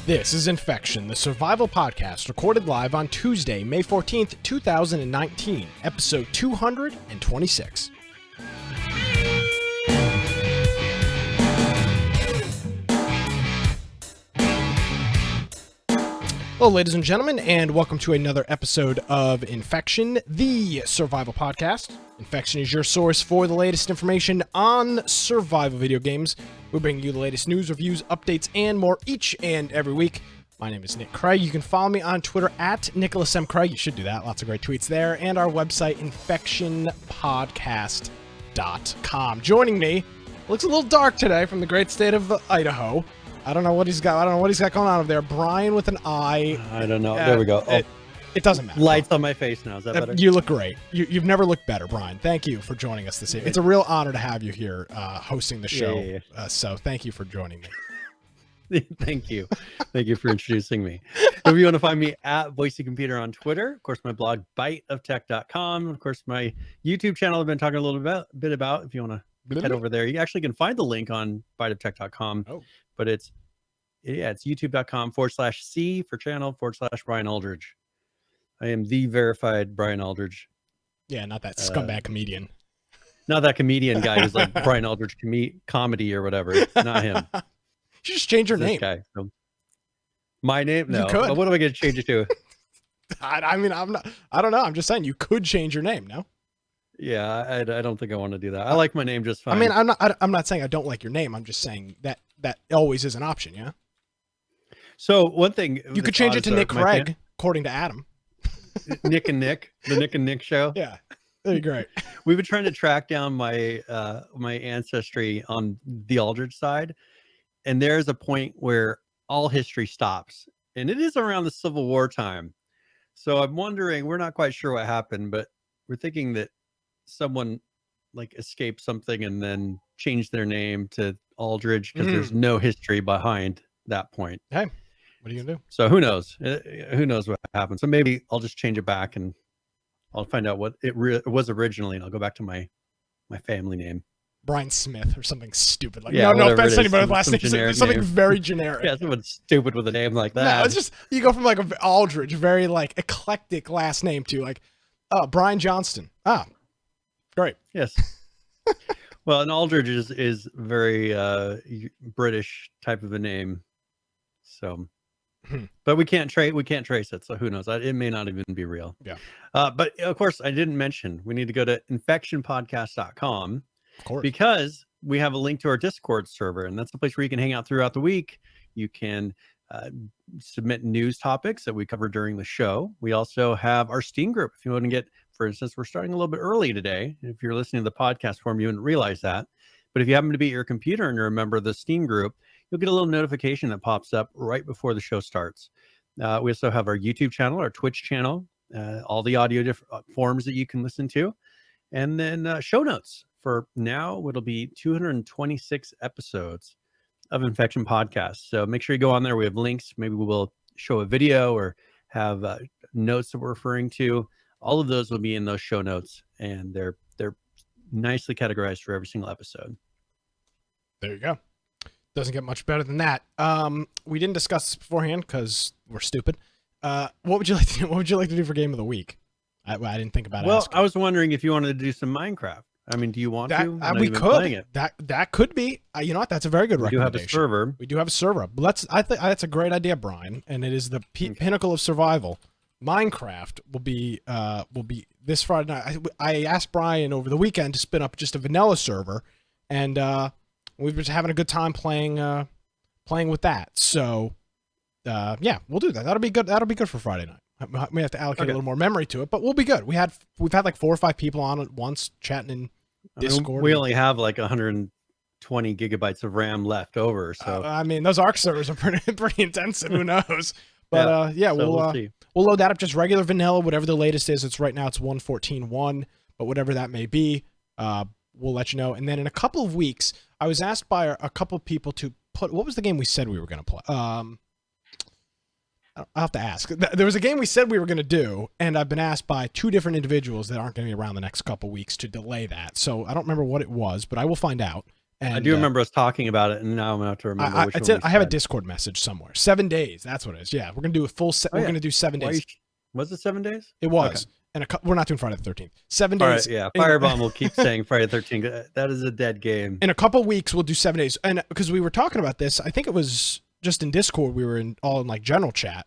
This is Infection, the survival podcast recorded live on Tuesday, May 14th, 2019, episode 226. Hello, ladies and gentlemen, and welcome to another episode of Infection, the survival podcast. Infection is your source for the latest information on survival video games. We bring you the latest news, reviews, updates, and more each and every week. My name is Nick Craig. You can follow me on Twitter at Nicholas M. Craig. You should do that. Lots of great tweets there. And our website, infectionpodcast.com. Joining me, looks a little dark today from the great state of Idaho. I don't know what he's got. Going on over there. Brian with an I. I don't know. There we go. Oh. It doesn't matter. Lights on my face now. Is that better? You look great. You've never looked better, Brian. Thank you for joining us this evening. It's a real honor to have you here hosting the show. Yeah. So thank you for joining me. Thank you. Thank you for introducing me. If you want to find me at Voicey Computer on Twitter, of course, my blog, biteoftech.com. Of course, my YouTube channel I've been talking a little bit about. If you want to head over there, you actually can find the link on biteoftech.com. Oh. But it's youtube.com/C for channel /Brian Aldridge. I am the verified Brian Aldridge. Yeah, not that scumbag comedian. Not that comedian guy who's like Brian Aldridge comedy or whatever. Not him. You should just change your name. Guy. So, my name? No. You could. What am I going to change it to? I mean, I don't know. I'm just saying you could change your name, no? Yeah, I don't think I want to do that. I like my name just fine. I mean, I'm not saying I don't like your name. I'm just saying that always is an option, yeah? So one thing you could change it to Nick Craig, according to Adam. Nick and Nick, the Nick and Nick show. Yeah, that'd be great. We've been trying to track down my my ancestry on the Aldridge side, and there's a point where all history stops, and it is around the Civil War time. So I'm wondering, we're not quite sure what happened, but we're thinking that someone like escaped something and then changed their name to Aldridge because there's no history behind that point. Hey, what are you gonna do? So who knows? Who knows what happened? So maybe I'll just change it back and I'll find out what it was originally, and I'll go back to my family name, Brian Smith, or something stupid like. Yeah, no offense to anybody with last name. Something very generic. Yeah, someone stupid with a name like that. No, it's just you go from like a Aldridge, very like eclectic last name, to like, Brian Johnston. Great. Yes. Well, an Aldridge is very British type of a name. So, but we can't trace it. So who knows? It may not even be real. Yeah. But of course, I didn't mention we need to go to infectionpodcast.com, of course, because we have a link to our Discord server, and that's the place where you can hang out throughout the week. You can submit news topics that we cover during the show. We also have our Steam group. If you want to get, for instance, we're starting a little bit early today. If you're listening to the podcast form, you wouldn't realize that. But if you happen to be at your computer and you're a member of the Steam group, you'll get a little notification that pops up right before the show starts. We also have our YouTube channel, our Twitch channel, all the audio forms that you can listen to, and then show notes for now. It'll be 226 episodes of Infection Podcast. So make sure you go on there. We have links. Maybe we will show a video or have notes that we're referring to. All of those will be in those show notes, and they're nicely categorized for every single episode. There you go. Doesn't get much better than that. We didn't discuss this beforehand because we're stupid. What would you like to do? What would you like to do for Game of the Week? I didn't think about it. Well, I was wondering if you wanted to do some Minecraft. I mean, do you want to? We could. That could be. You know what? That's a very good recommendation. We do have a server. We do have a server. But I think that's a great idea, Brian. And it is the pinnacle of survival. Minecraft will be this Friday night. I asked Brian over the weekend to spin up just a vanilla server, and we've been having a good time playing with that. So yeah, we'll do that. That'll be good. That'll be good for Friday night. We have to allocate a little more memory to it, but we'll be good. We've had like 4 or 5 people on at once chatting in Discord. We only have like 120 gigabytes of RAM left over. So I mean, those ARC servers are pretty intensive. Who knows? But we'll load that up, just regular vanilla, whatever the latest is. It's right now it's 1.14.1, but whatever that may be, we'll let you know. And then in a couple of weeks, I was asked by a couple of people to put, what was the game we said we were going to play? I'll have to ask. There was a game we said we were going to do, and I've been asked by 2 different individuals that aren't going to be around the next couple of weeks to delay that. So I don't remember what it was, but I will find out. And I do remember us talking about it, and now I'm going to have to remember which one. I have a Discord message somewhere. 7 days. That's what it is. Yeah, we're gonna do a full. We're gonna do 7 days. Was it 7 days? It was. Okay. And we're not doing Friday the 13th. 7 days. Right, yeah, Firebomb will keep saying Friday the 13th. That is a dead game. In a couple weeks, we'll do 7 days. And because we were talking about this, I think it was just in Discord. We were all in like general chat.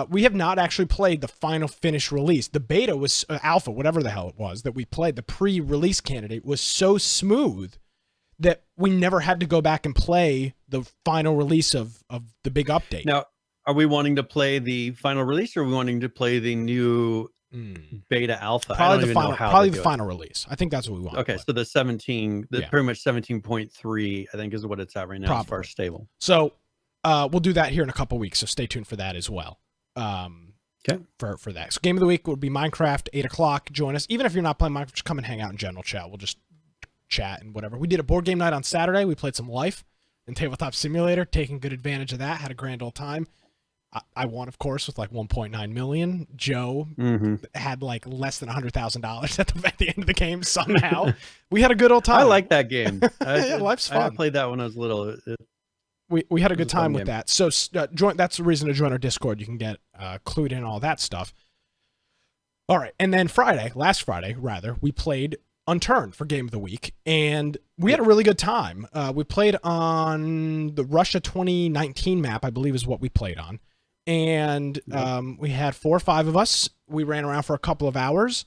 We have not actually played the final finished release. The beta was alpha, whatever the hell it was that we played. The pre-release candidate was so smooth that we never had to go back and play the final release of the big update. Now, are we wanting to play the final release, or are we wanting to play the new beta alpha? Probably the final release. I think that's what we want. Okay, so the 17, pretty much 17.3, I think is what it's at right now as far as stable. So we'll do that here in a couple weeks, so stay tuned for that as well. Okay. For that. So game of the week will be Minecraft, 8 o'clock. Join us. Even if you're not playing Minecraft, just come and hang out in general chat. We'll just chat and whatever. We did a board game night on Saturday. We played some Life and Tabletop Simulator, taking good advantage of that. Had a grand old time. I won, of course, with like 1.9 million. Joe had like less than $100,000 at the end of the game somehow. We had a good old time. I like that game. Life's fun. I played that when I was little. We had a good time with that. So that's the reason to join our Discord. You can get clued in all that stuff. All right. And then last Friday, we played Unturned for Game of the Week. And we had a really good time. We played on the Russia 2019 map, I believe is what we played on. And we had 4 or 5 of us. We ran around for a couple of hours,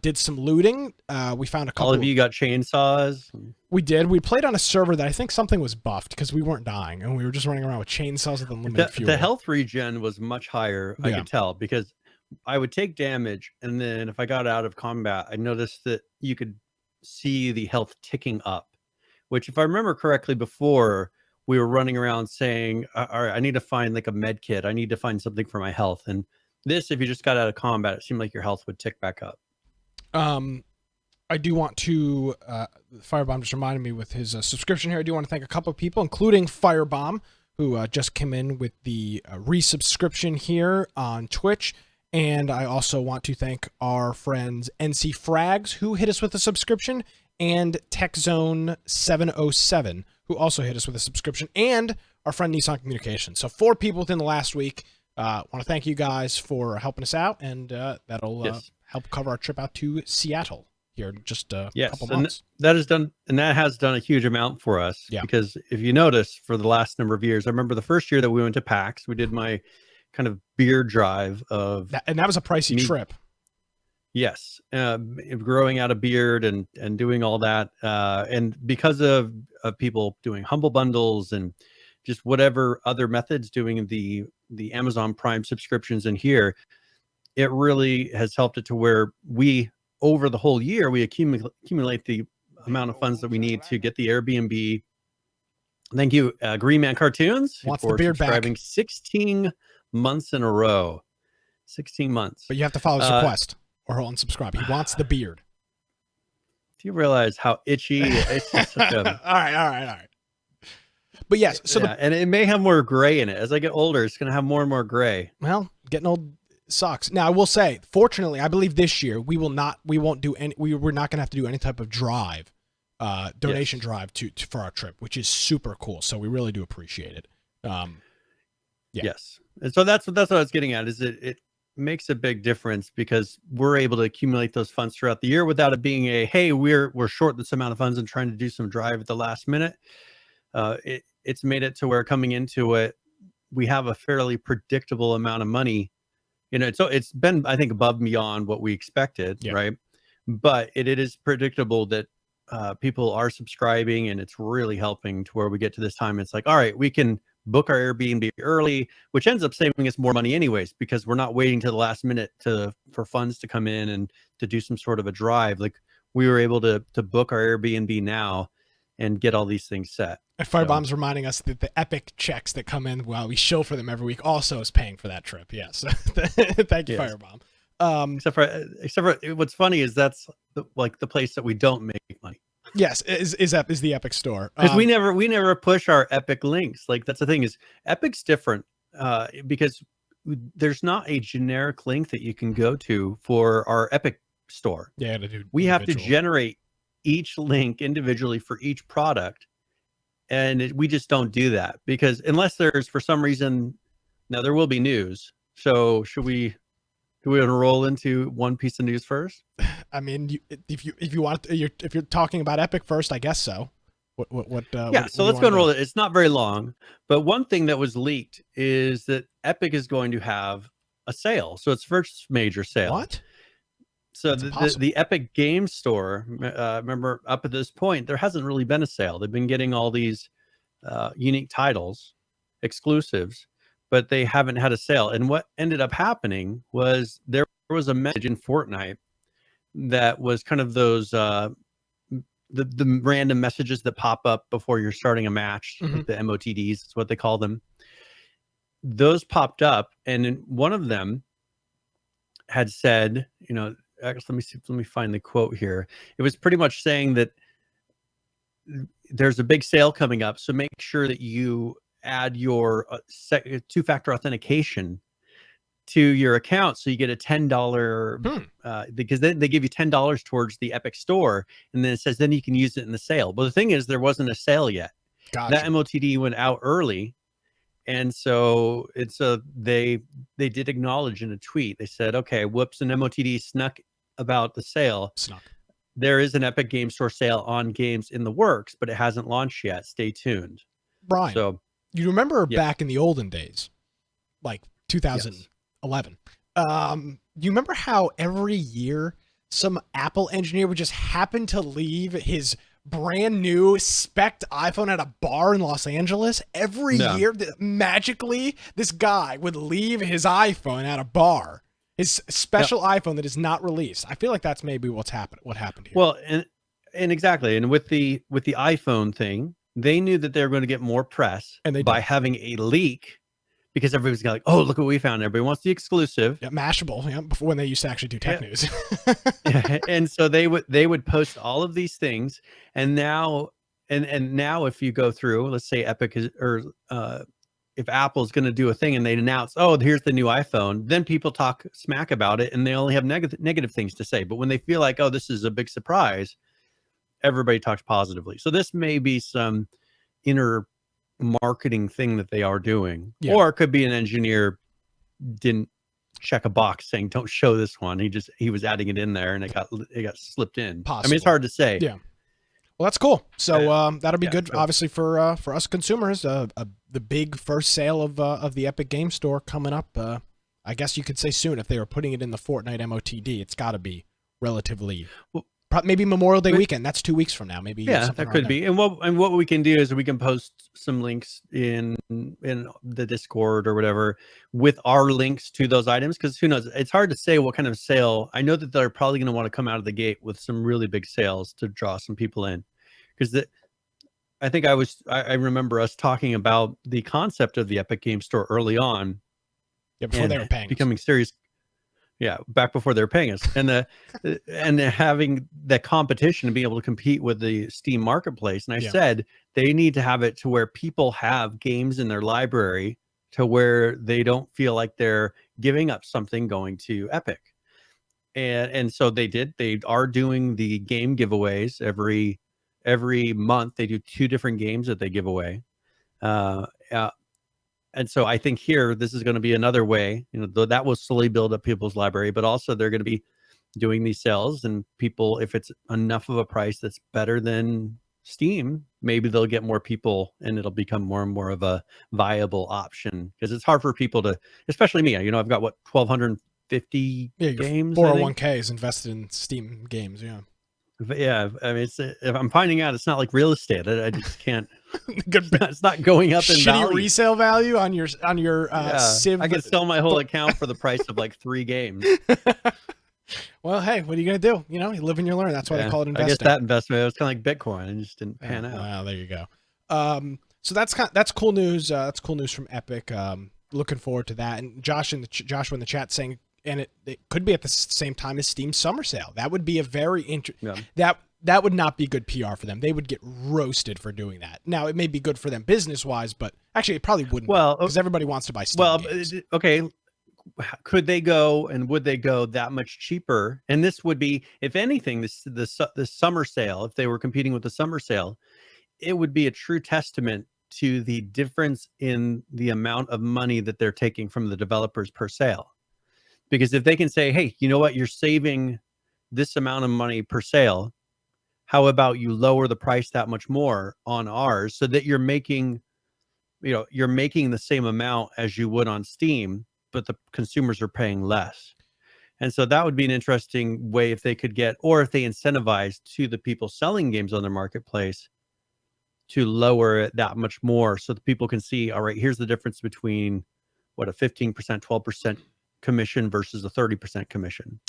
did some looting. We found a couple. All of you got chainsaws? We did. We played on a server that I think something was buffed because we weren't dying, and we were just running around with chainsaws with unlimited fuel. The health regen was much higher, I could tell, because I would take damage, and then if I got out of combat, I noticed that you could see the health ticking up, which, if I remember correctly before, we were running around saying, all right, I need to find like a med kit. I need to find something for my health. And this, if you just got out of combat, it seemed like your health would tick back up. I do want to, Firebomb just reminded me with his subscription here. I do want to thank a couple of people, including Firebomb, who just came in with the resubscription here on Twitch. And I also want to thank our friends NC Frags, who hit us with a subscription, and TechZone707, who also hit us with a subscription, and our friend Nissan Communications. So 4 people within the last week. Want to thank you guys for helping us out, and that'll help cover our trip out to Seattle here in just a couple months. That has done a huge amount for us. Yeah. Because if you notice, for the last number of years, I remember the first year that we went to PAX, we did my kind of beer drive of, and that was a pricey trip. Yes, growing out a beard and doing all that, and because of people doing humble bundles and just whatever other methods, doing the Amazon Prime subscriptions in here, it really has helped it to where we, over the whole year, we accumulate the amount of funds that we need to get the Airbnb. Thank you, Green Man Cartoons, wants for the beard subscribing back. 16 months in a row. 16 months. But you have to follow his request, or he'll unsubscribe. He wants the beard. Do you realize how itchy? It's just such a... All right. But yes, so and it may have more gray in it. As I get older, it's going to have more and more gray. Well, getting old sucks. Now, I will say, fortunately, I believe this year we're not going to have to do any type of drive, donation drive for our trip, which is super cool. So we really do appreciate it. Yes. And so that's what I was getting at, is it makes a big difference because we're able to accumulate those funds throughout the year without it being hey, we're short this amount of funds and trying to do some drive at the last minute. It's made it to where coming into it, we have a fairly predictable amount of money. So it's been, I think, above and beyond what we expected, right? But it is predictable that people are subscribing, and it's really helping to where we get to this time. It's like, all right, we can book our Airbnb early, which ends up saving us more money anyways, because we're not waiting to the last minute for funds to come in and to do some sort of a drive. Like, we were able to book our Airbnb now and get all these things set. And Firebomb's reminding us that the Epic checks that come in while we shill for them every week also is paying for that trip. Yes. Thank you, Firebomb. Except for what's funny is that's the place that we don't make money. Yes, is the Epic store. Because we never push our Epic links. Like, that's the thing, is Epic's different because there's not a generic link that you can go to for our Epic store. Yeah, we have to generate each link individually for each product And we just don't do that, because unless there's, for some reason, now there will be news. So do we want to roll into one piece of news first? I mean, if you want, if you're talking about Epic first, I guess so. So let's go and roll it. It's not very long, but one thing that was leaked is that Epic is going to have a sale. So it's first major sale. What? So the Epic Game Store, remember, up at this point, there hasn't really been a sale. They've been getting all these unique titles, exclusives, but they haven't had a sale. And what ended up happening was there was a message in Fortnite that was kind of those the random messages that pop up before you're starting a match, like the MOTDs, is what they call them. Those popped up, and one of them had said, let me find the quote here. It was pretty much saying that there's a big sale coming up, so make sure that you add your two-factor authentication to your account, so you get a $10 because they give you $10 towards the Epic Store, and then it says then you can use it in the sale. But the thing is, there wasn't a sale yet. Gotcha. That MOTD went out early, and so they did acknowledge in a tweet. They said, okay, whoops, an MOTD snuck about the sale. There is an Epic Game Store sale on games in the works, but it hasn't launched yet. Stay tuned. Brian, so you remember back in the olden days, like 2011, you remember how every year some Apple engineer would just happen to leave his brand new spec'd iPhone at a bar in Los Angeles? Every year, magically, this guy would leave his iPhone at a bar. His special iPhone that is not released. I feel like that's maybe what happened here. Well, and exactly. And with the iPhone thing, they knew that they were going to get more press by having a leak, because everybody's like, oh, look what we found. Everybody wants the exclusive. Yeah, Mashable. Yeah, before when they used to actually do tech news. And so they would post all of these things. And now, and now if you go through, let's say Epic is, or if Apple's going to do a thing and they announce, oh, here's the new iPhone, then people talk smack about it and they only have negative things to say. But when they feel like, oh, this is a big surprise, everybody talks positively. So this may be some inner marketing thing that they are doing, or it could be an engineer didn't check a box saying, don't show this one. He was adding it in there and it got slipped in. Possible. I mean, it's hard to say. Yeah. Well, that's cool. So that'll be good, obviously, for us consumers. The big first sale of the Epic Game Store coming up. I guess you could say soon. If they were putting it in the Fortnite MOTD, it's got to be relatively. Maybe Memorial Day weekend. That's 2 weeks from now. Maybe. Yeah, that could be. And what we can do is we can post some links in the Discord or whatever with our links to those items, because who knows? It's hard to say what kind of sale. I know that they're probably going to want to come out of the gate with some really big sales to draw some people in, because I think I remember us talking about the concept of the Epic Game Store early on. Yeah, before they were paying. Becoming serious. Yeah, back before they were paying us, and having the competition to be able to compete with the Steam marketplace. And I said they need to have it to where people have games in their library to where they don't feel like they're giving up something going to Epic. And so they did. They are doing the game giveaways every month. They do 2 different games that they give away. And so I think here, this is going to be another way, that will slowly build up people's library, but also they're going to be doing these sales, and people, if it's enough of a price that's better than Steam, maybe they'll get more people and it'll become more and more of a viable option, because it's hard for people to, especially me, I've got 1,250 games. 401k is invested in Steam games. Yeah. Yeah, I mean, if I'm finding out, it's not like real estate. I just can't. It's not going up in value. Resale value on your Civ. I could sell my whole account for the price of like 3 games. Well, hey, what are you gonna do? You live and you learn. That's why they call it investing. I guess that investment, it was kind of like Bitcoin, and just didn't pan out. Well, there you go. So that's cool news. That's cool news from Epic. Looking forward to that. And Joshua in the chat saying, and it could be at the same time as Steam Summer Sale. That would be a very interesting. That would not be good PR for them. They would get roasted for doing that. Now, it may be good for them business-wise, but actually it probably wouldn't, because everybody wants to buy Steam games. Okay, could they go, and would they go that much cheaper? And this would be, if anything, this summer sale, if they were competing with the summer sale, it would be a true testament to the difference in the amount of money that they're taking from the developers per sale. Because if they can say, hey, you know what, you're saving this amount of money per sale, how about you lower the price that much more on ours so that you're making the same amount as you would on Steam, but the consumers are paying less. And so that would be an interesting way if they could get, or if they incentivize to the people selling games on their marketplace to lower it that much more so that people can see, all right, here's the difference between what a 15%, 12% commission versus a 30% commission.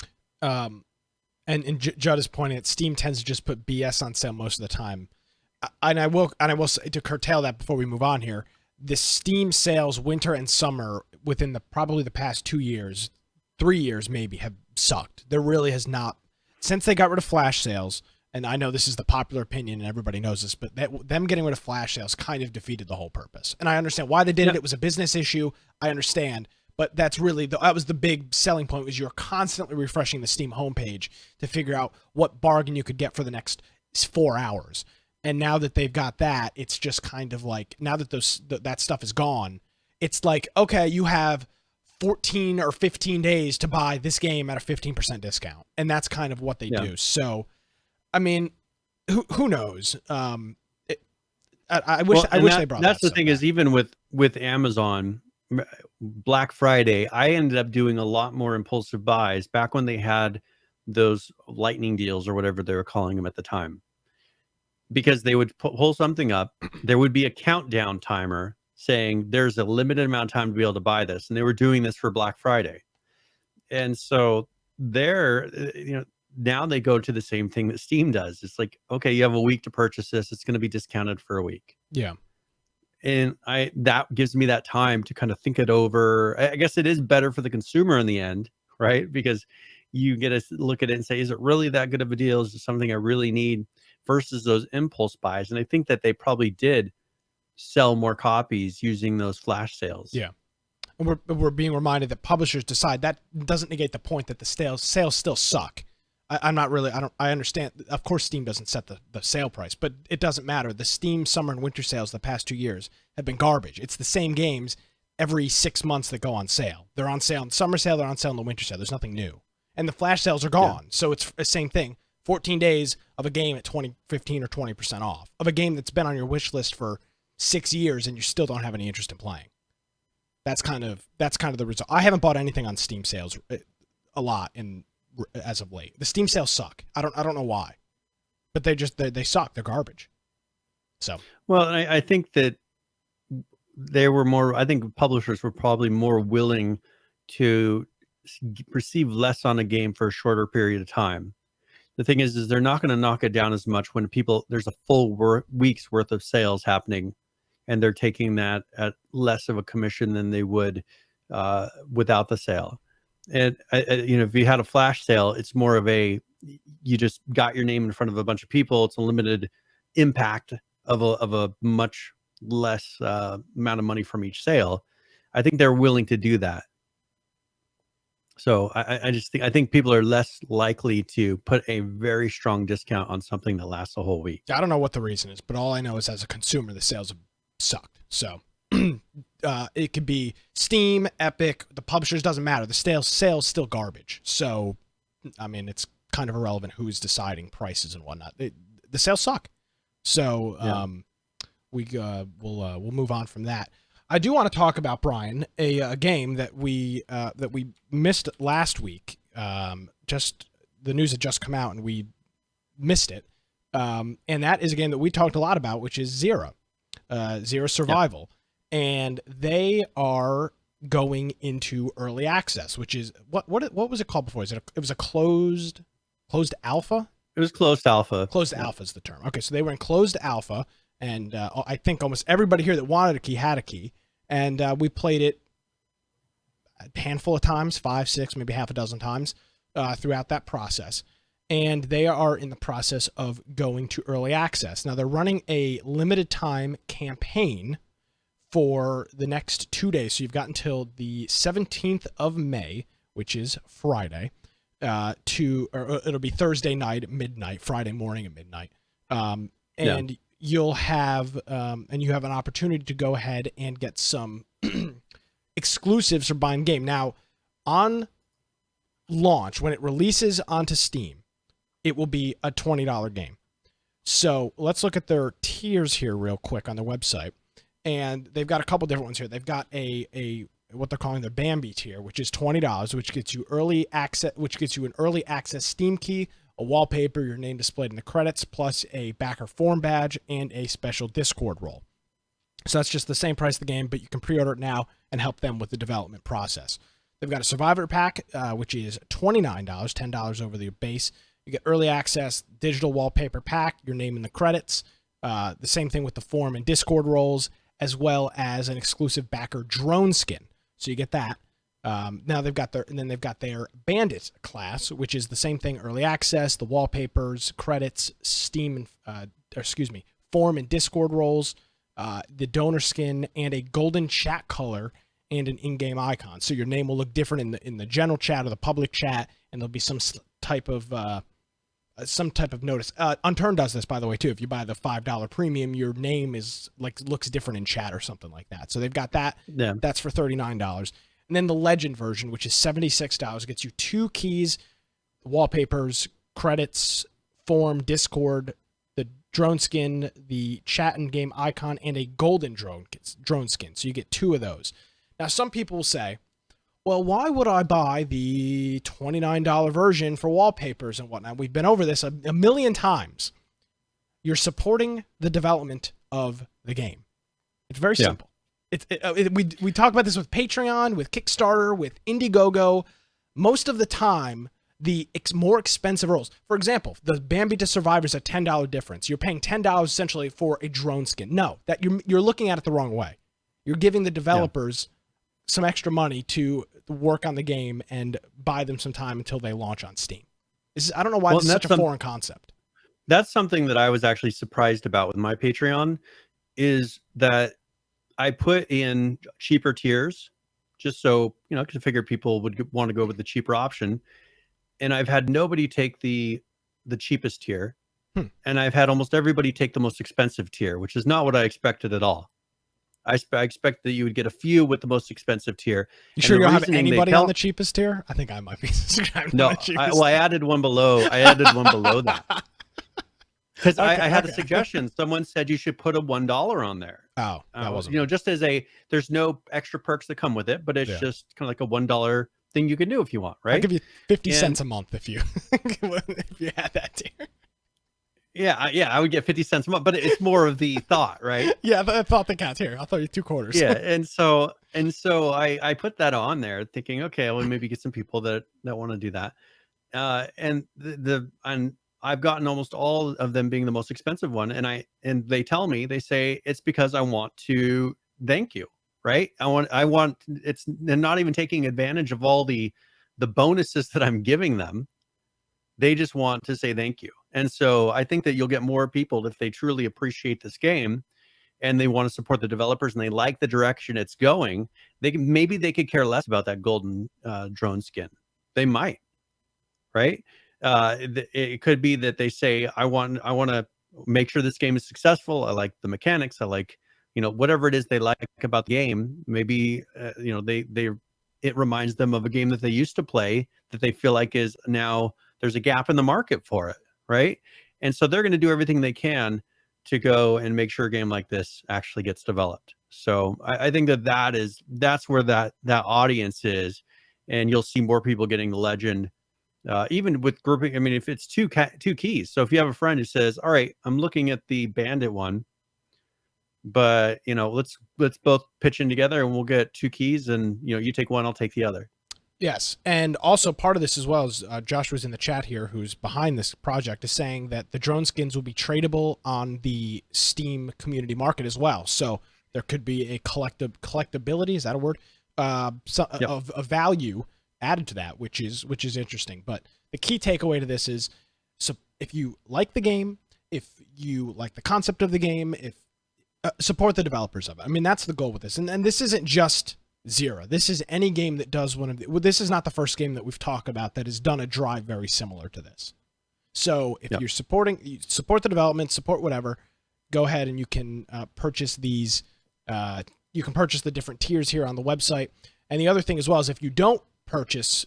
And Judd is pointing at Steam tends to just put BS on sale most of the time. And I will say, to curtail that before we move on here, the Steam sales winter and summer within probably the past 2 years, 3 years maybe, have sucked. There really has not, since they got rid of flash sales, and I know this is the popular opinion and everybody knows this, but them getting rid of flash sales kind of defeated the whole purpose. And I understand why they did it. It was a business issue. I understand. But that's really, that was the big selling point, was you're constantly refreshing the Steam homepage to figure out what bargain you could get for the next 4 hours. And now that they've got that, it's just kind of like, now that that stuff is gone, it's like, okay, you have 14 or 15 days to buy this game at a 15% discount. And that's kind of what they do. So, I mean, who knows? I wish they brought that. That's the thing back. Is even with Amazon, Black Friday, I ended up doing a lot more impulsive buys back when they had those lightning deals or whatever they were calling them at the time. Because they would pull something up, there would be a countdown timer saying there's a limited amount of time to be able to buy this. And they were doing this for Black Friday. And so now they go to the same thing that Steam does. It's like, okay, you have a week to purchase this. It's going to be discounted for a week. Yeah. And that gives me that time to kind of think it over. I guess it is better for the consumer in the end, right? Because you get to look at it and say, is it really that good of a deal? Is it something I really need? Versus those impulse buys. And I think that they probably did sell more copies using those flash sales. Yeah. And we're being reminded that publishers decide. That doesn't negate the point that the sales still suck. I understand. Of course, Steam doesn't set the sale price, but it doesn't matter. The Steam summer and winter sales the past 2 years have been garbage. It's the same games every 6 months that go on sale. They're on sale in the summer sale, they're on sale in the winter sale. There's nothing new. And the flash sales are gone. Yeah. So it's the same thing. 14 days of a game at 15 or 20% off of a game that's been on your wish list for 6 years and you still don't have any interest in playing. That's kind of the result. I haven't bought anything on Steam sales a lot as of late. The Steam sales suck. I don't know why, but they suck. They're garbage. So, well, I think that I think publishers were probably more willing to receive less on a game for a shorter period of time. The thing is they're not going to knock it down as much when there's a full week's worth of sales happening, and they're taking that at less of a commission than they would without the sale. And if you had a flash sale, it's more of you just got your name in front of a bunch of people. It's a limited impact of a much less amount of money from each sale. I think they're willing to do that. So I think people are less likely to put a very strong discount on something that lasts a whole week. I don't know what the reason is, but all I know is as a consumer, the sales have sucked. So it could be Steam, Epic, the publishers, doesn't matter. The sales still garbage. So, I mean, it's kind of irrelevant who's deciding prices and whatnot. The sales suck. So we'll move on from that. I do want to talk about, Brian, a game that we missed last week. Just the news had just come out and we missed it. And that is a game that we talked a lot about, which is Xera, Xera Survival. Yeah. And they are going into early access, which is what was it called before? It was a closed alpha? It was closed alpha. Closed alpha is the term. Okay, so they were in closed alpha, and I think almost everybody here that wanted a key had a key. And we played it a handful of times, 5, 6, maybe half a dozen times throughout that process. And they are in the process of going to early access. Now, they're running a limited time campaign for the next 2 days. So you've got until the 17th of May, which is Friday, or it'll be Thursday night at midnight, Friday morning at midnight. And you'll have and you have an opportunity to go ahead and get some exclusives for buying game. Now, on launch, when it releases onto Steam, it will be a $20 game. So let's look at their tiers here real quick on their website. And they've got a couple different ones here. They've got a what they're calling their Bambi tier, which is $20, which gets you an early access Steam key, a wallpaper, your name displayed in the credits, plus a backer form badge and a special Discord role. So that's just the same price of the game, but you can pre-order it now and help them with the development process. They've got a Survivor pack, which is $29, $10 over the base. You get early access, digital wallpaper pack, your name in the credits. The same thing with the form and Discord roles, as well as an exclusive backer drone skin. So you get that. Now they've got their Bandit class, which is the same thing: early access, the wallpapers, credits, Steam, form and Discord roles, the donor skin, and a golden chat color and an in-game icon. So your name will look different in the general chat or the public chat, and there'll be some type of notice. Unturned does this, by the way, too. If you buy the $5 premium, your name looks different in chat or something like that. So they've got that. Yeah. That's for $39. And then the Legend version, which is $76, gets you 2 keys, wallpapers, credits, form, Discord, the drone skin, the chat and game icon, and a golden drone skin. So you get 2 of those. Now, some people will say, well, why would I buy the $29 version for wallpapers and whatnot? We've been over this a million times. You're supporting the development of the game. It's very simple. We talk about this with Patreon, with Kickstarter, with Indiegogo. Most of the time, the more expensive roles. For example, the Bambi to Survivor is a $10 difference. You're paying $10 essentially for a drone skin. No, that you're looking at it the wrong way. You're giving the developers some extra money to work on the game and buy them some time until they launch on Steam. I don't know why this is such a foreign concept. That's something that I was actually surprised about with my Patreon, is that I put in cheaper tiers just so, because I figured people would want to go with the cheaper option. And I've had nobody take the cheapest tier. And I've had almost everybody take the most expensive tier, which is not what I expected at all. I expect that you would get a few with the most expensive tier. You sure you don't have anybody on the cheapest tier? I think I might be subscribed. No, I added one below. I added one below that. Because I had a suggestion. Someone said you should put a $1 on there. Oh, that wasn't. Just as there's no extra perks that come with it, but it's just kind of like a $1 thing you can do if you want, right? I'll give you 50 cents a month if you had that tier. Yeah, I would get 50 cents a month, but it's more of the thought, right? Yeah, I thought the cat's here. I'll throw you 2 quarters. Yeah, and so I put that on there, thinking, okay, well, maybe get some people that want to do that. And I've gotten almost all of them being the most expensive one, and they tell me, they say it's because I want to thank you, right? I want they're not even taking advantage of all the bonuses that I'm giving them. They just want to say thank you. And so I think that you'll get more people if they truly appreciate this game and they want to support the developers and they like the direction it's going. Maybe they could care less about that golden drone skin. They might, right? It could be that they say, I want to make sure this game is successful. I like the mechanics. I like, whatever it is they like about the game. Maybe, it reminds them of a game that they used to play that they feel like is now there's a gap in the market for it. Right. And so they're going to do everything they can to go and make sure a game like this actually gets developed. So I think that's where that audience is. And you'll see more people getting the Legend, even with grouping. I mean, if it's two keys. So if you have a friend who says, all right, I'm looking at the Bandit one, but let's both pitch in together and we'll get 2 keys, and you take one, I'll take the other. Yes, and also part of this as well is Joshua's in the chat here, who's behind this project, is saying that the drone skins will be tradable on the Steam community market as well. So there could be a collectability, is that a word? Of value added to that, which is interesting. But the key takeaway to this is, so if you like the game, if you like the concept of the game, support the developers of it. I mean, that's the goal with this, and this isn't just Xera. This is any game that does this is not the first game that we've talked about that has done a drive very similar to this. So if you support the development, support whatever, go ahead and you can purchase these. You can purchase the different tiers here on the website. And the other thing as well is if you don't purchase,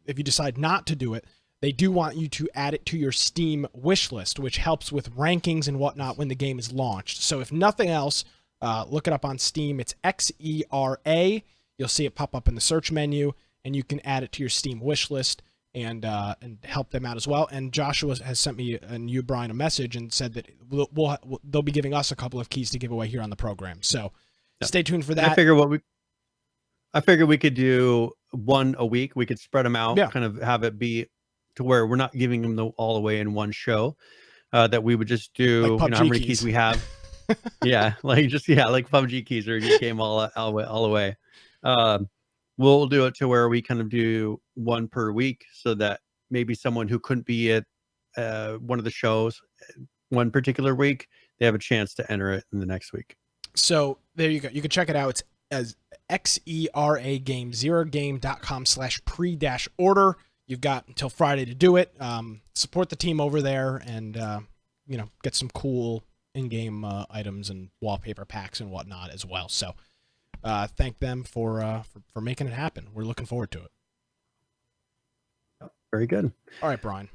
if you decide not to do it, they do want you to add it to your Steam wish list, which helps with rankings and whatnot when the game is launched. So if nothing else, look it up on Steam. It's Xera. You'll see it pop up in the search menu, and you can add it to your Steam wish list and help them out as well. And Joshua has sent me and you, Brian, a message and said that they'll be giving us a couple of keys to give away here on the program. So stay tuned for that. I figure we could do one a week. We could spread them out, Yeah. kind of have it be to where we're not giving them all away in one show. That we would just do, Like how PUBG many keys we have. Yeah, like PUBG keys or just game all the way. We'll do it to where we kind of do one per week, so that maybe someone who couldn't be at one of the shows one particular week, they have a chance to enter it in the next week. So there you go. You can check it out. It's as Xera game, xeragame.com/pre-order. You've got until Friday to do it. Support the team over there and, get some cool in-game items and wallpaper packs and whatnot as well. So thank them for making it happen. We're looking forward to it. Very good. All right, Brian.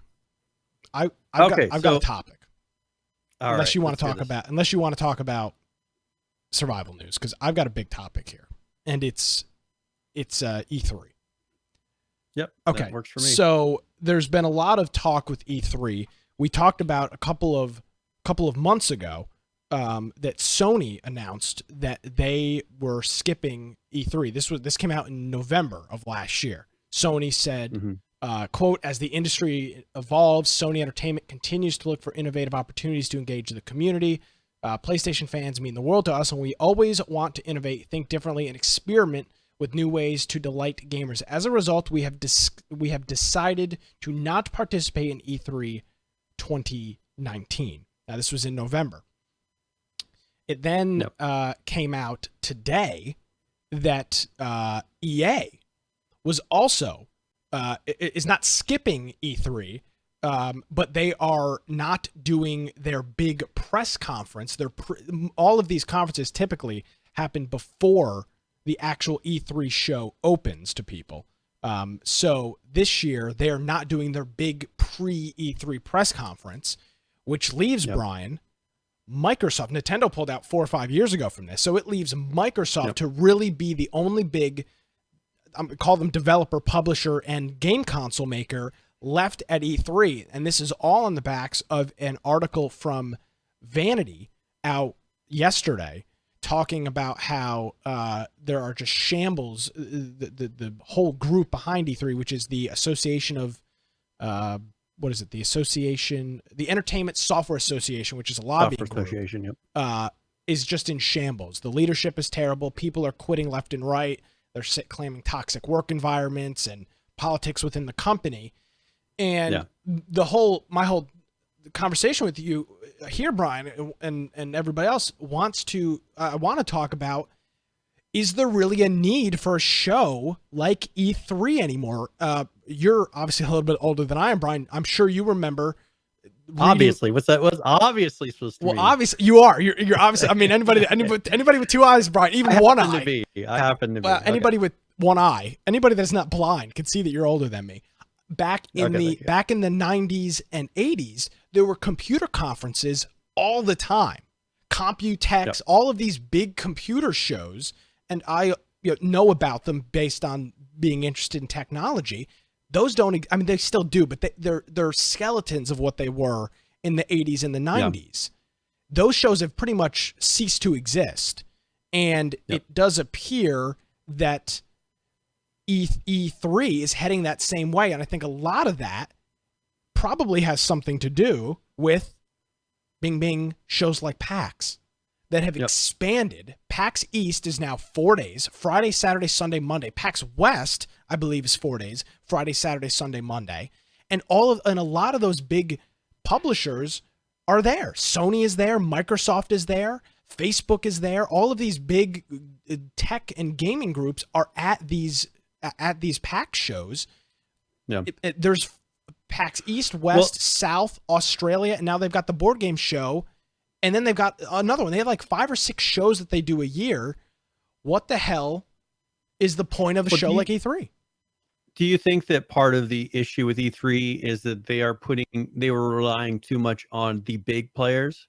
I've got a topic. Unless you want to talk about survival news, because I've got a big topic here, and it's E3. Yep. Okay. That works for me. So there's been a lot of talk with E3. We talked about a couple of months ago that Sony announced that they were skipping E3. This came out in November of last year. Sony said, quote, "As the industry evolves, Sony Entertainment continues to look for innovative opportunities to engage the community. PlayStation fans mean the world to us, and we always want to innovate, think differently, and experiment with new ways to delight gamers. As a result, we have decided to not participate in E3 2019. Now, this was in November. It then came out today that EA was also is not skipping E3, but they are not doing their big press conference. All of these conferences typically happen before the actual E3 show opens to people. So this year, they're not doing their big pre-E3 press conference, which leaves, Brian, Microsoft. Nintendo pulled out 4 or 5 years ago from this. So it leaves Microsoft to really be the only big, call them developer, publisher, and game console maker left at E3. And this is all on the backs of an article from Vanity out yesterday, talking about how there are just shambles. The whole group behind E3, which is the Association of the Entertainment Software Association, which is a lobbying group, is just in shambles. The leadership is terrible. People are quitting left and right. They're claiming toxic work environments and politics within the company. And my whole conversation with you here, Brian, and everybody else want to talk about, is there really a need for a show like E3 anymore? You're obviously a little bit older than I am, Brian. I'm sure you remember. Obviously, what's that? Was obviously supposed to be. Well, obviously you are. You're obviously. I mean, anybody with 2 eyes, Brian, even one eye. I happen to be. Anybody with one eye, anybody that's not blind, can see that you're older than me. Back in the 90s and 80s, there were computer conferences all the time. Computex, all of these big computer shows, and I know about them based on being interested in technology. Those don't, I mean, they still do, but they're skeletons of what they were in the 80s and the 90s. Those shows have pretty much ceased to exist. And it does appear that E3 is heading that same way. And I think a lot of that probably has something to do with Bing shows like PAX that have expanded. PAX East is now 4 days, Friday, Saturday, Sunday, Monday. PAX West, I believe, is 4 days, Friday, Saturday, Sunday, Monday. And a lot of those big publishers are there. Sony is there, Microsoft is there, Facebook is there. All of these big tech and gaming groups are at these PAX shows. There's PAX East, West, South, Australia, and now they've got the board game show And then they've got another one. They have like 5 or 6 shows that they do a year. What the hell is the point of a show like E3? Do you think that part of the issue with E3 is that they were relying too much on the big players,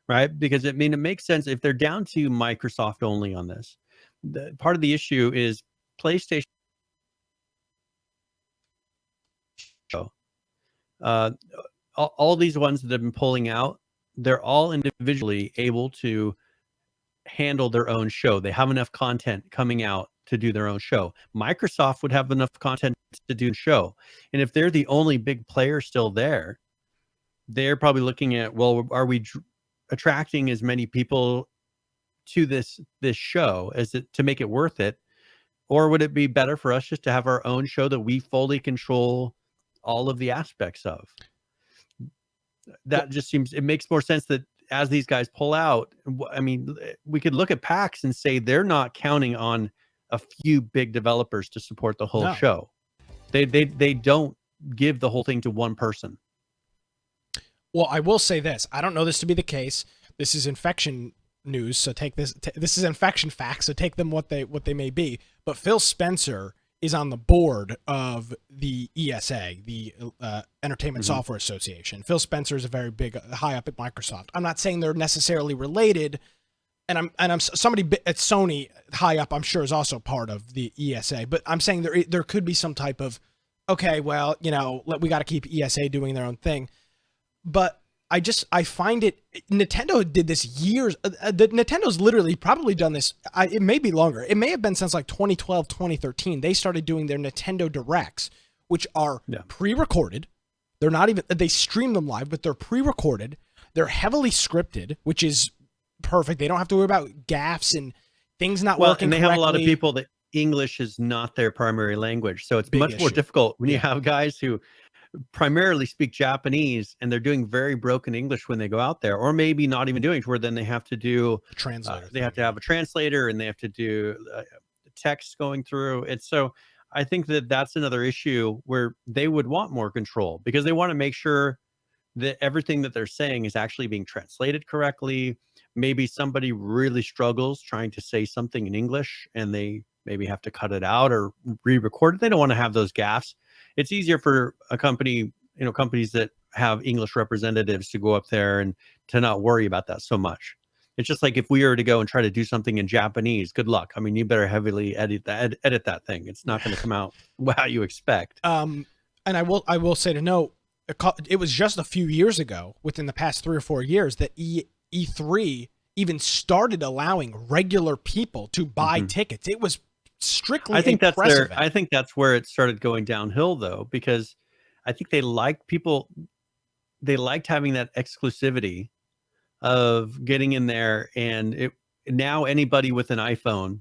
right? Because it makes sense if they're down to Microsoft only on this. Part of the issue is PlayStation. All these ones that have been pulling out, they're all individually able to handle their own show. They have enough content coming out to do their own show. Microsoft would have enough content to do the show. And if they're the only big player still there, they're probably looking at, well, are we attracting as many people to this show as it to make it worth it? Or would it be better for us just to have our own show that we fully control all of the aspects of? That just seems, it makes more sense that as these guys pull out, I mean, we could look at PAX and say they're not counting on a few big developers to support the whole show. They don't give the whole thing to one person. Well, I will say this. I don't know this to be the case. This is infection news, so take this. This is infection facts, so take them what they may be. But Phil Spencer is on the board of the ESA, the Entertainment Software Association. Phil Spencer is a very big, high up at Microsoft. I'm not saying they're necessarily related, and I'm somebody at Sony high up, I'm sure, is also part of the ESA. But I'm saying there could be some type of, okay, well, you know, we got to keep ESA doing their own thing. But I find Nintendo did this years. Nintendo's literally probably done this. It may be longer. It may have been since like 2012, 2013. They started doing their Nintendo Directs, which are pre-recorded. They're not even, they stream them live, but they're pre-recorded. They're heavily scripted, which is perfect. They don't have to worry about gaffes and things not working and they correctly. have a lot of people that English is not their primary language. So it's much more difficult when you have guys who primarily speak Japanese and they're doing very broken English when they go out there, or maybe not even doing it, where then they have to do translator. They have to have a translator and they have to do text going through it. So I think that that's another issue where they would want more control, because they want to make sure that everything that they're saying is actually being translated correctly. Maybe somebody really struggles trying to say something in English and they maybe have to cut it out or re-record it. They don't want to have those gaffes. It's easier for a company, companies that have English representatives to go up there and to not worry about that so much. It's just like if we were to go and try to do something in Japanese, good luck. I mean, you better heavily edit that thing. It's not going to come out how you expect. And I will say to note, it was just a few years ago, within the past 3 or 4 years, that E3 even started allowing regular people to buy tickets. It was strictly I think impressive. I think that's where it started going downhill, though, because I think they liked having that exclusivity of getting in there, and now anybody with an iPhone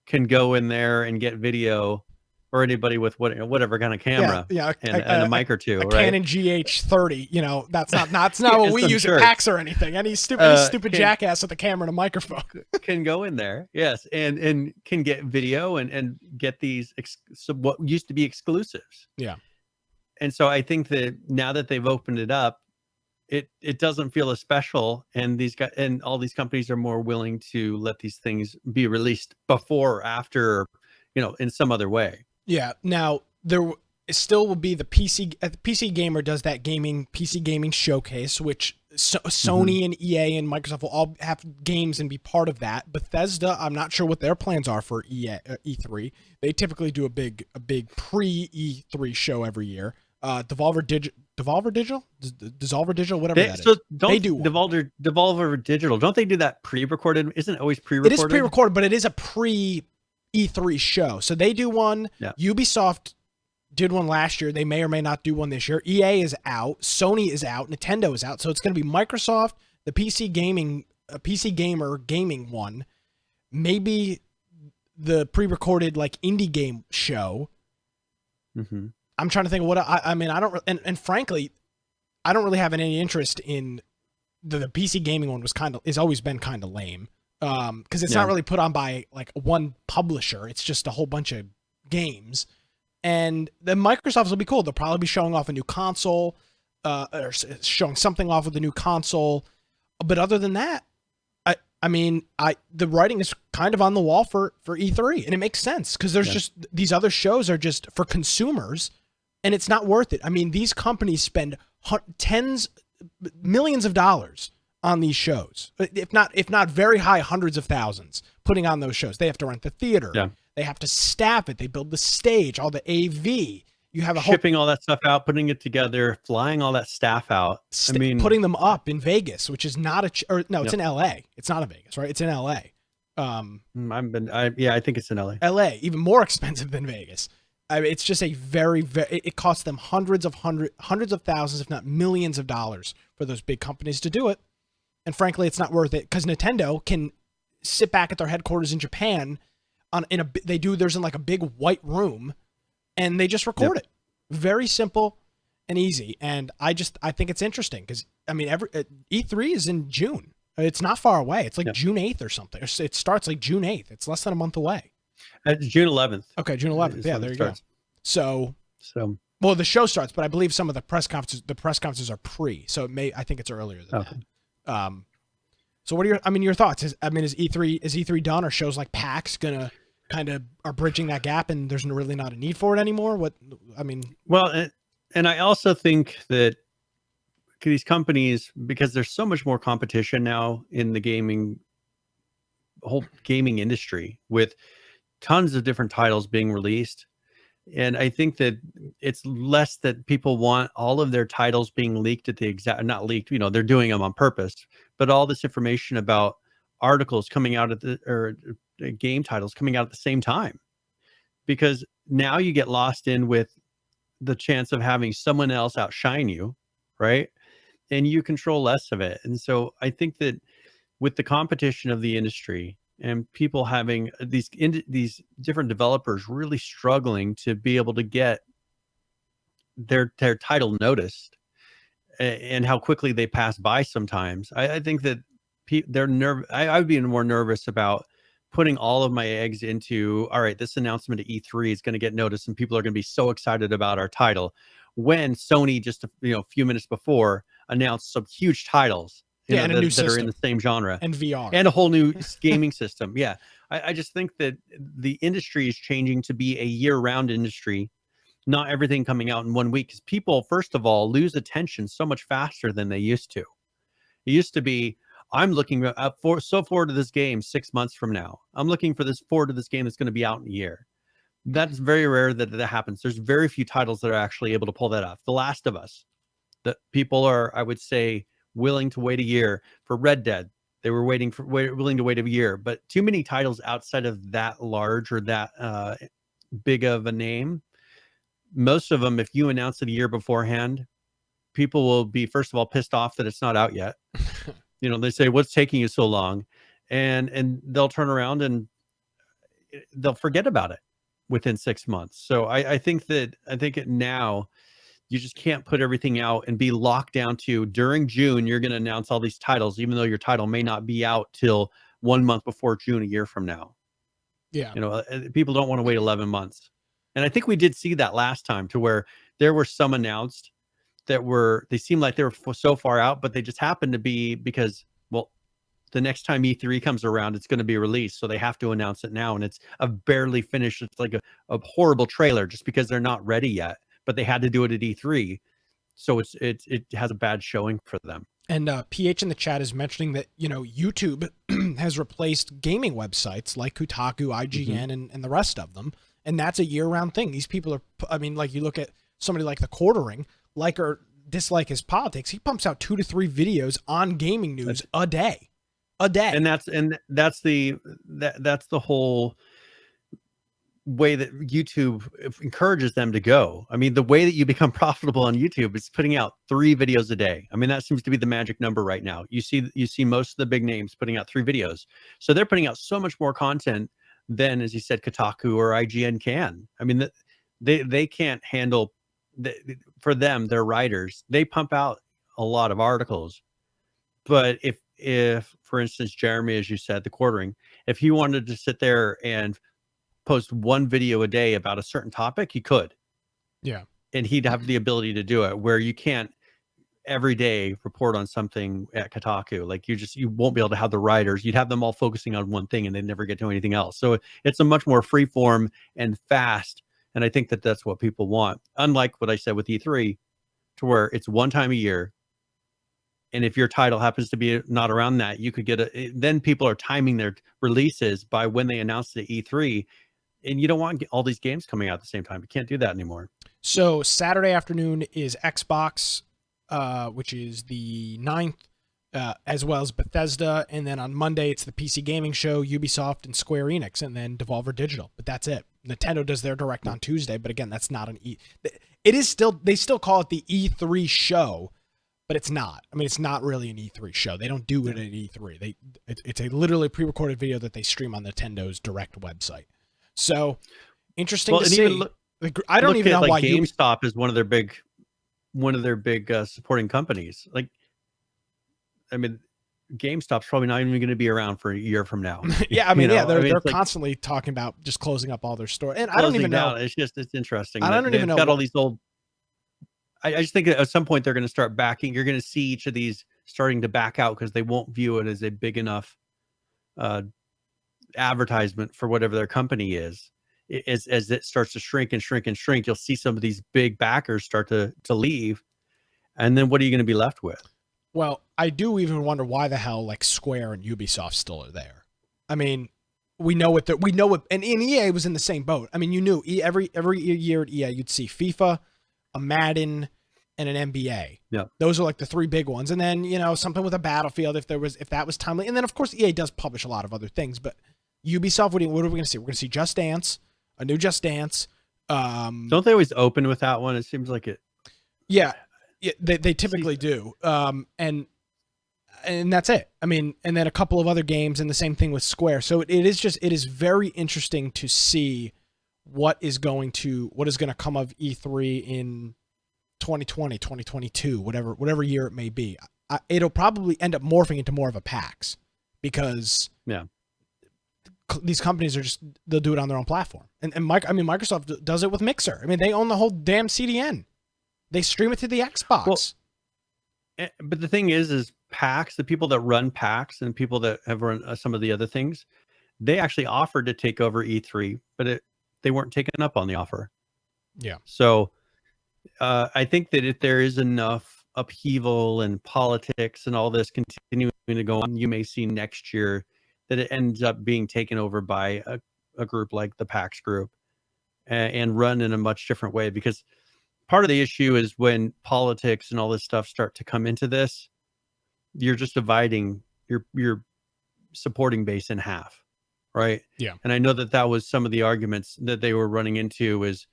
can go in there and get video, or anybody with whatever kind of camera, and a mic or two, a right? Canon GH30, that's not what we use at PAX or anything. Any stupid jackass with a camera and a microphone can go in there, yes, and can get video and get these what used to be exclusives. Yeah. And so I think that now that they've opened it up, it doesn't feel as special, and these guys and all these companies are more willing to let these things be released before or after, in some other way. Yeah. Now there still will be the PC Gamer does that PC gaming showcase, which Sony and EA and Microsoft will all have games and be part of that. Bethesda, I'm not sure what their plans are for E3. They typically do a big pre E3 show every year. Devolver Digital, whatever that is. They do Devolver Digital. Don't they do that pre-recorded? Isn't it always pre-recorded? It is pre-recorded, but it is a pre-E3 show. So they do one. Yeah. Ubisoft did one last year. They may or may not do one this year. EA is out. Sony is out. Nintendo is out. So it's going to be Microsoft, the PC Gamer gaming one, maybe the pre-recorded like indie game show. Mm-hmm. I'm trying to think of what I mean. I don't, and frankly, I don't really have any interest in the PC gaming one. Is always been kind of lame, because it's not really put on by like one publisher. It's just a whole bunch of games, and the Microsoft's will be cool. They'll probably be showing off a new console, or showing something off with the new console. But other than that, I mean, the writing is kind of on the wall for E3, and it makes sense because there's just these other shows are just for consumers, and it's not worth it. I mean, these companies spend millions of dollars on these shows, if not very high hundreds of thousands, putting on those shows. They have to rent the theater, they have to staff it, they build the stage, all the AV. You have shipping all that stuff out, putting it together, flying all that staff out. I mean, putting them up in Vegas, which is not it's in LA. It's not in Vegas, right? It's in LA. I think it's in LA. LA, even more expensive than Vegas. I mean, it's just a very, it costs them hundreds of thousands, if not millions of dollars for those big companies to do it. And frankly, it's not worth it because Nintendo can sit back at their headquarters in Japan there's in like a big white room, and they just record it. Very simple and easy. And I think it's interesting because, I mean, E3 is in June. It's not far away. It's like June 8th or something. It starts like June 8th. It's less than a month away. June 11th. Okay, June 11th. Yeah, there you go. So, well, the show starts, but I believe some of the press conferences are pre. So I think it's earlier than that. So what are your thoughts? Is E3 done? Or shows like PAX gonna kind of are bridging that gap, and there's really not a need for it anymore? Well, and I also think that these companies, because there's so much more competition now in the whole gaming industry, with tons of different titles being released. And I think that it's less that people want all of their titles being leaked not leaked, they're doing them on purpose, but all this information about articles coming out or game titles coming out at the same time, because now you get lost in with the chance of having someone else outshine you, right? And you control less of it. And so I think that with the competition of the industry and people having these different developers really struggling to be able to get their title noticed, and how quickly they pass by sometimes, I think that I would be more nervous about putting all of my eggs into, all right, this announcement at E3 is going to get noticed and people are going to be so excited about our title, when Sony just a few minutes before announced some huge titles and a new that are in the same genre, and VR, and a whole new gaming system. Yeah, I just think that the industry is changing to be a year-round industry, not everything coming out in 1 week, because people, first of all, lose attention so much faster than they used to. It used to be, I'm looking forward to this game 6 months from now. I'm looking forward to this game that's going to be out in a year. That's very rare that happens. There's very few titles that are actually able to pull that off. The Last of Us, that people are, I would say, willing to wait a year. For Red Dead, they were willing to wait a year. But too many titles outside of that large or that big of a name, most of them, if you announce it a year beforehand, people will be, first of all, pissed off that it's not out yet. They say, what's taking you so long? And they'll turn around and they'll forget about it within 6 months. So I think now you just can't put everything out and be locked down to, during June, you're going to announce all these titles, even though your title may not be out till 1 month before June a year from now. Yeah. People don't want to wait 11 months. And I think we did see that last time, to where there were some announced that they seemed like they were so far out, but they just happened to be, because, well, the next time E3 comes around, it's going to be released. So they have to announce it now. And it's a barely finished, it's like a horrible trailer, just because they're not ready yet, but they had to do it at E3. So it has a bad showing for them. And PH in the chat is mentioning that, YouTube has replaced gaming websites like Kotaku, IGN, and the rest of them. And that's a year-round thing. These people are, you look at somebody like the Quartering, like or dislike his politics, he pumps out 2 to 3 videos on gaming news a day. And that's the whole way that YouTube encourages them to go. I mean, the way that you become profitable on YouTube is putting out 3 videos a day. I mean, that seems to be the magic number right now. You see most of the big names putting out 3 videos. So they're putting out so much more content than, as you said, Kotaku or IGN can. I mean, they can't handle, for them, they're writers. They pump out a lot of articles. But if, for instance, Jeremy, as you said, the Quartering, if he wanted to sit there and post 1 video a day about a certain topic, he could. Yeah. And he'd have the ability to do it, where you can't every day report on something at Kotaku. Like you won't be able to have the writers. You'd have them all focusing on one thing and they never get to anything else. So it's a much more free form and fast. And I think that that's what people want. Unlike what I said with E3, to where it's one time a year. And if your title happens to be not around that, you could get then people are timing their releases by when they announce the E3. And you don't want all these games coming out at the same time. You can't do that anymore. So Saturday afternoon is Xbox, which is the 9th, as well as Bethesda. And then on Monday, it's the PC Gaming Show, Ubisoft, and Square Enix, and then Devolver Digital. But that's it. Nintendo does their Direct on Tuesday. But again, that's not an It is still, they still call it the E3 show, but it's not. I mean, it's not really an E3 show. They don't do it at E3. It's a literally pre-recorded video that they stream on Nintendo's Direct website. So interesting to see. I don't even know why GameStop is one of their big supporting companies. Like, I mean, GameStop's probably not even going to be around for a year from now. Yeah, I mean, they're constantly talking about just closing up all their stores, and I don't even know. It's interesting. I don't even know. Got all these old. I just think at some point they're going to start backing. You're going to see each of these starting to back out because they won't view it as a big enough advertisement for whatever their company is. As it starts to shrink and shrink and shrink, you'll see some of these big backers start to leave, and then what are you going to be left with? Well, I do even wonder why the hell like Square and Ubisoft still are there. I mean, we know what, and EA was in the same boat. I mean, you knew every year at EA you'd see FIFA, a Madden, and an NBA. Yeah, those are like the three big ones, and then something with a Battlefield if that was timely, and then of course EA does publish a lot of other things, but Ubisoft, what are we going to see? We're going to see Just Dance. A new Just Dance. Don't they always open with that one? It seems like it. Yeah, they typically do. And that's it. I mean, and then a couple of other games, and the same thing with Square. So it is very interesting to see what is going to come of E3 in 2020, 2022, whatever year it may be. It'll probably end up morphing into more of a PAX because these companies they'll do it on their own platform. And Microsoft does it with Mixer. I mean, they own the whole damn CDN. They stream it to the Xbox. Well, but the thing is PAX, the people that run PAX and people that have run some of the other things, they actually offered to take over E3, but they weren't taken up on the offer. Yeah. So I think that if there is enough upheaval and politics and all this continuing to go on, you may see next year that it ends up being taken over by a group like the PAX group and run in a much different way. Because part of the issue is when politics and all this stuff start to come into this, you're just dividing your supporting base in half, right? Yeah. And I know that was some of the arguments that they were running into is,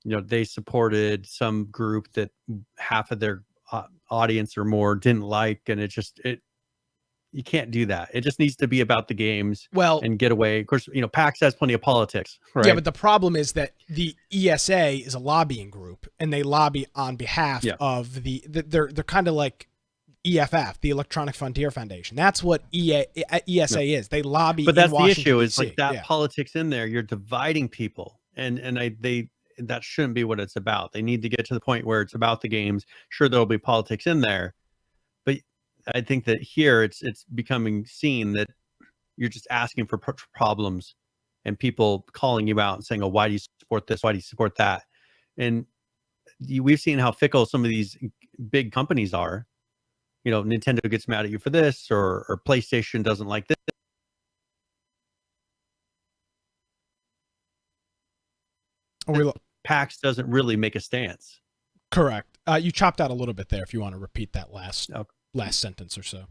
they supported some group that half of their audience or more didn't like, and you can't do that. It just needs to be about the games and get away. Of course, PAX has plenty of politics, right? Yeah, but the problem is that the ESA is a lobbying group, and they lobby on behalf of they're kind of like EFF, the Electronic Frontier Foundation. That's what ESA is. They lobby. But that's Washington, the issue. Is DC. like that politics in there. You're dividing people, and that shouldn't be what it's about. They need to get to the point where it's about the games. Sure, there'll be politics in there, but I think that here it's becoming seen that you're just asking for problems and people calling you out and saying, oh, why do you support this? Why do you support that? And we've seen how fickle some of these big companies are. Nintendo gets mad at you for this, or PlayStation doesn't like this. PAX doesn't really make a stance. Correct. You chopped out a little bit there if you want to repeat that last sentence or so.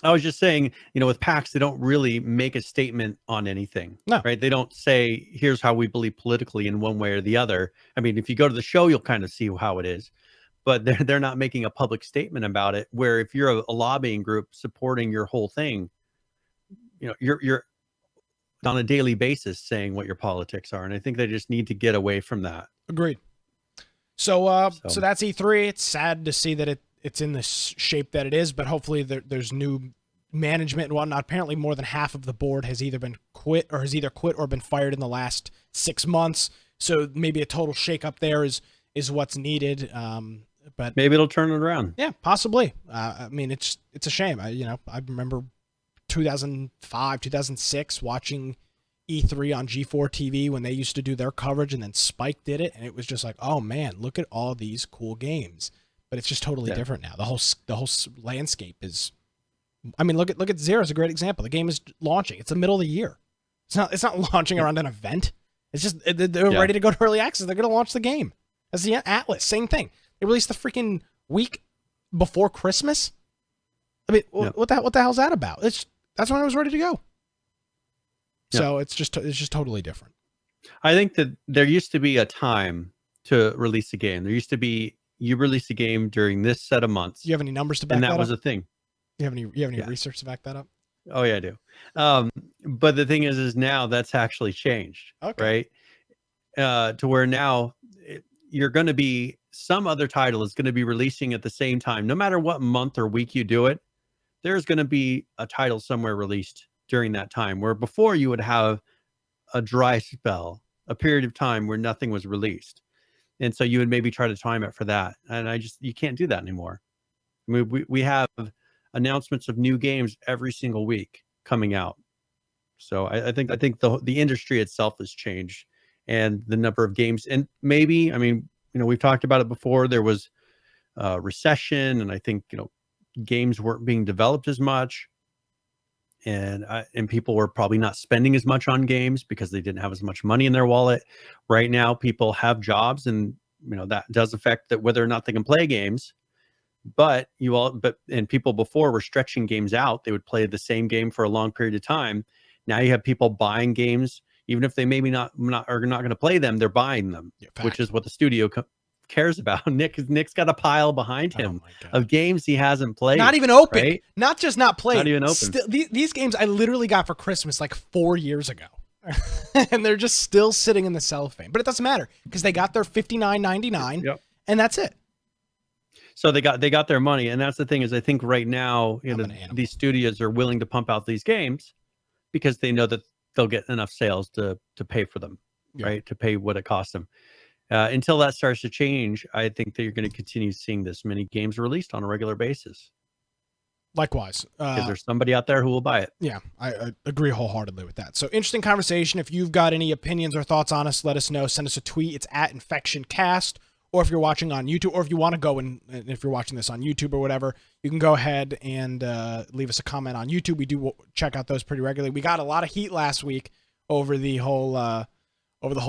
I was just saying, with PAX, they don't really make a statement on anything. No. Right? They don't say, here's how we believe politically in one way or the other. I mean, if you go to the show, you'll kind of see how it is. But they're not making a public statement about it, where if you're a lobbying group supporting your whole thing, you're on a daily basis saying what your politics are. And I think they just need to get away from that. Agreed. So that's E3. It's sad to see that it's in the shape that it is, but hopefully there's new management and whatnot. Apparently more than half of the board has either quit or been fired in the last 6 months. So maybe a total shakeup there is what's needed. But maybe it'll turn it around. Yeah, possibly. I mean, it's a shame. I remember 2005, 2006 watching E3 on G4 TV when they used to do their coverage, and then Spike did it, and it was just like, oh man, look at all these cool games. But it's just totally different now. The whole landscape is. I mean, look at Xera is a great example. The game is launching. It's the middle of the year. It's not launching around an event. It's just they're ready to go to early access. They're going to launch the game. That's the Atlas. Same thing. They released the freaking week before Christmas. I mean, what the hell's that about? That's when I was ready to go. So it's just totally different. I think that there used to be a time to release a game. There used to be you release a game during this set of months. Do you have any numbers to back that up? And that was a thing. You have any research to back that up? Oh yeah, I do. But the thing is now that's actually changed, right? To where now you're going to be some other title is going to be releasing at the same time, no matter what month or week you do it. There's going to be a title somewhere released during that time, where before you would have a dry spell, a period of time where nothing was released, and so you would maybe try to time it for that. And you can't do that anymore. I mean, we have announcements of new games every single week coming out. So I think the industry itself has changed, and the number of games, and maybe, I mean, we've talked about it before. There was recession, and I think, games weren't being developed as much, and people were probably not spending as much on games because they didn't have as much money in their wallet. Right now, people have jobs, and that does affect that whether or not they can play games. But people before were stretching games out. They would play the same game for a long period of time. Now you have people buying games, even if they maybe not are not going to play them, they're buying them, which is what the studio cares about. Nick's got a pile behind him of games he hasn't played. Not even open. Right? Not just not played. Not even open. These games I literally got for Christmas like 4 years ago. And they're just still sitting in the cellophane. But it doesn't matter because they got their $59.99 and that's it. So they got their money, and that's the thing is I think right now these studios are willing to pump out these games because they know that they'll get enough sales to pay for them, right? To pay what it costs them. Until that starts to change, I think that you're going to continue seeing this many games released on a regular basis. Likewise. Because there's somebody out there who will buy it. Yeah, I agree wholeheartedly with that. So interesting conversation. If you've got any opinions or thoughts on us, let us know. Send us a tweet. It's @InfectionCast. Or if you're watching on YouTube, or if you want to go and if you're watching this on YouTube or whatever, you can go ahead and leave us a comment on YouTube. We do check out those pretty regularly. We got a lot of heat last week over the whole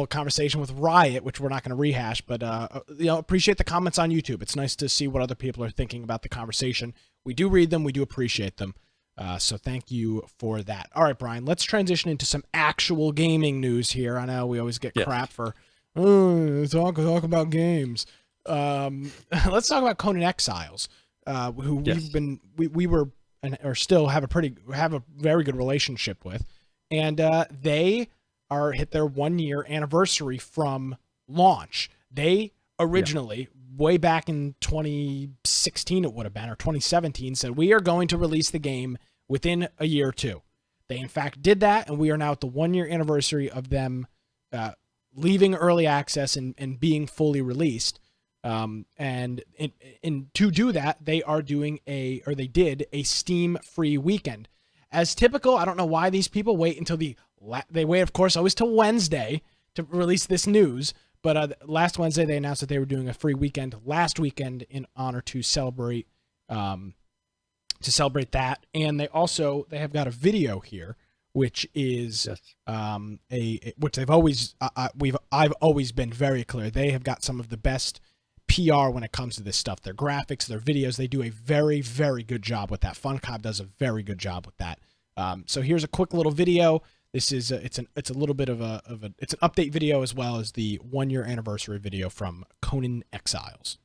conversation with Riot, which we're not going to rehash. But appreciate the comments on YouTube. It's nice to see what other people are thinking about the conversation. We do read them. We do appreciate them. So thank you for that. All right, Brian, let's transition into some actual gaming news here. I know we always get crap for. Talk about games. Let's talk about Conan Exiles, who we were or still have a very good relationship with, and they hit their 1 year anniversary from launch. They originally, way back in 2016, it would have been, or 2017, said we are going to release the game within a year or two. They in fact did that, and we are now at the 1 year anniversary of them leaving early access and being fully released. And to do that, they did a Steam free weekend. As typical, I don't know why these people wait until they wait, of course, always till Wednesday to release this news. But last Wednesday, they announced that they were doing a free weekend last weekend in honor to celebrate that. And they have got a video here, which is which they've always I've always been very clear. They have got some of the best PR when it comes to this stuff. Their graphics, their videos, they do a very, very good job with that. FunCobb does a very good job with that. So here's a quick little video. This is it's a little bit of it's an update video as well as the 1 year anniversary video from Conan Exiles.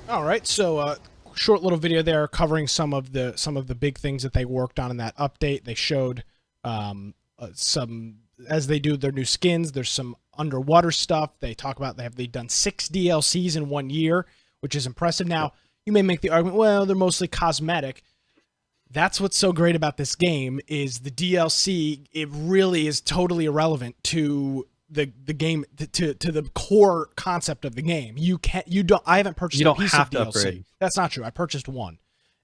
All right, so short little video there covering some of the big things that they worked on in that update. They showed some, as they do their new skins. There's some underwater stuff. They talk about they've done 6 DLCs in 1 year, which is impressive. Now you may make the argument, well, they're mostly cosmetic. That's what's so great about this game is the DLC. It really is totally irrelevant to the game, to the core concept of the game. I haven't purchased a piece of DLC. Upgrade. That's not true. I purchased one,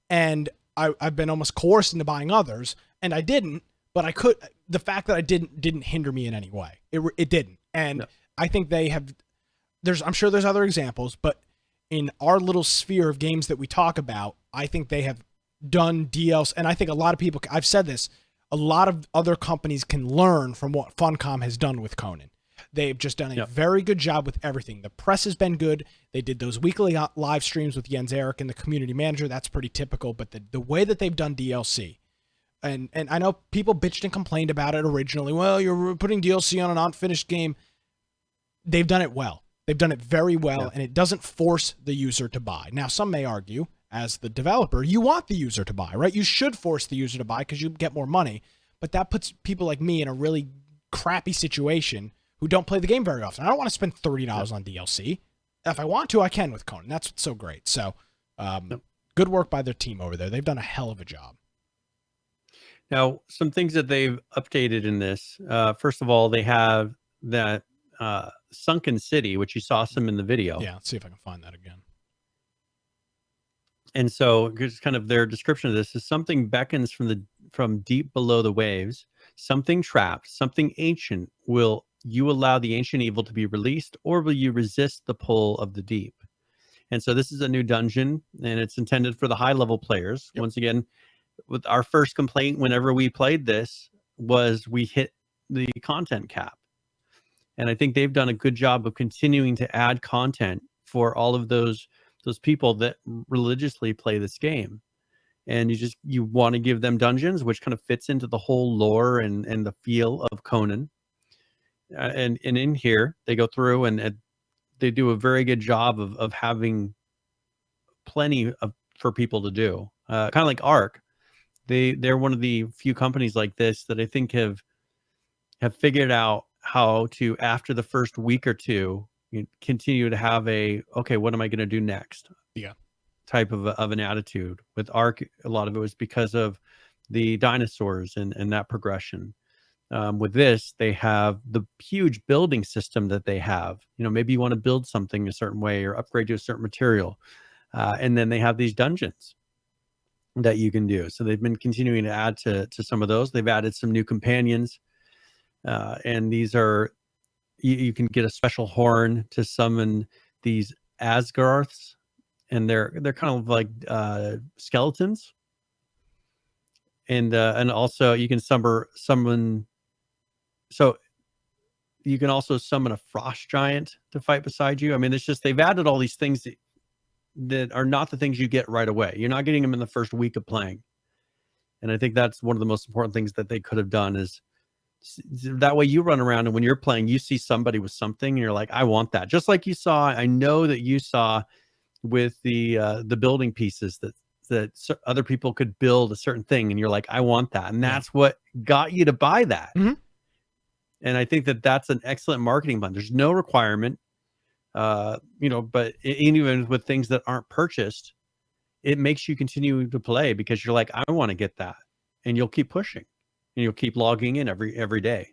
and I've been almost coerced into buying others, and I didn't. But I could. The fact that I didn't hinder me in any way. It didn't, and no. I think they have. I'm sure there's other examples, but in our little sphere of games that we talk about, I think they have done DLC, and I think a lot of people. I've said this. A lot of other companies can learn from what Funcom has done with Conan. They've just done a very good job with everything. The press has been good. They did those weekly live streams with Jens Erik and the community manager. That's pretty typical. But the way that they've done DLC, and I know people bitched and complained about it originally. Well, you're putting DLC on an unfinished game. They've done it well. They've done it very well, and it doesn't force the user to buy. Now, some may argue, as the developer, you want the user to buy, right? You should force the user to buy because you get more money. But that puts people like me in a really crappy situation who don't play the game very often. I don't want to spend $30 on DLC. If I want to, I can with Conan. That's what's so great. So good work by their team over there. They've done a hell of a job. Now, some things that they've updated in this. First of all, they have that sunken city, which you saw some in the video. Yeah, let's see if I can find that again. And so just kind of their description of this is something beckons from deep below the waves, something trapped, something ancient. Will you allow the ancient evil to be released, or will you resist the pull of the deep? And so this is a new dungeon, and it's intended for the high level players. Yep. Once again, with our first complaint whenever we played this was we hit the content cap. And I think they've done a good job of continuing to add content for all of those people that religiously play this game. And you want to give them dungeons, which kind of fits into the whole lore and the feel of Conan. And in here, they go through and they do a very good job of having plenty for people to do. Kind of like Ark. They're one of the few companies like this that I think have figured out how to, after the first week or two, continue to have okay, what am I going to do next? Yeah. Type of an attitude. With Ark, a lot of it was because of the dinosaurs and that progression. With this, they have the huge building system that they have. Maybe you want to build something a certain way or upgrade to a certain material. And then they have these dungeons that you can do. So they've been continuing to add to some of those. They've added some new companions. And these are, you can get a special horn to summon these Asgarths. And they're kind of like skeletons. And also you can summon. So you can also summon a frost giant to fight beside you. I mean, they've added all these things that are not the things you get right away. You're not getting them in the first week of playing. And I think that's one of the most important things that they could have done is that way you run around and when you're playing, you see somebody with something and you're like, I want that. Just like I know that you saw with the building pieces that other people could build a certain thing and you're like, I want that. And that's what got you to buy that. Mm-hmm. And I think that that's an excellent marketing plan. There's no requirement, but even with things that aren't purchased, it makes you continue to play because you're like, I want to get that. And you'll keep pushing and you'll keep logging in every day.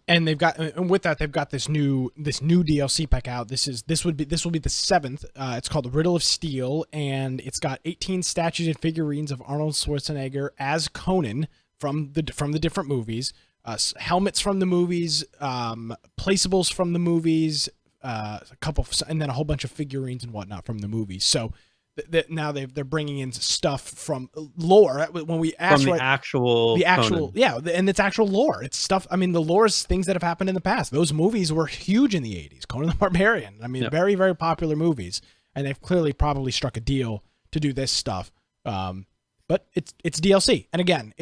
And with that, they've got this new DLC pack out. This will be the 7th. It's called The Riddle of Steel, and it's got 18 statues and figurines of Arnold Schwarzenegger as Conan from the different movies, helmets from the movies, placeables from the movies, and then a whole bunch of figurines and whatnot from the movies. So now they're bringing in stuff from lore. When we asked from the actual Conan. And it's actual lore. It's stuff. I mean, the lore is things that have happened in the past. Those movies were huge in the 80s. Conan the Barbarian. I mean, very, very popular movies, and they've clearly probably struck a deal to do this stuff. But it's DLC, and again,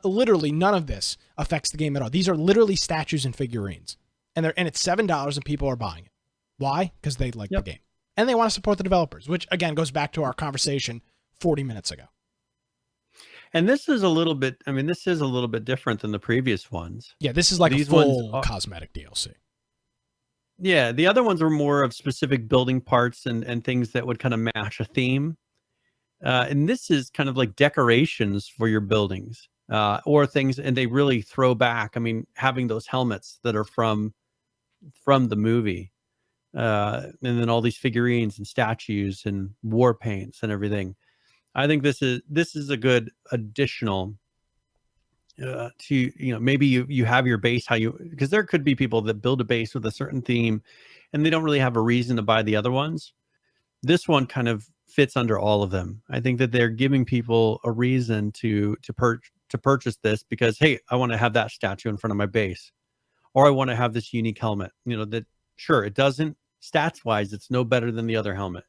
literally none of this affects the game at all. These are literally statues and figurines, and it's $7, and people are buying it. Why? Because they like the game. and they want to support the developers, which again goes back to our conversation 40 minutes ago. And this is a little bit, I mean, this is a little bit different than the previous ones. Yeah, this is like These a full ones are- cosmetic DLC. Yeah, the other ones are more of specific building parts and things that would kind of match a theme. And this is kind of like decorations for your buildings or things, and they really throw back. I mean, having those helmets that are from the movie, and then all these figurines and statues and war paints and everything. I think this is a good additional to, you know, maybe you have your base because there could be people that build a base with a certain theme and they don't really have a reason to buy the other ones. This one kind of fits under all of them. I think that they're giving people a reason to purchase this because, hey, I want to have that statue in front of my base, or I want to have this unique helmet. You know, that sure, it doesn't stats wise, it's no better than the other helmet.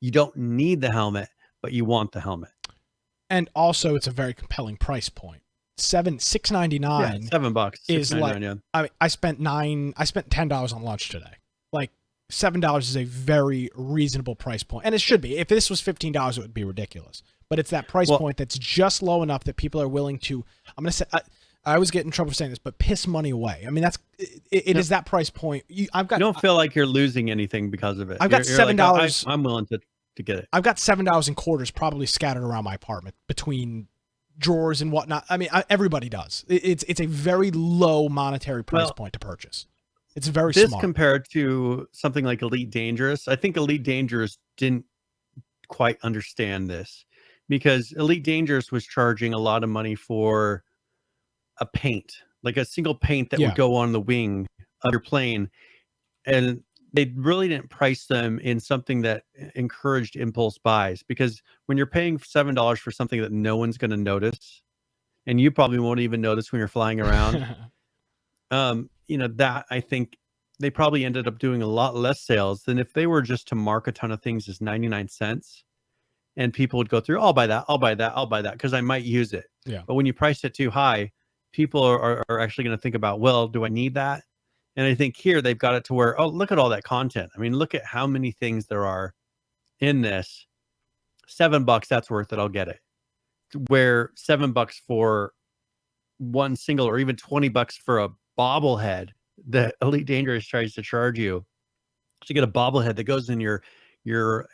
You don't need the helmet, but you want the helmet. And also it's a very compelling price point. $6.99. Yeah, $7 is like, yeah. I mean, I spent $10 on lunch today. Like $7 is a very reasonable price point, and it should be. If this was $15, it would be ridiculous. But it's that price point that's just low enough that people are willing to. I'm gonna say I always get in trouble for saying this, but piss money away. I mean, it is that price point. You don't feel like you're losing anything because of it. I've got $7. Like, I'm willing to get it. I've got $7 in quarters probably scattered around my apartment between drawers and whatnot. I mean, everybody does. It's a very low monetary price point to purchase. It's very smart. Compared to something like Elite Dangerous, I think Elite Dangerous didn't quite understand this because Elite Dangerous was charging a lot of money for a paint, like a single paint that would go on the wing of your plane, and they really didn't price them in something that encouraged impulse buys, because when you're paying $7 for something that no one's going to notice, and you probably won't even notice when you're flying around, you know, that I think they probably ended up doing a lot less sales than if they were just to mark a ton of things as 99 cents and people would go through, I'll buy that, I'll buy that, I'll buy that because I might use it. Yeah. But when you price it too high, people are actually going to think about, well, do I need that? And I think here they've got it to where, oh, look at all that content. I mean, look at how many things there are in this. $7, that's worth it. I'll get it. Where $7 for one single, or even $20 for a bobblehead that Elite Dangerous tries to charge you to get a bobblehead that goes in your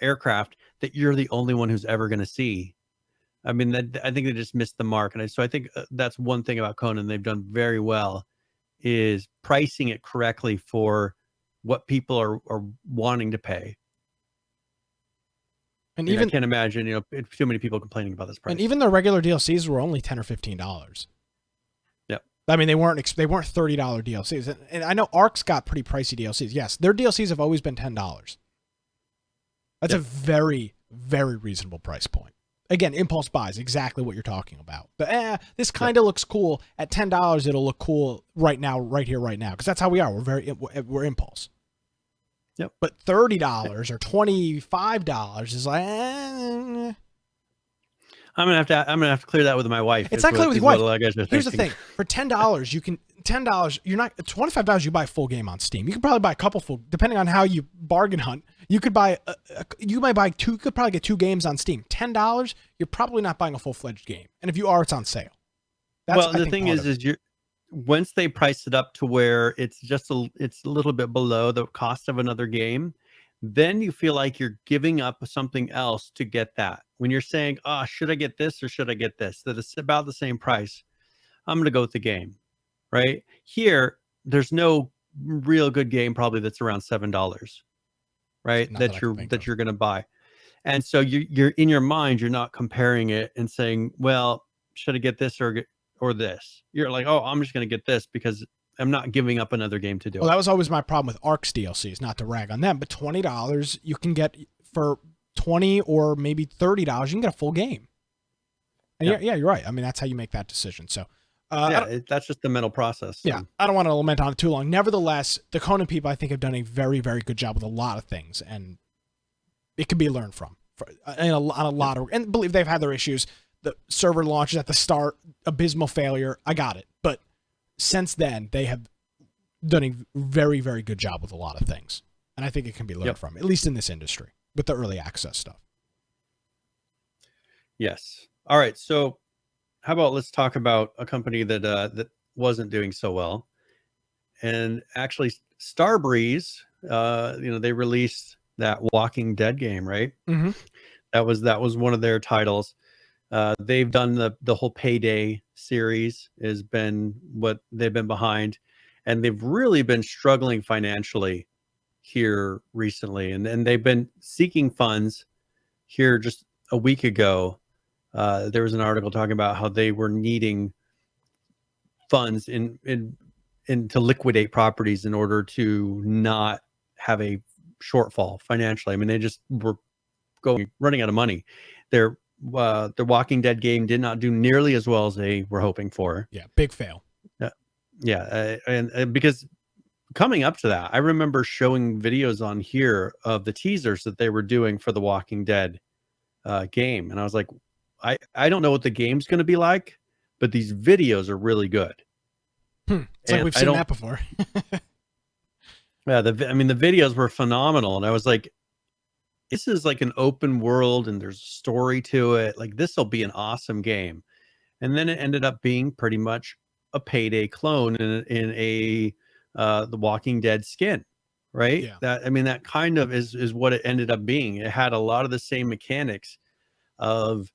aircraft that you're the only one who's ever going to see. I mean, I think they just missed the mark. And so I think that's one thing about Conan they've done very well, is pricing it correctly for what people are wanting to pay. And even I can't imagine, you know, too many people complaining about this price. And even the regular DLCs were only $10 or $15. Yep. I mean, they weren't $30 DLCs. And I know Ark's got pretty pricey DLCs. Yes, their DLCs have always been $10. That's a very, very reasonable price point. Again, impulse buys, exactly what you're talking about. But this kind of looks cool. At $10, it'll look cool right now, right here, right now, because that's how we are. We're impulse. Yep. But $30 or $25 is like. I'm gonna have to clear that with my wife. It's not clear with your wife. Here's the thing: for $10, you can You're not $25. You buy a full game on Steam. You could probably buy a couple full, depending on how you bargain hunt. You could buy you might buy two. You could probably get 2 games on Steam. $10, you're probably not buying a full-fledged game. And if you are, it's on sale. Well, the thing is you're once they price it up to where it's just it's a little bit below the cost of another game, then you feel like you're giving up something else to get that. When you're saying, "Oh, should I get this or should I get this?" That it's about the same price. I'm going to go with the game, right? Here, there's no real good game probably that's around $7, right? That you're going to buy. And so you're in your mind, you're not comparing it and saying, "Well, should I get this or this?" You're like, "Oh, I'm just going to get this because I'm not giving up another game to do." Well, that was always my problem with Ark's DLCs, not to rag on them, but $20 you can get for $20 or maybe $30, you can get a full game. And yeah, you're right. I mean, that's how you make that decision. So that's just the mental process. So. Yeah, I don't want to lament on it too long. Nevertheless, the Conan people, I think, have done a very, very good job with a lot of things, and it can be learned from on a lot of. And believe they've had their issues. The server launches at the start, abysmal failure. I got it, but since then they have done a very, very good job with a lot of things. and I think it can be learned from, at least in this industry with the early access stuff. Yes. All right. So how about let's talk about a company that that wasn't doing so well, and actually Starbreeze. They released that Walking Dead game, right? Mm-hmm. That was one of their titles. They've done the whole Payday series has been what they've been behind, and they've really been struggling financially here recently, and they've been seeking funds here just a week ago. There was an article talking about how they were needing funds in to liquidate properties in order to not have a shortfall financially. I mean, they just were running out of money. Their Walking Dead game did not do nearly as well as they were hoping for. Yeah, big fail. And because coming up to that, I remember showing videos on here of the teasers that they were doing for the Walking Dead game, and I was like, I don't know what the game's going to be like, but these videos are really good. It's like we've seen that before. Yeah, the videos were phenomenal, and I was like, this is like an open world, and there's a story to it. Like, this will be an awesome game. And then it ended up being pretty much a Payday clone in a the Walking Dead skin, right? Yeah. That kind of is what it ended up being. It had a lot of the same mechanics of,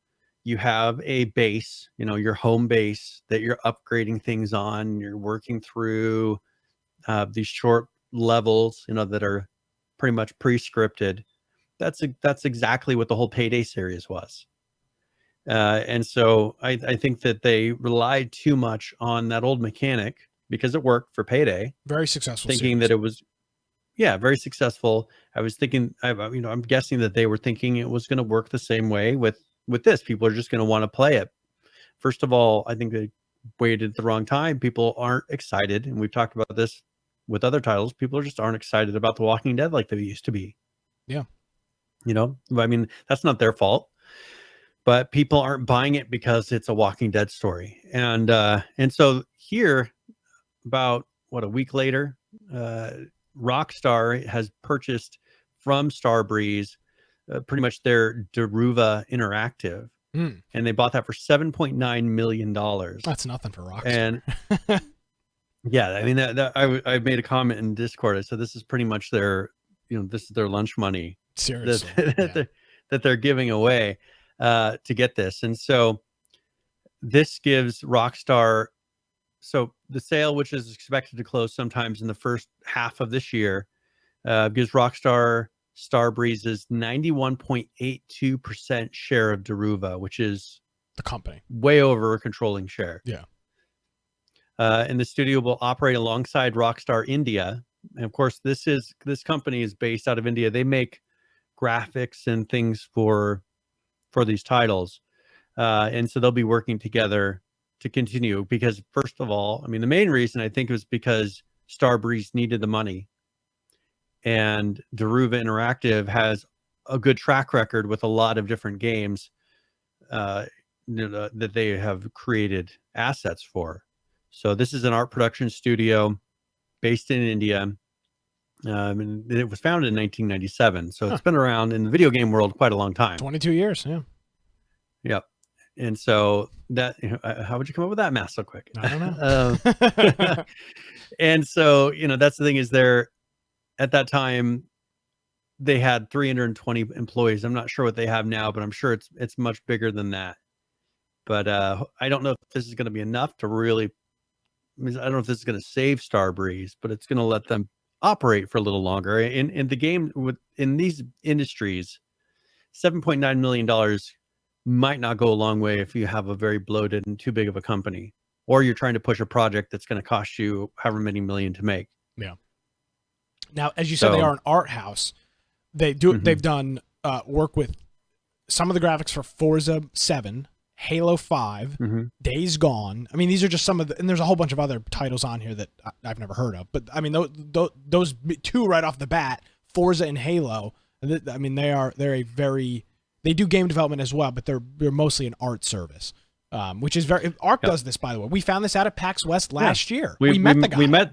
you have a base, your home base that you're upgrading things on. You're working through these short levels, that are pretty much pre-scripted. That's exactly what the whole Payday series was. And so I think that they relied too much on that old mechanic because it worked for Payday. Very successful. Thinking that it was, very successful. I was thinking, I'm guessing that they were thinking it was going to work the same way with this. People are just going to want to play it. First of all, I think they waited at the wrong time. People aren't excited, and we've talked about this with other titles. People just aren't excited about The Walking Dead like they used to be. Yeah. That's not their fault, but people aren't buying it because it's a Walking Dead story. And so here, about a week later, Rockstar has purchased from Starbreeze pretty much their Daruva Interactive, and they bought that for $7.9 million. That's nothing for Rockstar. And I made a comment in Discord. I said, this is pretty much their, this is their lunch money. Seriously, that they're giving away to get this. And so this gives Rockstar, so the sale, which is expected to close sometimes in the first half of this year, gives Rockstar Starbreeze's 91.82% share of Daruva, which is the company way over a controlling share. Yeah. And the studio will operate alongside Rockstar India. And of course, this company is based out of India. They make graphics and things for these titles. And so they'll be working together to continue, because first of all, the main reason I think was because Starbreeze needed the money, and Daruva Interactive has a good track record with a lot of different games that they have created assets for. So this is an art production studio based in India. And it was founded in 1997. So it's been around in the video game world quite a long time. 22 years. Yeah. Yep. And so that, how would you come up with that math so quick? I don't know. And so, that's the thing, is at that time, they had 320 employees. I'm not sure what they have now, but I'm sure it's much bigger than that. But I don't know if this is going to be enough to really, I don't know if this is going to save Starbreeze, but it's going to let them operate for a little longer. In the game, in these industries, $7.9 million might not go a long way if you have a very bloated and too big of a company, or you're trying to push a project that's going to cost you however many million to make. Yeah. Now, as you said, they are an art house. They do. Mm-hmm. They've done work with some of the graphics for Forza 7, Halo 5, mm-hmm. Days Gone. These are just some of the, and there's a whole bunch of other titles on here that I've never heard of. But those two right off the bat, Forza and Halo. They do game development as well, but they're mostly an art service, which is very. Arc does this, by the way. We found this out at PAX West last year. We met the guy.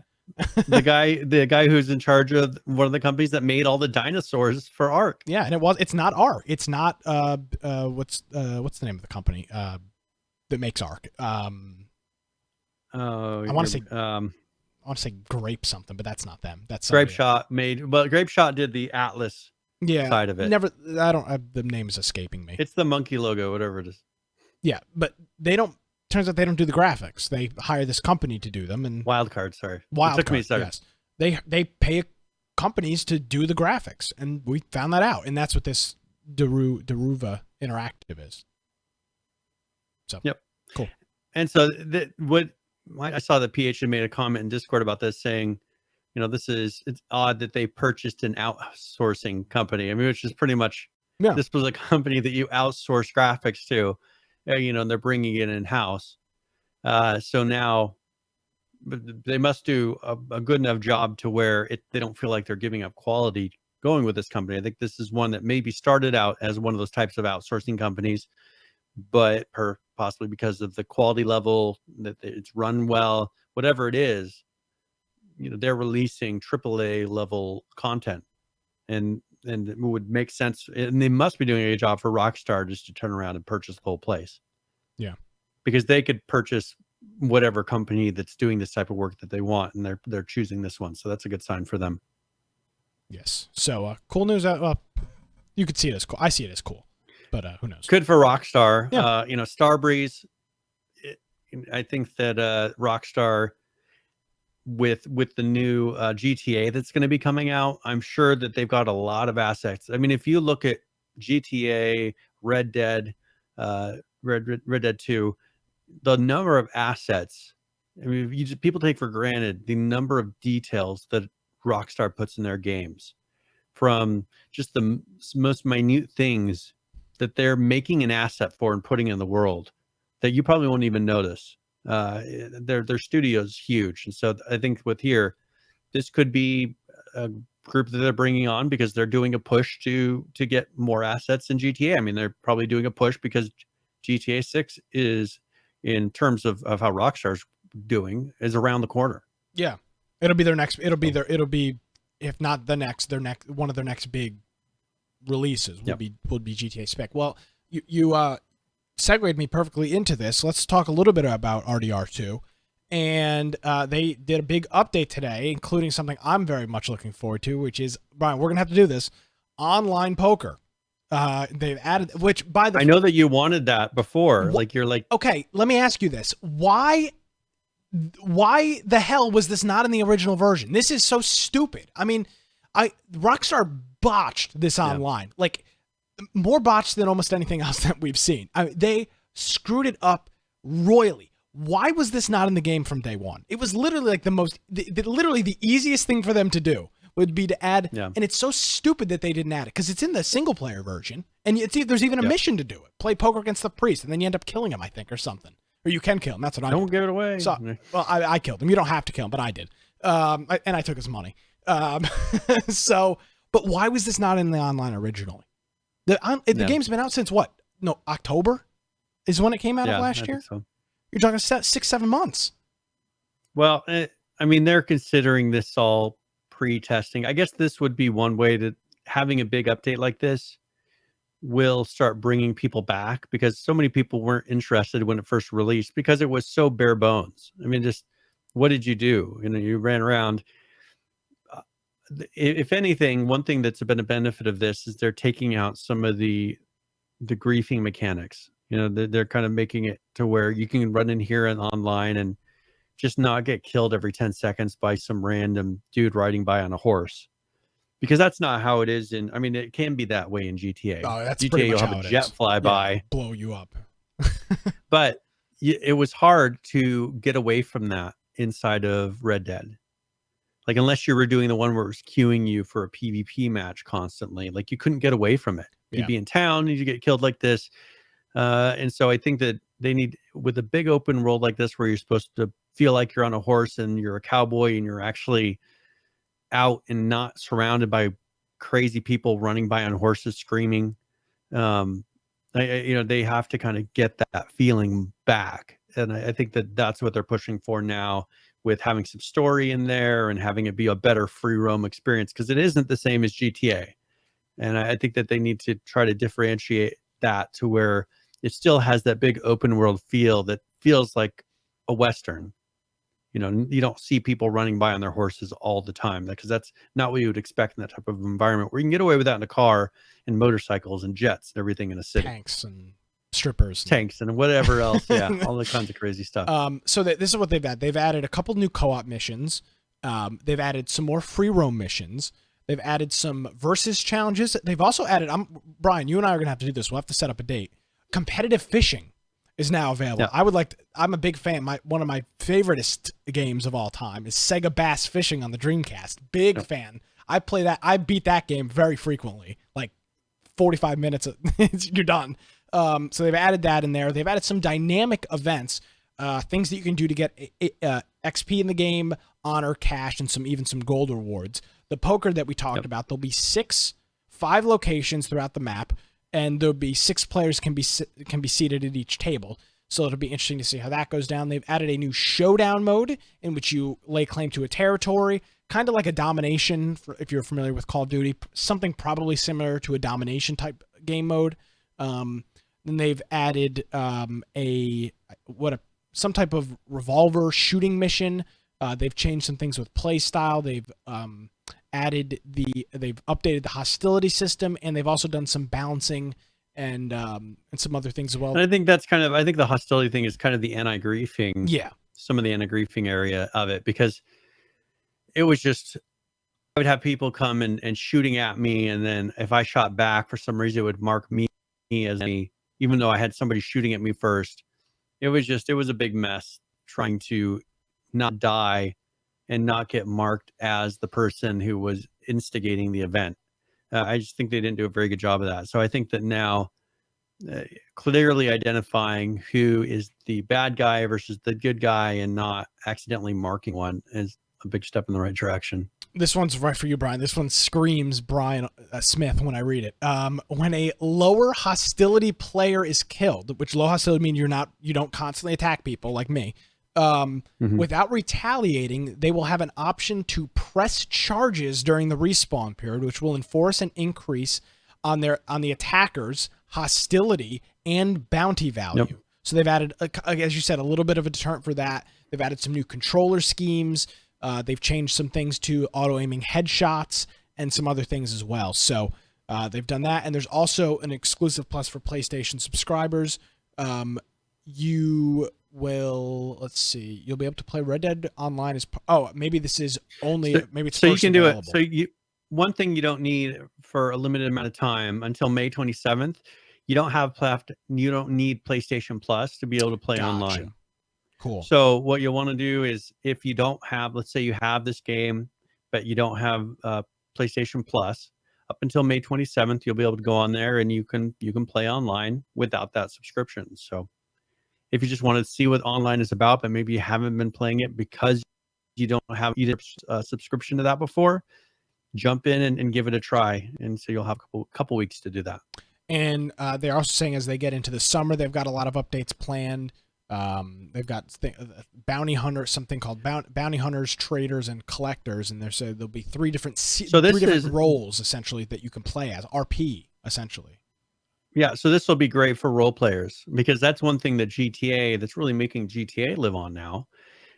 the guy who's in charge of one of the companies that made all the dinosaurs for Ark. Yeah, and it's not Ark. It's not what's the name of the company that makes Ark? I want to say Grape something, but that's not them. That's Grape Shot Grape Shot did the Atlas side of it. The name is escaping me. It's the monkey logo, whatever it is. Yeah, but turns out they don't do the graphics. They hire this company to do them, and Wildcard. It took me a second. Yes, they pay companies to do the graphics, and we found that out, and that's what this Deruva Interactive is. So yep, cool. And so I saw that PH had made a comment in Discord about this, saying, it's odd that they purchased an outsourcing company. I mean, which is pretty much this was a company that you outsource graphics to. And they're bringing it in-house. So now they must do a good enough job to where they don't feel like they're giving up quality going with this company. I think this is one that maybe started out as one of those types of outsourcing companies, but possibly because of the quality level, that it's run well, whatever it is, they're releasing AAA level content. And it would make sense, and they must be doing a good job for Rockstar just to turn around and purchase the whole place. Yeah, because they could purchase whatever company that's doing this type of work that they want, and they're choosing this one, so that's a good sign for them. Yes. So cool news. You could see it as cool. I see it as cool, but who knows? Good for Rockstar. Yeah. Starbreeze. I think that Rockstar, with the new GTA that's going to be coming out, I'm sure that they've got a lot of assets. I mean, if you look at GTA, Red Dead, Red Dead 2, the number of assets, I mean, people take for granted the number of details that Rockstar puts in their games, from just the most minute things that they're making an asset for and putting in the world that you probably won't even notice. Their studio's huge, and so I think this could be a group that they're bringing on because they're doing a push to get more assets in GTA. I mean, they're probably doing a push because GTA 6 is, in terms of how Rockstar's doing, is around the corner. Yeah, it'll be their next. It'll be if not the next, one of their next big releases will be GTA Spec. Well, you segued me perfectly into this. Let's talk a little bit about RDR2. And they did a big update today, including something I'm very much looking forward to, which is, Brian, we're going to have to do this, online poker. They've added, which by the I know that you wanted that before. You're like, okay, let me ask you this. Why the hell was this not in the original version? This is so stupid. I mean, Rockstar botched this online. Like, more botched than almost anything else that we've seen. They screwed it up royally. Why was this not in the game from day one? It was literally like literally the easiest thing for them to do would be to add, and it's so stupid that they didn't add it, because it's in the single player version, and there's even a mission to do it. Play poker against the priest, and then you end up killing him, I think, or something. Or you can kill him. That's what I don't give it away. So, well, I killed him. You don't have to kill him, but I did. And I took his money. But why was this not in the online originally? The game's been out since what? No, October is when it came out of last year. So. You're talking 6-7 months. Well, I mean, they're considering this all pre-testing. I guess this would be one way that having a big update like this will start bringing people back, because so many people weren't interested when it first released because it was so bare bones. I mean, just what did you do? You ran around. If anything, one thing that's been a benefit of this is they're taking out some of the griefing mechanics. They're kind of making it to where you can run in here and online and just not get killed every 10 seconds by some random dude riding by on a horse, because that's not how it is I mean, it can be that way in GTA. Oh, that's GTA, pretty much you'll how have a it jet is. fly by, blow you up. But it was hard to get away from that inside of Red Dead. Like, unless you were doing the one where it was queuing you for a PvP match constantly, like, you couldn't get away from it. You'd be in town and you get killed like this. And so I think that they need, with a big open world like this, where you're supposed to feel like you're on a horse and you're a cowboy and you're actually out and not surrounded by crazy people running by on horses screaming. They have to kind of get that feeling back. And I think that that's what they're pushing for now with having some story in there and having it be a better free roam experience, because it isn't the same as GTA. And I think that they need to try to differentiate that to where it still has that big open world feel that feels like a Western. You know, you don't see people running by on their horses all the time, because that's not what you would expect in that type of environment where you can get away with that in a car and motorcycles and jets and everything in a city. Tanks and strippers. Tanks and whatever else. Yeah, all the kinds of crazy stuff. So this is what they've had. They've added a couple new co-op missions. They've added some more free roam missions. They've added some versus challenges. They've also added, Brian, you and I are going to have to do this. We'll have to set up a date. Competitive fishing is now available. Yeah. I'm a big fan. One of my favoriteest games of all time is Sega Bass Fishing on the Dreamcast. Big fan. I play that. I beat that game very frequently. Like 45 minutes, you're done. So they've added that in there. They've added some dynamic events, things that you can do to get XP in the game, honor, cash, and even some gold rewards. The poker that we talked about, there'll be 5 locations throughout the map, and there'll be 6 players can be seated at each table. So it'll be interesting to see how that goes down. They've added a new showdown mode in which you lay claim to a territory, kind of like a domination, if you're familiar with Call of Duty, something probably similar to a domination type game mode. Then they've added some type of revolver shooting mission. They've changed some things with play style. They've updated the hostility system, and they've also done some balancing and some other things as well. And I think I think the hostility thing is kind of the anti-griefing. Yeah. Some of the anti-griefing area of it, because it was just, I would have people come and shooting at me, and then if I shot back for some reason, it would mark me as me, even though I had somebody shooting at me first. It was a big mess trying to not die and not get marked as the person who was instigating the event. I just think they didn't do a very good job of that. So I think that now clearly identifying who is the bad guy versus the good guy and not accidentally marking one is a big step in the right direction. This one's right for you, Brian. This one screams Brian Smith when I read it. When a lower hostility player is killed, which low hostility means you don't constantly attack people like me. Without retaliating, they will have an option to press charges during the respawn period, which will enforce an increase on the attacker's hostility and bounty value. Yep. So they've added, as you said, a little bit of a deterrent for that. They've added some new controller schemes. They've changed some things to auto-aiming headshots and some other things as well. So they've done that. And there's also an exclusive plus for PlayStation subscribers. You'll be able to play Red Dead Online maybe this is only, maybe it's so you can available. do it. So one thing you don't need for a limited amount of time until May 27th, you don't need PlayStation Plus to be able to play online. Cool. So what you'll want to do is, if you don't have, let's say you have this game, but you don't have PlayStation Plus, up until May 27th, you'll be able to go on there and you can play online without that subscription. So if you just want to see what online is about, but maybe you haven't been playing it because you don't have either subscription to that before, jump in and give it a try. And so you'll have a couple weeks to do that. And they're also saying as they get into the summer, they've got a lot of updates planned. They've got bounty hunters, something called bounty hunters, traders, and collectors, and there'll be three different roles essentially that you can play as RP essentially. Yeah, so this will be great for role players, because that's one thing that's really making GTA live on now,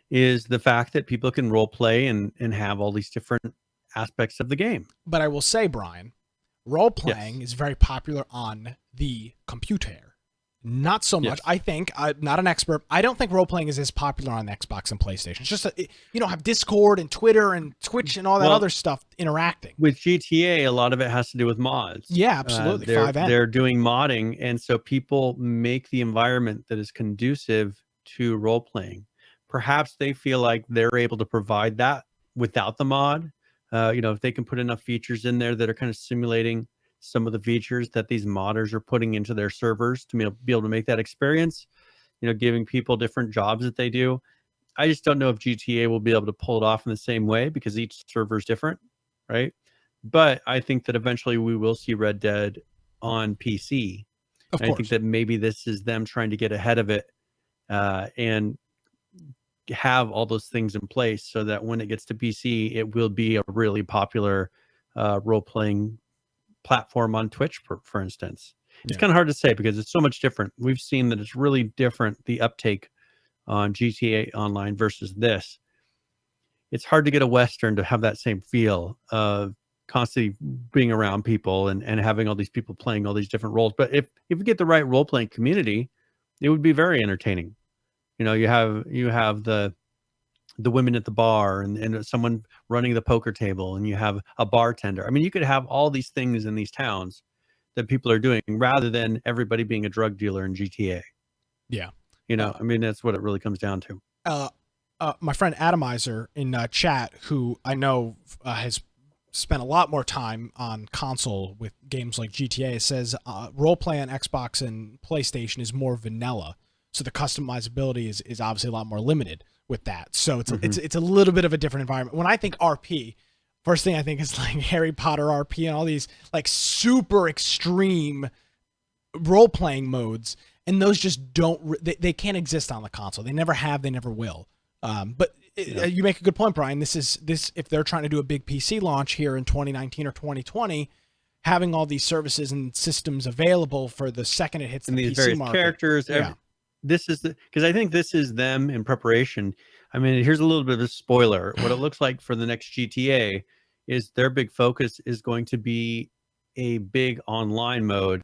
is the fact that people can role play and have all these different aspects of the game. But I will say, Brian, role playing is very popular on the computer. Not so much. Yes. I think, not an expert, I don't think role-playing is as popular on Xbox and PlayStation. It's just, you don't have Discord and Twitter and Twitch and all that other stuff interacting. With GTA, a lot of it has to do with mods. Yeah, absolutely. They're doing modding, and so people make the environment that is conducive to role-playing. Perhaps they feel like they're able to provide that without the mod. If they can put enough features in there that are kind of simulating some of the features that these modders are putting into their servers to be able to make that experience, giving people different jobs that they do. I just don't know if GTA will be able to pull it off in the same way, because each server is different, right? But I think that eventually we will see Red Dead on PC. Of course. I think that maybe this is them trying to get ahead of it and have all those things in place so that when it gets to PC, it will be a really popular role-playing platform on Twitch, for instance. It's kind of hard to say because it's so much different. We've seen that it's really different, the uptake on GTA Online versus this. It's hard to get a Western to have that same feel of constantly being around people and having all these people playing all these different roles. But if we get the right role-playing community, it would be very entertaining. You know, you have the women at the bar and someone running the poker table, and you have a bartender. I mean, you could have all these things in these towns that people are doing rather than everybody being a drug dealer in GTA. Yeah. You know, I mean, that's what it really comes down to. My friend Atomizer in chat, who I know has spent a lot more time on console with games like GTA, says role-play on Xbox and PlayStation is more vanilla. So the customizability is obviously a lot more limited with that. So it's a little bit of a different environment. When I think RP, first thing I think is like Harry Potter RP and all these like super extreme role-playing modes, and those just they can't exist on the console. They never have, they never will. But you make a good point, Brian. This if they're trying to do a big PC launch here in 2019 or 2020, having all these services and systems available for the second it hits the these PC various market. Characters, this is because I think this is them in preparation. I mean, here's a little bit of a spoiler. What it looks like for the next GTA is their big focus is going to be a big online mode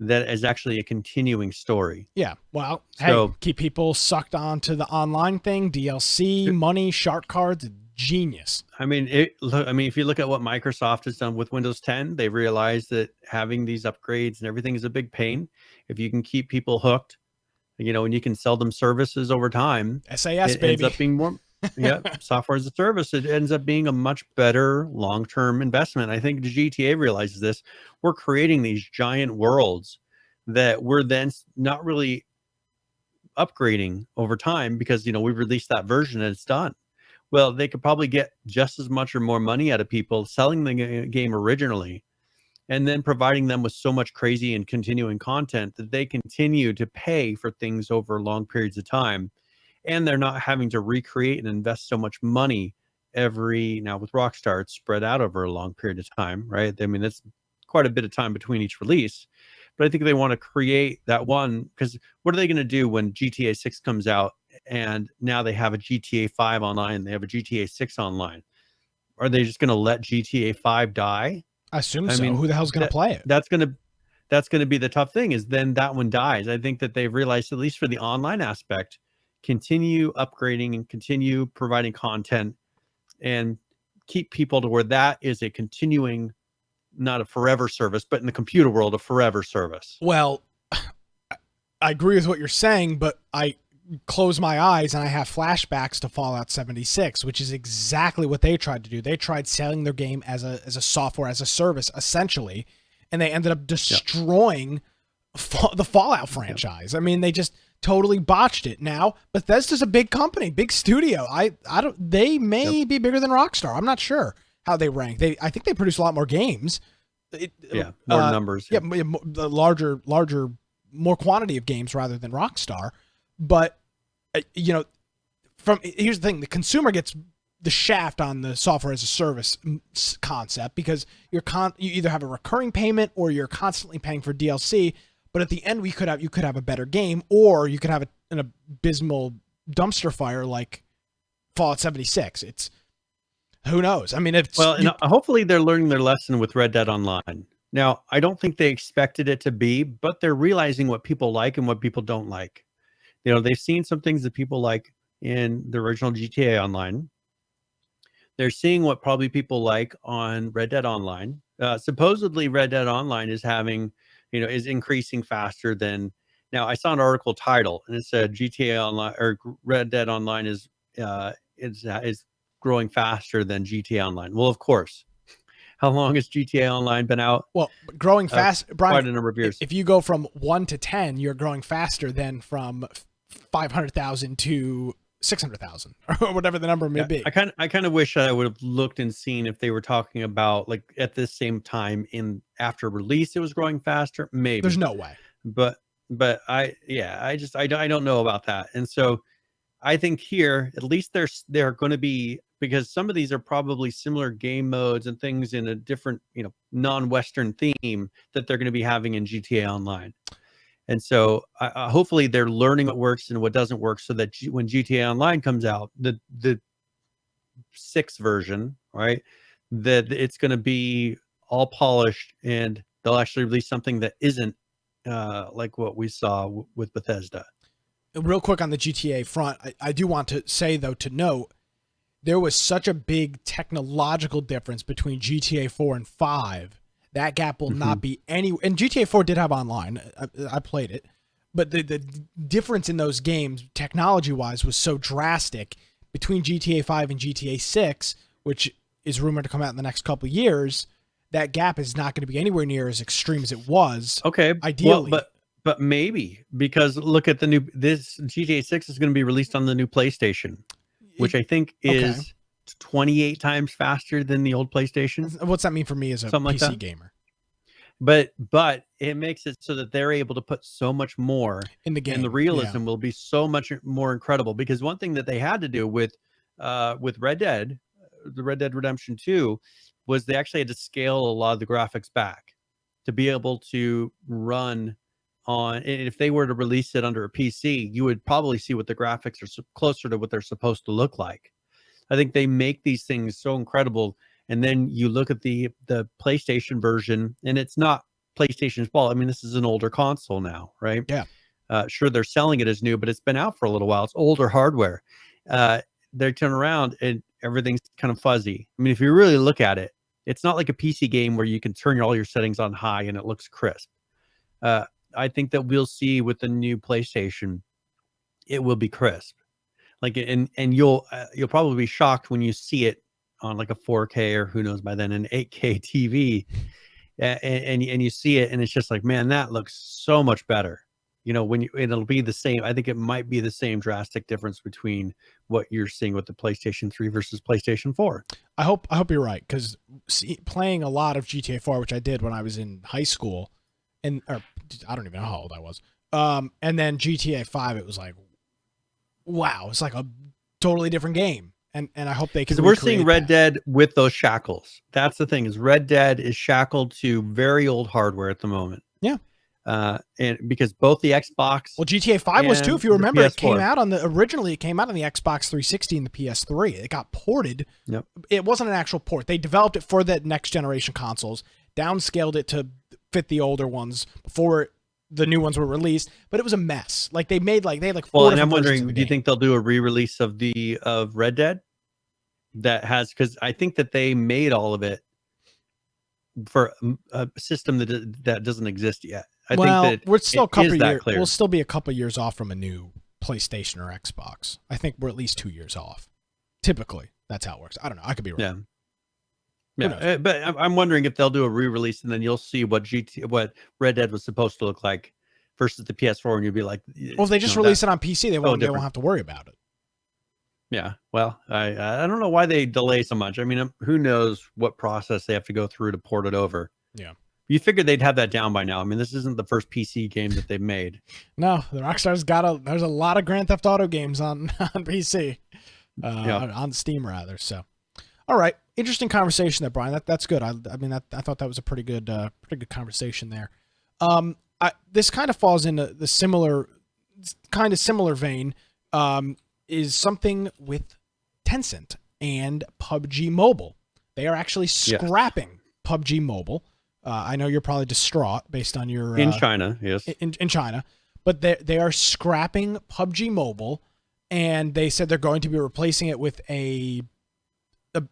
that is actually a continuing story. Yeah. Well, so, hey, keep people sucked on to the online thing, DLC, money, shark cards, genius. I mean, if you look at what Microsoft has done with Windows 10, they realized that having these upgrades and everything is a big pain. If you can keep people hooked, you know, and you can sell them services over time, SAS, it baby. ends up being more, software as a service. It ends up being a much better long-term investment. I think the GTA realizes this. We're creating these giant worlds that we're then not really upgrading over time because, you know, we released that version and it's done. Well, they could probably get just as much or more money out of people selling the game originally, and then providing them with so much crazy and continuing content that they continue to pay for things over long periods of time. And they're not having to recreate and invest so much money now with Rockstar, it's spread out over a long period of time, right? I mean, that's quite a bit of time between each release. But I think they want to create that one, because what are they going to do when GTA 6 comes out and now they have a GTA 5 online, they have a GTA 6 online? Are they just going to let GTA 5 die? I assume so. Who the hell's going to play it? That's going to be the tough thing, is then that one dies. I think that they've realized, at least for the online aspect, continue upgrading and continue providing content and keep people to where that is a continuing, not a forever service, but in the computer world, a forever service. Well, I agree with what you're saying, but I close my eyes and I have flashbacks to Fallout 76, which is exactly what they tried to do. They tried selling their game as a software as a service, essentially, and they ended up destroying the Fallout franchise. I mean, they just totally botched it. Now, Bethesda's a big company, big studio. They may be bigger than Rockstar. I'm not sure how they rank. I think they produce a lot more games. More numbers. The larger, more quantity of games rather than Rockstar. But you know, here's the thing: the consumer gets the shaft on the software as a service concept because you either have a recurring payment or you're constantly paying for DLC. But at the end, you could have a better game, or you could have an abysmal dumpster fire like Fallout 76. It's who knows? I mean, hopefully they're learning their lesson with Red Dead Online. Now, I don't think they expected it to be, but they're realizing what people like and what people don't like. You know, they've seen some things that people like in the original GTA Online. They're seeing what probably people like on Red Dead Online. Supposedly, Red Dead Online is increasing faster than. Now, I saw an article title and it said GTA Online or Red Dead Online is growing faster than GTA Online. Well, of course. How long has GTA Online been out? Well, growing fast, Brian. Quite a number of years. If you go from 1 to 10, you're growing faster than from 500,000 to 600,000 or whatever the number may be. I kind of wish I would have looked and seen if they were talking about like at this same time after release it was growing faster. Maybe there's no way. But I don't know about that. And so I think here, at least they're going to be, because some of these are probably similar game modes and things in a different, non-Western theme that they're going to be having in GTA Online. And so hopefully they're learning what works and what doesn't work, so that when GTA Online comes out, the 6th version, right, that it's going to be all polished, and they'll actually release something that isn't like what we saw with Bethesda. Real quick on the GTA front, I do want to say, though, to note, there was such a big technological difference between GTA 4 and 5. That gap will not be any. And GTA 4 did have online. I played it. But the difference in those games, technology-wise, was so drastic between GTA 5 and GTA 6, which is rumored to come out in the next couple of years. That gap is not going to be anywhere near as extreme as it was. Okay. Ideally. Well, but maybe, because look at this GTA 6 is going to be released on the new PlayStation, which I think is 28 times faster than the old PlayStation. What's that mean for me as a PC gamer? But it makes it so that they're able to put so much more in the game, and the realism will be so much more incredible. Because one thing that they had to do with Red Dead, the Red Dead Redemption 2, was they actually had to scale a lot of the graphics back to be able to run on. And if they were to release it under a PC, you would probably see what the graphics are closer to what they're supposed to look like. I think they make these things so incredible. And then you look at the PlayStation version, and it's not PlayStation's fault. I mean, this is an older console now, right? Yeah. Sure, they're selling it as new, but it's been out for a little while. It's older hardware. They turn around and everything's kind of fuzzy. I mean, if you really look at it, it's not like a PC game where you can turn all your settings on high and it looks crisp. I think that we'll see with the new PlayStation, it will be crisp. Like, and you'll probably be shocked when you see it on like a 4K or who knows by then an 8K TV, and you see it and it's just like, man, that looks so much better. It'll be the same. I think it might be the same drastic difference between what you're seeing with the PlayStation 3 versus PlayStation 4. I hope you're right, because playing a lot of GTA 4, which I did when I was in high school, or I don't even know how old I was. And then GTA 5, it was like, wow, it's like a totally different game. And I hope they can. Because we're seeing Red Dead with those shackles. That's the thing, is Red Dead is shackled to very old hardware at the moment. Yeah. And because both the Xbox, well, GTA 5 was too. If you remember, it came out originally it came out on the Xbox 360 and the PS3. It got ported. Yep. It wasn't an actual port. They developed it for the next generation consoles, downscaled it to fit the older ones before the new ones were released. But it was a mess. Like they had 4 well, and I'm versions wondering, of the do you game. think they'll do a re-release of Red Dead? That has, because I think that they made all of it for a system that doesn't exist yet. I think that we're still a couple years. Clear. We'll still be a couple years off from a new PlayStation or Xbox. I think we're at least 2 years off. Typically, that's how it works. I don't know. I could be wrong. Yeah. But I'm wondering if they'll do a re-release, and then you'll see what Red Dead was supposed to look like versus the PS4, and you'll be like, well, if they just release it on PC, they won't have to worry about it. Yeah, well, I don't know why they delay so much. I mean, who knows what process they have to go through to port it over. Yeah. You figured they'd have that down by now. I mean, this isn't the first PC game that they've made. No, the Rockstar's there's a lot of Grand Theft Auto games on PC, on Steam rather. So, all right, interesting conversation there, Brian. That's good. I thought that was a pretty good conversation there. This kind of falls into the similar vein. Is something with Tecent and PUBG Mobile. They are actually scrapping PUBG Mobile. I know you're probably distraught based on your in China, yes, in China, but they are scrapping PUBG Mobile, and they said they're going to be replacing it with a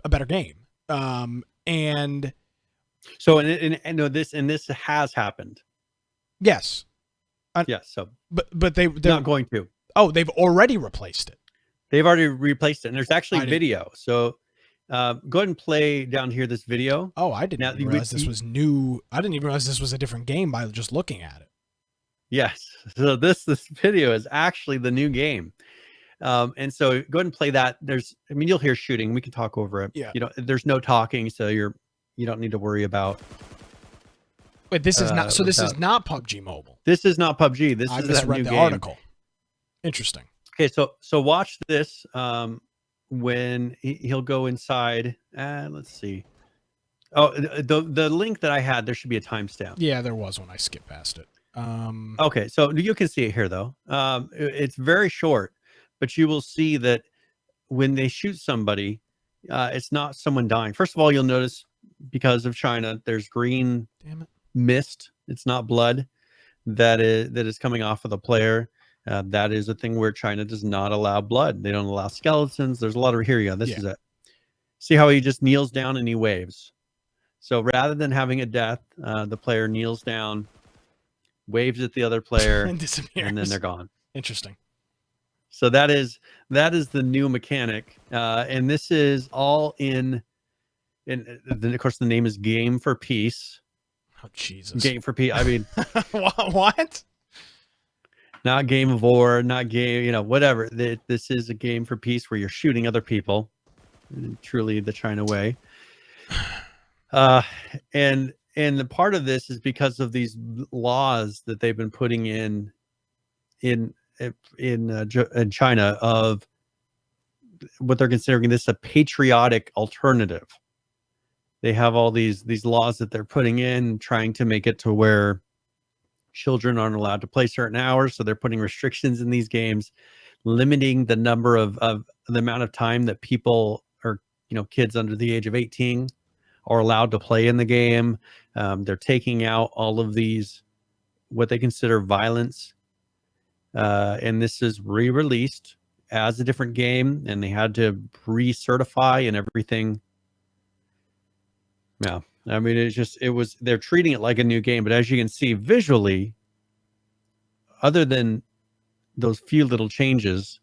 better game. And so this has happened. Yes. Yes. So, but they're not going to. Oh, they've already replaced it. They've already replaced it, and there's actually video. So go ahead and play down here this video. Oh, I didn't even realize this was new. I didn't even realize this was a different game by just looking at it. Yes. So this video is actually the new game. And so go ahead and play that. You'll hear shooting. We can talk over it. Yeah. There's no talking, so you don't need to worry about. Wait, this is not. So this is not PUBG Mobile. This is not PUBG. This I is misread that new the game. article. Interesting. Okay, so watch this. When he'll go inside. Let's see. Oh, the link that I had, there should be a timestamp. Yeah, there was one. I skipped past it. Okay, so you can see it here though. It's very short, but you will see that when they shoot somebody, it's not someone dying. First of all, you'll notice because of China, there's green mist. It's not blood that is coming off of the player. That is a thing where China does not allow blood. They don't allow skeletons. There's a lot of, here you go. This is it. See how he just kneels down and he waves. So rather than having a death, the player kneels down, waves at the other player, and disappears, and then they're gone. Interesting. So that is the new mechanic, and this is all in of course the name is Game for Peace. Oh Jesus! Game for Peace. I mean, what? Not Game of War, not game, whatever. This is a game for peace where you're shooting other people, truly the China way. And the part of this is because of these laws that they've been putting in China of what they're considering this a patriotic alternative. They have all these laws that they're putting in, trying to make it to where children aren't allowed to play certain hours. So they're putting restrictions in these games, limiting the number of the amount of time that people or kids under the age of 18 are allowed to play in the game. They're taking out all of these what they consider violence, and this is re-released as a different game, and they had to recertify and everything. Yeah, I mean, they're treating it like a new game, but as you can see visually, other than those few little changes,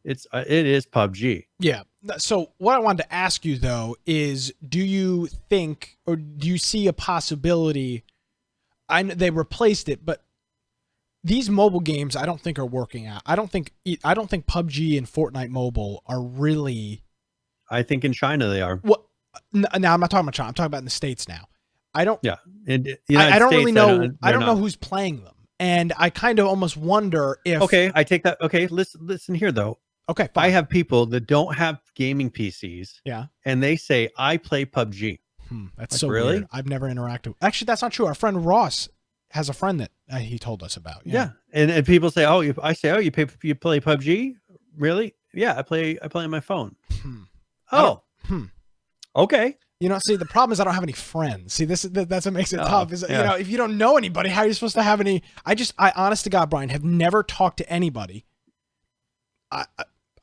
it is PUBG. Yeah. So what I wanted to ask you though is, do you think, or do you see a possibility? I know they replaced it, but these mobile games I don't think are working out. I don't think PUBG and Fortnite Mobile are really. I think in China they are. Well, now I'm not talking about China. I'm talking about in the States now. I don't. Yeah. I don't really know. I don't know who's playing them, and I kind of almost wonder if. Okay, I take that. Okay, listen here though. Okay, fine. I have people that don't have gaming PCs. Yeah. And they say, I play PUBG. That's so really weird. I've never interacted. Actually, that's not true. Our friend Ross has a friend that he told us about. Yeah. And people say, you play PUBG? Really? Yeah, I play on my phone. Okay. See, the problem is I don't have any friends. See, that's what makes it tough. Is if you don't know anybody, how are you supposed to have any? I honest to God, Brian, have never talked to anybody.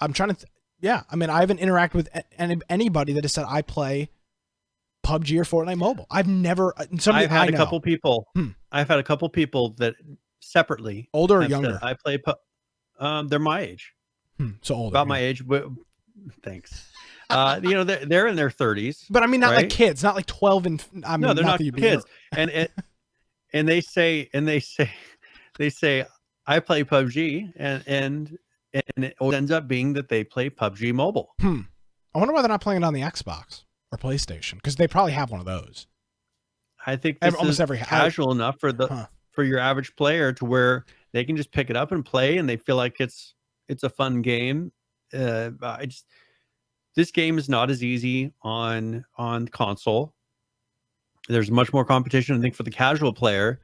I'm trying to. I mean, I haven't interacted with anybody that has said I play PUBG or Fortnite Mobile. I've never. I've had a couple people. I've had a couple people that separately, older or younger. I play. They're my age. So older. About my age. Thanks. They're in their 30s. But I mean, not like kids, not like 12 and. I mean, no, they're not kids. And they say I play PUBG and it ends up being that they play PUBG Mobile. I wonder why they're not playing it on the Xbox or PlayStation, because they probably have one of those. I think this almost every casual enough for your average player to where they can just pick it up and play, and they feel like it's a fun game. This game is not as easy on console. There's much more competition, I think, for the casual player.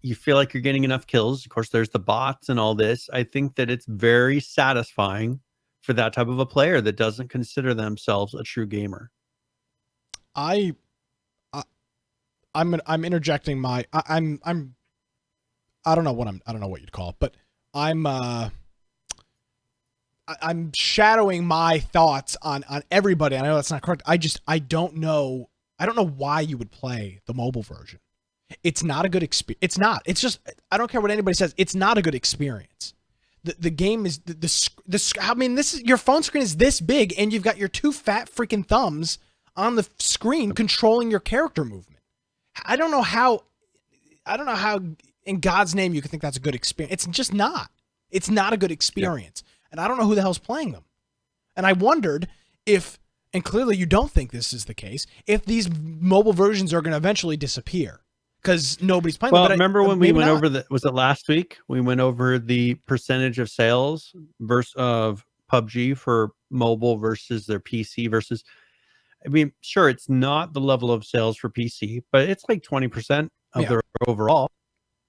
You feel like you're getting enough kills. Of course, there's the bots and all this. I think that it's very satisfying for that type of a player that doesn't consider themselves a true gamer. I'm interjecting my I don't know what you'd call it, but I'm shadowing my thoughts on everybody. I know that's not correct. I don't know why you would play the mobile version. It's not a good experience. It's not. It's just, I don't care what anybody says. It's not a good experience. The game is I mean, your phone screen is this big, and you've got your two fat freaking thumbs on the screen controlling your character movement. I don't know how in God's name you could think that's a good experience. It's just not. It's not a good experience. Yeah. And I don't know who the hell's playing them. And I wondered if, and clearly you don't think this is the case, if these mobile versions are going to eventually disappear. because nobody's playing. Well, them, but remember when we maybe went not. over was it last week? We went over the percentage of sales versus of PUBG for mobile versus their PC versus. I mean, sure, it's not the level of sales for PC, but it's like 20% of Yeah. their overall.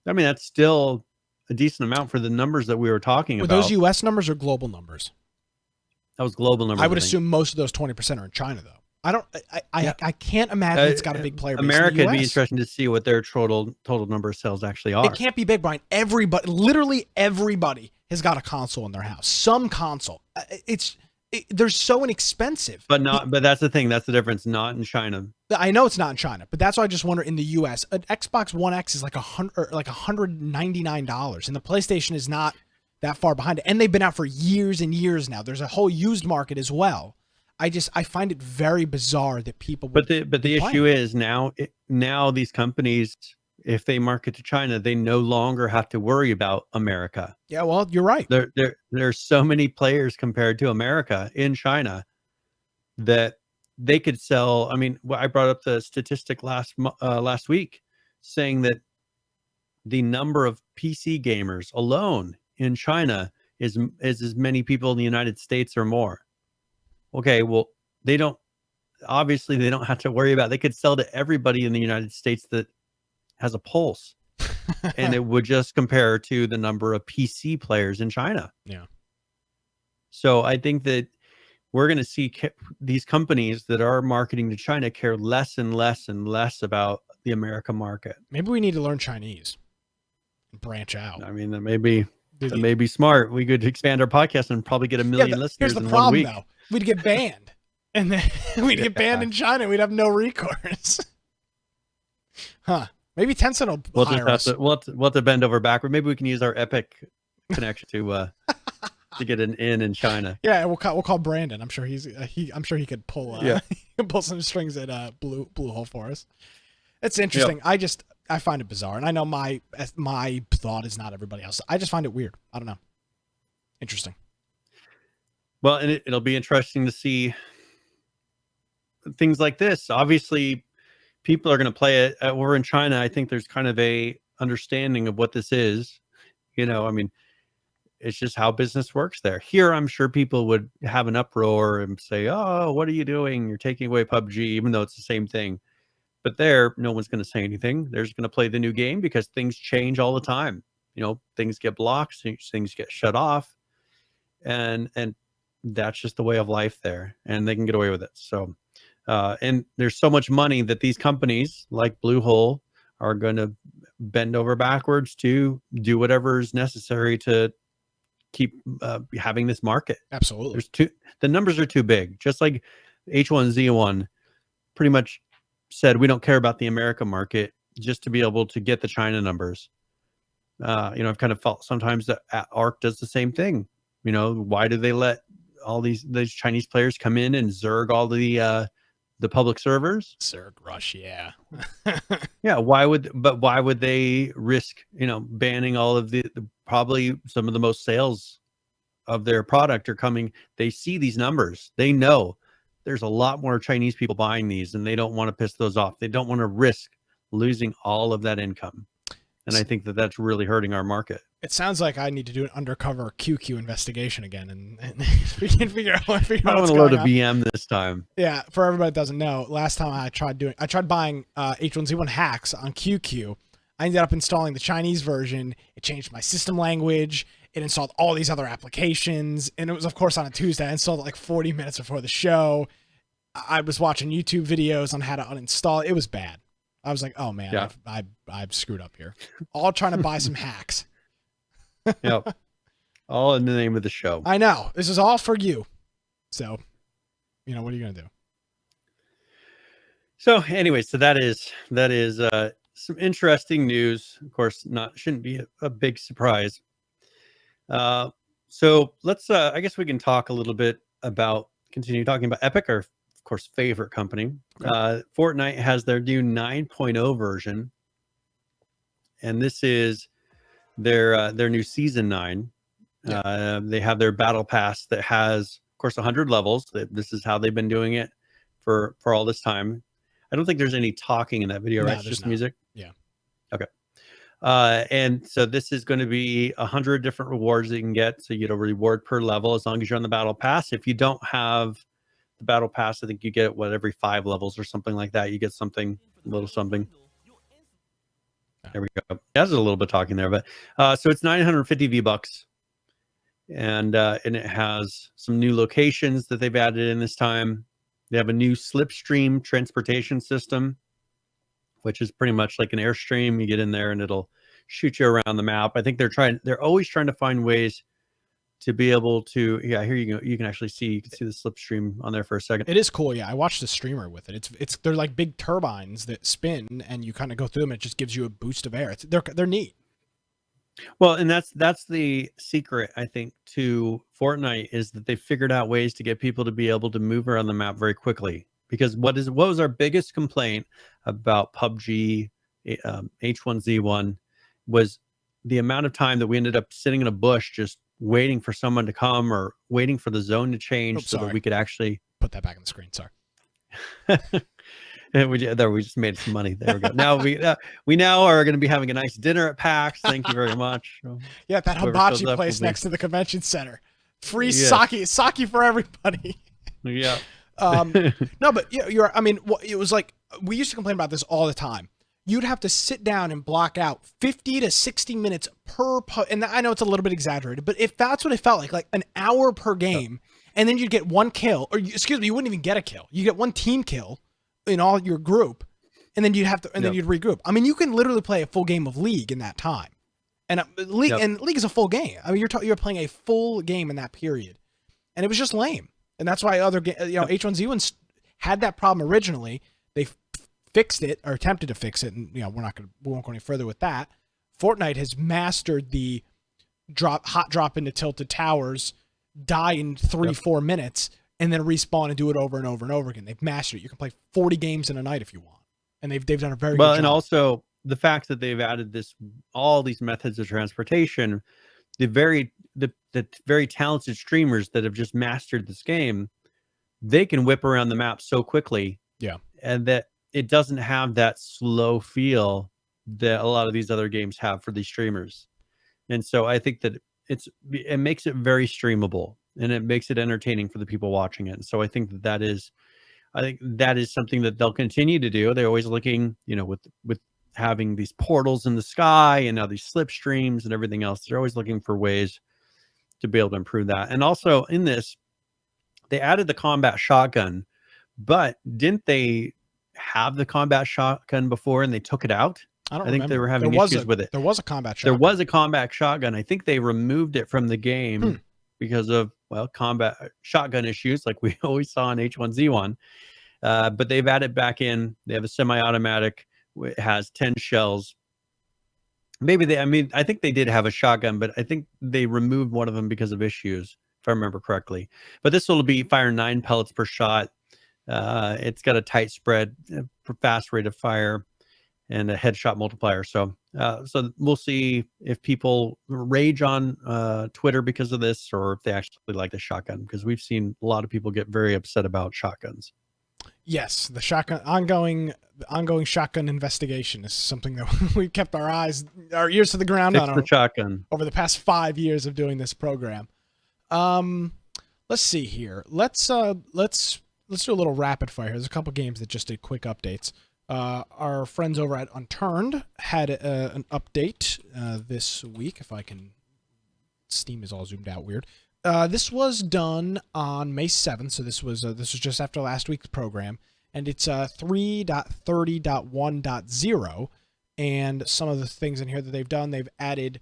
I mean, that's still a decent amount for the numbers that we were talking Were about. those U.S. numbers or global numbers? That was global numbers. I would assume most of those 20% are in China, though. Yeah. I can't imagine it's got a big player base. America, in the it'd be US. interesting to see what their total number of sales actually are. It can't be big, Brian. Literally everybody has got a console in their house. Some console. They're so inexpensive. But that's the thing. That's the difference. Not in China. I know it's not in China, but that's why I just wonder in the US, an Xbox One X is like $199, and the PlayStation is not that far behind it. And they've been out for years and years now. There's a whole used market as well. I find it very bizarre that people But the issue is now these companies, if they market to China, they no longer have to worry about America. Yeah, well, you're right. There's so many players compared to America in China that they could sell. I mean, I brought up the statistic last week saying that the number of PC gamers alone in China is as many people in the United States or more. Okay, well, they don't have to worry about. They could sell to everybody in the United States that has a pulse, and it would just compare to the number of PC players in China. Yeah. So I think that we're going to see these companies that are marketing to China care less and less and less about the American market. Maybe we need to learn Chinese and branch out. I mean, that may be smart. We could expand our podcast and probably get 1 million listeners here's the in problem, 1 week. Though. We'd get banned, and then we'd get banned in China. We'd have no recourse. Huh? Maybe Tencent will hire us. We'll have to bend over backward. Maybe we can use our Epic connection to get an in China. Yeah, we'll call Brandon. I'm sure I'm sure he could pull pull some strings at Bluehole for us. It's interesting. Yep. I find it bizarre, and I know my thought is not everybody else. I just find it weird. I don't know. Interesting. Well, and it'll be interesting to see things like this. Obviously, people are going to play it. We're in China. I think there's kind of a understanding of what this is. I mean, it's just how business works there. Here, I'm sure people would have an uproar and say, "Oh, what are you doing? You're taking away PUBG," even though it's the same thing. But there, no one's going to say anything. They're just going to play the new game because things change all the time. Things get blocked, things get shut off, and that's just the way of life there, and they can get away with it. So, and there's so much money that these companies like Bluehole are going to bend over backwards to do whatever is necessary to keep having this market. Absolutely. The numbers are too big. Just like H1Z1 pretty much said, we don't care about the American market just to be able to get the China numbers. I've kind of felt sometimes that ARC does the same thing. Why do they let all these Chinese players come in and zerg all the public servers? Zerg rush, yeah. Yeah, why would they risk, banning all of the probably some of the most sales of their product are coming? They see these numbers. They know there's a lot more Chinese people buying these, and they don't want to piss those off. They don't want to risk losing all of that income. And I think that that's really hurting our market. It sounds like I need to do an undercover QQ investigation again, and we can figure out what's going on. I'm going to load a VM this time. Yeah, for everybody that doesn't know, last time I tried buying H1Z1 hacks on QQ. I ended up installing the Chinese version. It changed my system language. It installed all these other applications, and it was, of course, on a Tuesday. I installed it like 40 minutes before the show. I was watching YouTube videos on how to uninstall it. It was bad. I was like, oh man, yeah. I've screwed up here. All trying to buy some hacks. Yep. All in the name of the show. I know. This is all for you. So, what are you going to do? So anyway, that is some interesting news. Of course, shouldn't be a big surprise. So let's, I guess we can talk a little bit continue talking about Epic, our, of course, favorite company. Okay. Fortnite has their new 9.0 version, and this is their new season 9. Yeah. They have their battle pass that has, of course, 100 levels. This is how they've been doing it for all this time. I don't think there's any talking in that video, right? It's just music. Yeah. Okay. And so this is going to be 100 different rewards that you can get. So you get a reward per level as long as you're on the battle pass. If you don't have the battle pass, I think you get every 5 levels or something like that. You get something, a little something. There we go. That's a little bit talking there, but so it's 950 V-Bucks. And it has some new locations that they've added in this time. They have a new slipstream transportation system, which is pretty much like an airstream. You get in there and it'll shoot you around the map. I think they're always trying to find ways to be able to, yeah, here you go. You can actually see, you can see the slipstream on there for a second. It is cool. Yeah. I watched the streamer with it. They're like big turbines that spin and you kind of go through them. And it just gives you a boost of air. They're neat. Well, and that's the secret, I think, to Fortnite, is that they figured out ways to get people to be able to move around the map very quickly. Because what was our biggest complaint about PUBG H1Z1 was the amount of time that we ended up sitting in a bush just waiting for someone to come or waiting for the zone to change so that we could actually put that back on the screen. Sorry. And we just made some money. There we go. Now we now are going to be having a nice dinner at PAX. Thank you very much. Yeah, that hibachi place next to the convention center. Free sake for everybody. Yeah. No, but I mean, it was like, we used to complain about this all the time. You'd have to sit down and block out 50 to 60 minutes per, and I know it's a little bit exaggerated, but if that's what it felt like an hour per game, and then you'd get one kill, or excuse me, you wouldn't even get a kill. You get one team kill in all your group, and then you'd have to, and then you'd regroup. I mean, you can literally play a full game of League in that time, and League is a full game. I mean, you're playing a full game in that period, and it was just lame. And that's why H1Z1 had that problem originally. They fixed it, or attempted to fix it, and we won't go any further with that. Fortnite has mastered the hot drop into tilted towers, die in 3-4 minutes, and then respawn and do it over and over and over again. They've mastered it. You can play 40 games in a night if you want, and they've done a very good job. And also the fact that they've added all these methods of transportation, the very talented streamers that have just mastered this game, they can whip around the map so quickly. Yeah, and that it doesn't have that slow feel that a lot of these other games have for these streamers. And so I think that it makes it very streamable, and it makes it entertaining for the people watching it. And so I think that is something that they'll continue to do. They're always looking, with having these portals in the sky and now these slipstreams and everything else. They're always looking for ways to be able to improve that. And also in this, they added the combat shotgun, but didn't they have the combat shotgun before and they took it out? I think remember. They were having issues with it. There was a combat shotgun. There was a combat shotgun. I think they removed it from the game because of, combat shotgun issues like we always saw in H1Z1. But they've added back in. They have a semi-automatic. It has 10 shells. I think they did have a shotgun, but I think they removed one of them because of issues, if I remember correctly. But this will be fire 9 pellets per shot. It's got a tight spread, fast rate of fire, and a headshot multiplier. So we'll see if people rage on Twitter because of this, or if they actually like the shotgun, because we've seen a lot of people get very upset about shotguns. Yes, the ongoing shotgun investigation is something that we've kept our ears to the ground on the shotgun over the past 5 years of doing this program. Let's see here. Let's do a little rapid fire. There's a couple games that just did quick updates. Our friends over at Unturned had an update this week. If I can, Steam is all zoomed out weird. This was done on May 7th, so this was just after last week's program, and it's 3.30.1.0. And some of the things in here that they've done, they've added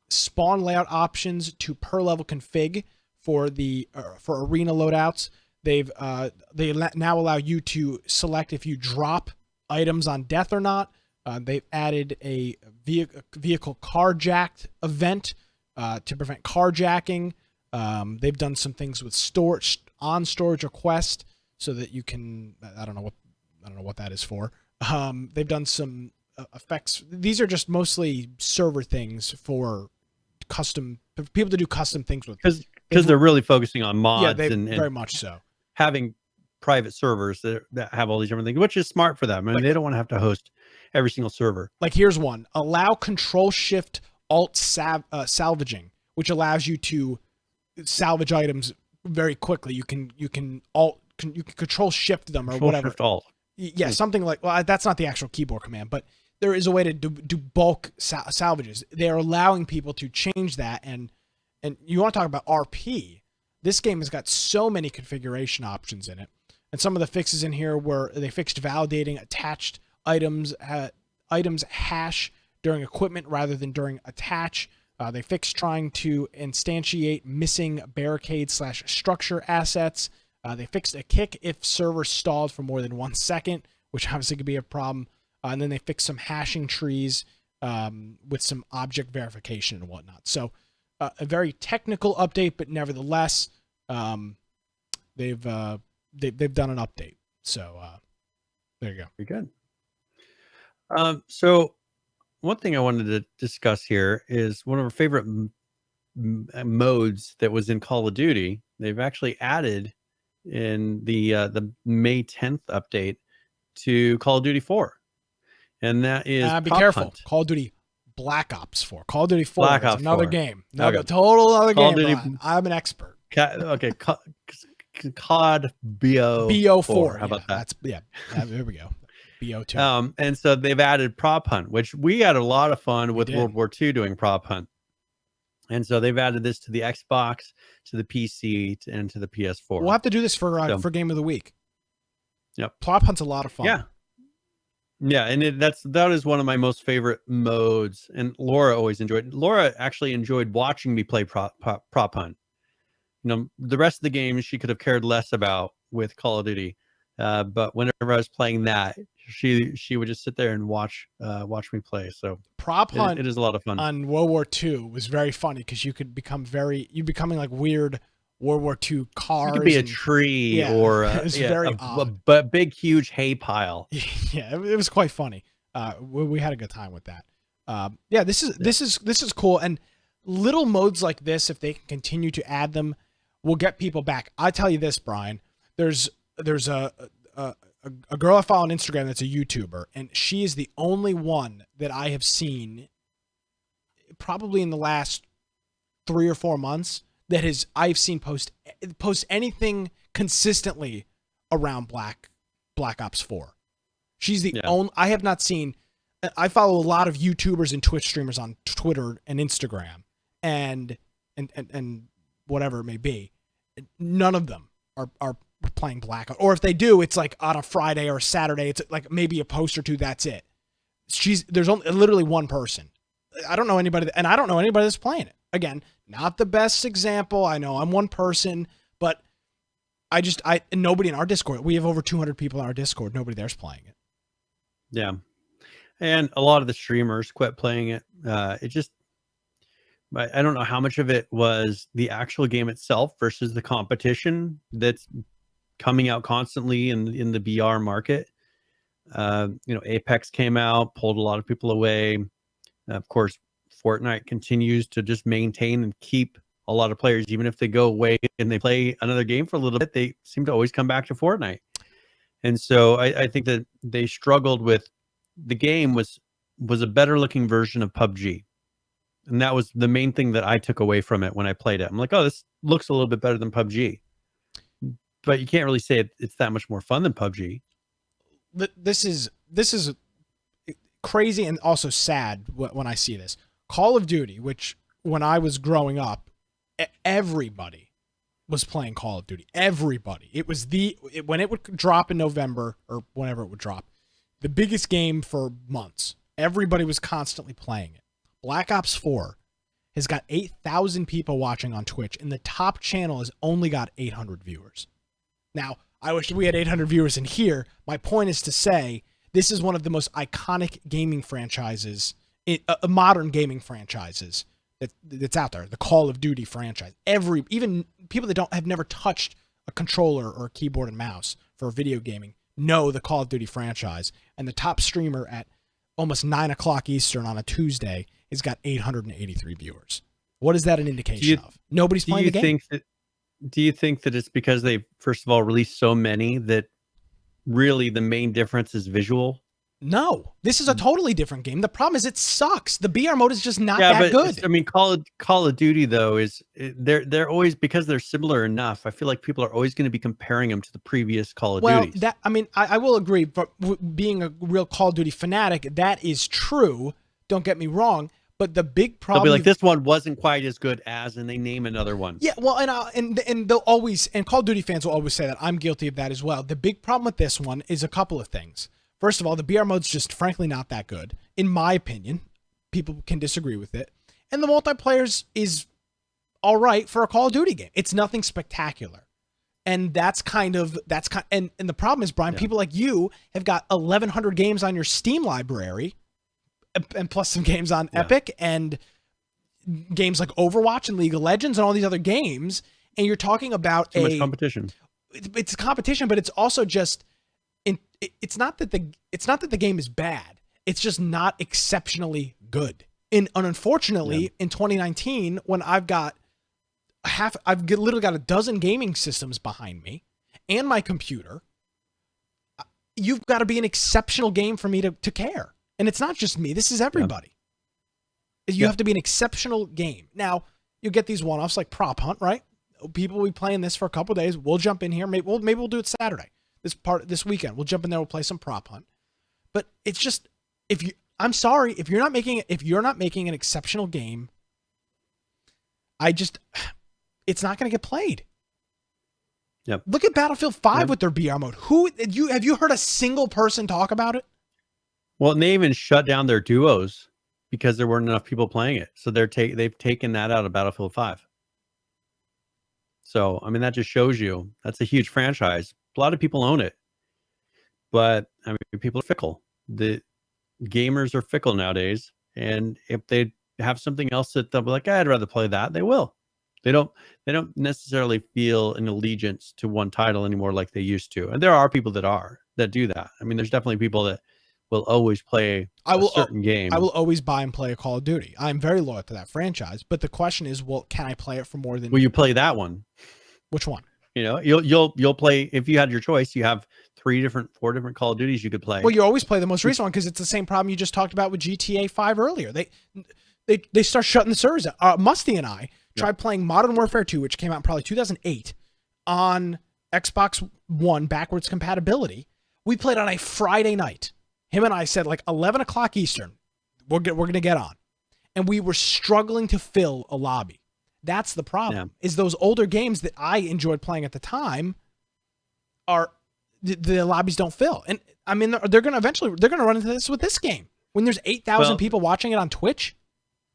spawn layout options to per level config for arena loadouts. They now allow you to select if you drop items on death or not. They've added a vehicle carjacked event to prevent carjacking. They've done some things with storage request so that you can. I don't know what that is for. They've done some effects. These are just mostly server things for people to do custom things with. Because they're really focusing on mods, and very much so. Having private servers that have all these different things, which is smart for them. I mean, they don't want to have to host every single server. Like here's one: allow Control Shift Alt salvaging, which allows you to salvage items very quickly. You can Control Shift them or Control whatever. Shift Alt. Yeah, something like, well, that's not the actual keyboard command, but there is a way to do bulk salvages. They are allowing people to change that, and you want to talk about RP. This game has got so many configuration options in it, and some of the fixes in here were they fixed validating attached items hash during equipment rather than during attach. They fixed trying to instantiate missing barricade/structure assets. They fixed a kick if server stalled for more than 1 second, which obviously could be a problem. And then they fixed some hashing trees with some object verification and whatnot. So a very technical update, but nevertheless, they've done an update. So there you go. Very good. So one thing I wanted to discuss here is one of our favorite modes that was in Call of Duty. They've actually added in the May 10th update to Call of Duty 4. And that is be careful. Hunt. Call of Duty Black Ops 4. Call of Duty 4 Black is Ops another 4. game. Another total other Call game. Duty, I'm an expert. Okay. COD BO4. BO4. How about that? There we go. BO2. And so they've added Prop Hunt, which we had a lot of fun with World War II doing Prop Hunt. And so they've added this to the Xbox, to the PC, and to the PS4. We'll have to do this for Game of the Week. Yep. Prop Hunt's a lot of fun. Yeah, and that is one of my most favorite modes, and Laura always enjoyed it. Laura actually enjoyed watching me play prop hunt. You know, the rest of the games she could have cared less about with Call of Duty, but whenever I was playing that, she would just sit there and watch me play. So prop hunt it is a lot of fun. On World War II was very funny because you could becoming like weird World War II cars. It could be a tree or a big, huge hay pile. Yeah, it was quite funny. We had a good time with that. This is cool. And little modes like this, if they can continue to add them, will get people back. I tell you this, Brian. There's a girl I follow on Instagram that's a YouTuber, and she is the only one that I have seen probably in the last 3 or 4 months that I've seen post anything consistently around Black Ops 4. She's the only. I have not seen. I follow a lot of YouTubers and Twitch streamers on Twitter and Instagram, and whatever it may be. None of them are playing Black Ops, or if they do, it's like on a Friday or a Saturday. It's like maybe a post or two. That's it. There's only literally one person. I don't know anybody, and I don't know anybody that's playing it. Again, not the best example. I know I'm one person, but nobody in our Discord. We have over 200 people in our Discord. Nobody there's playing it. Yeah. And a lot of the streamers quit playing it. I don't know how much of it was the actual game itself versus the competition that's coming out constantly in the VR market. Apex came out, pulled a lot of people away. Of course, Fortnite continues to just maintain and keep a lot of players. Even if they go away and they play another game for a little bit, they seem to always come back to Fortnite. And so I think that they struggled with the game was a better looking version of PUBG. And that was the main thing that I took away from it when I played it. I'm like, oh, this looks a little bit better than PUBG. But you can't really say it's that much more fun than PUBG. This is crazy and also sad when I see this. Call of Duty, which when I was growing up, everybody was playing Call of Duty. Everybody. It was when it would drop in November or whenever it would drop, the biggest game for months. Everybody was constantly playing it. Black Ops 4 has got 8,000 people watching on Twitch, and the top channel has only got 800 viewers. Now, I wish we had 800 viewers in here. My point is to say this is one of the most iconic gaming franchises, modern gaming franchises that's out there. The Call of Duty franchise. Even people that have never touched a controller or a keyboard and mouse for video gaming know the Call of Duty franchise. And the top streamer at almost 9 o'clock Eastern on a Tuesday has got 883 viewers. What is that an indication of? Nobody's playing the game. do you think that it's because they first of all released so many that really the main difference is visual? No, this is a totally different game. The problem is it sucks. The BR mode is just not Yeah, that but good. I mean, Call of Duty though they're always, because they're similar enough. I feel like people are always going to be comparing them to the previous Call of Duties. That, I mean, I will agree. But being a real Call of Duty fanatic, that is true. Don't get me wrong. But the big problem, they'll be like, this one wasn't quite as good as, and they name another one. Yeah, well, and they'll always, and Call of Duty fans will always say that. I'm guilty of that as well. The big problem with this one is a couple of things. First of all, the BR mode's just frankly not that good, in my opinion. People can disagree with it, and the multiplayer is all right for a Call of Duty game. It's nothing spectacular, and and the problem is, Brian, people like you have got 1,100 games on your Steam library, and plus some games on Epic, and games like Overwatch and League of Legends and all these other games, and you're talking about too much competition. It's a competition, but it's also just it's not that the game is bad. It's just not exceptionally good. And unfortunately, in 2019, when I've literally got a dozen gaming systems behind me and my computer, you've got to be an exceptional game for me to care. And it's not just me. This is everybody. You have to be an exceptional game. Now, you get these one-offs like Prop Hunt, right? People will be playing this for a couple of days. We'll jump in here. Maybe we'll do it Saturday. This weekend. We'll jump in there, we'll play some Prop Hunt. But it's just, I'm sorry, if you're not making an exceptional game, it's not going to get played. Yep. Look at Battlefield 5 with their BR mode. Have you heard a single person talk about it? Well, and they even shut down their duos because there weren't enough people playing it. So they've taken that out of Battlefield 5. So, I mean, that just shows you that's a huge franchise. A lot of people own it, but I mean, people are fickle. The gamers are fickle nowadays, and if they have something else that they'll be like, I'd rather play that, they will. They don't necessarily feel an allegiance to one title anymore like they used to. And there are people that do that. I mean, there's definitely people that will always play a certain game. I will always buy and play a Call of Duty. I'm very loyal to that franchise, but the question is, well, can I play it for more than? Will you play that one? Which one? You know, you'll play, if you had your choice, you have 4 different Call of Duties you could play. Well, you always play the most recent one because it's the same problem you just talked about with GTA 5 earlier. They start shutting the servers out. Musty and I tried playing Modern Warfare 2, which came out in probably 2008 on Xbox One backwards compatibility. We played on a Friday night. Him and I said like 11 o'clock Eastern, we're going to get on. And we were struggling to fill a lobby. That's the problem, is those older games that I enjoyed playing at the time are the lobbies don't fill. And I mean, they're going to run into this with this game when there's 8,000 people watching it on Twitch.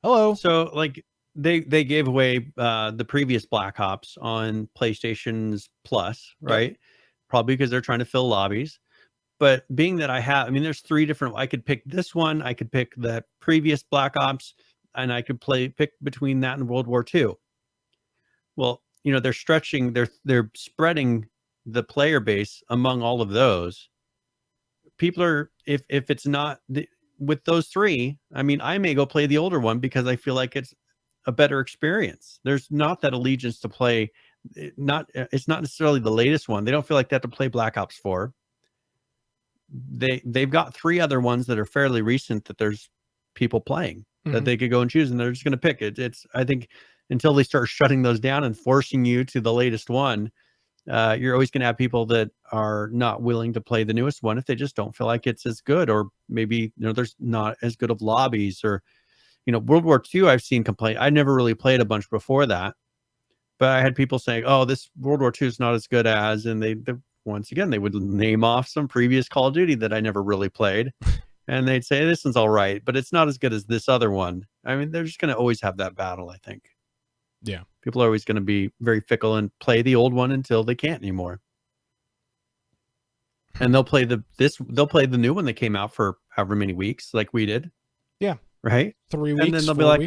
Hello. So like they gave away the previous Black Ops on PlayStation's Plus, right? Yep. Probably because they're trying to fill lobbies. But being that there's 3 different, I could pick this one, I could pick the previous Black Ops, and I could pick between that and World War II. Well, you know, they're spreading the player base among all of those. People are, if it's not with those 3, I mean, I may go play the older one because I feel like it's a better experience. There's not that allegiance to play. It's not necessarily the latest one. They don't feel like they have to play Black Ops 4. They've got 3 other ones that are fairly recent that there's people playing that they could go and choose, and they're just going to pick it. It's, I think, until they start shutting those down and forcing you to the latest one, you're always going to have people that are not willing to play the newest one if they just don't feel like it's as good, or maybe, you know, there's not as good of lobbies, or, you know, World War II, I've seen complain. I never really played a bunch before that, but I had people saying, oh, this World War II is not as good as, and they once again, they would name off some previous Call of Duty that I never really played. And they'd say, this one's all right, but it's not as good as this other one. I mean, they're just going to always have that battle, I think. Yeah. People are always going to be very fickle and play the old one until they can't anymore. And they'll play the new one that came out for however many weeks, like we did. Yeah. Right? 3 weeks. And then they'll be like,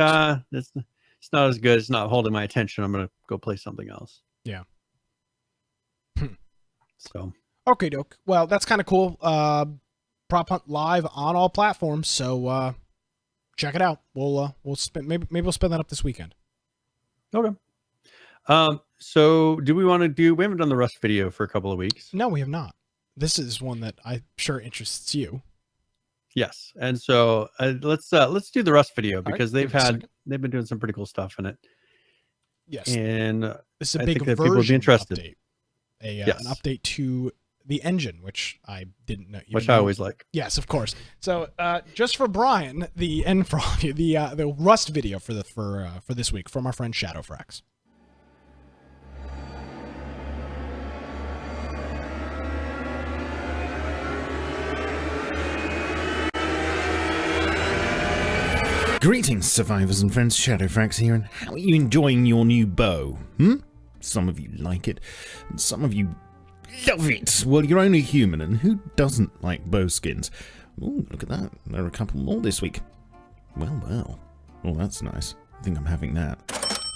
it's not as good. It's not holding my attention. I'm going to go play something else. Yeah. So. Okay, doke. Well, that's kind of cool. Prop Hunt live on all platforms. So check it out. We'll spend maybe we'll spin that up this weekend. Okay. So do we want to do, we haven't done the Rust video for a couple of weeks. No, we have not. This is one that I'm sure interests you. Yes. And so let's do the Rust video because right, they've been doing some pretty cool stuff in it. Yes. And this is a I big think that people would be version interested. update. An update to the engine, which I didn't know. Which I always like. Yes, of course. So just for Brian, the Rust video for this week from our friend Shadowfrax. Greetings, survivors and friends. Shadowfrax here, and how are you enjoying your new bow? Some of you like it, and some of you love it. Well, you're only human, and who doesn't like bow skins? Oh, look at that. There are a couple more this week. Well. Oh, that's nice. I think I'm having that.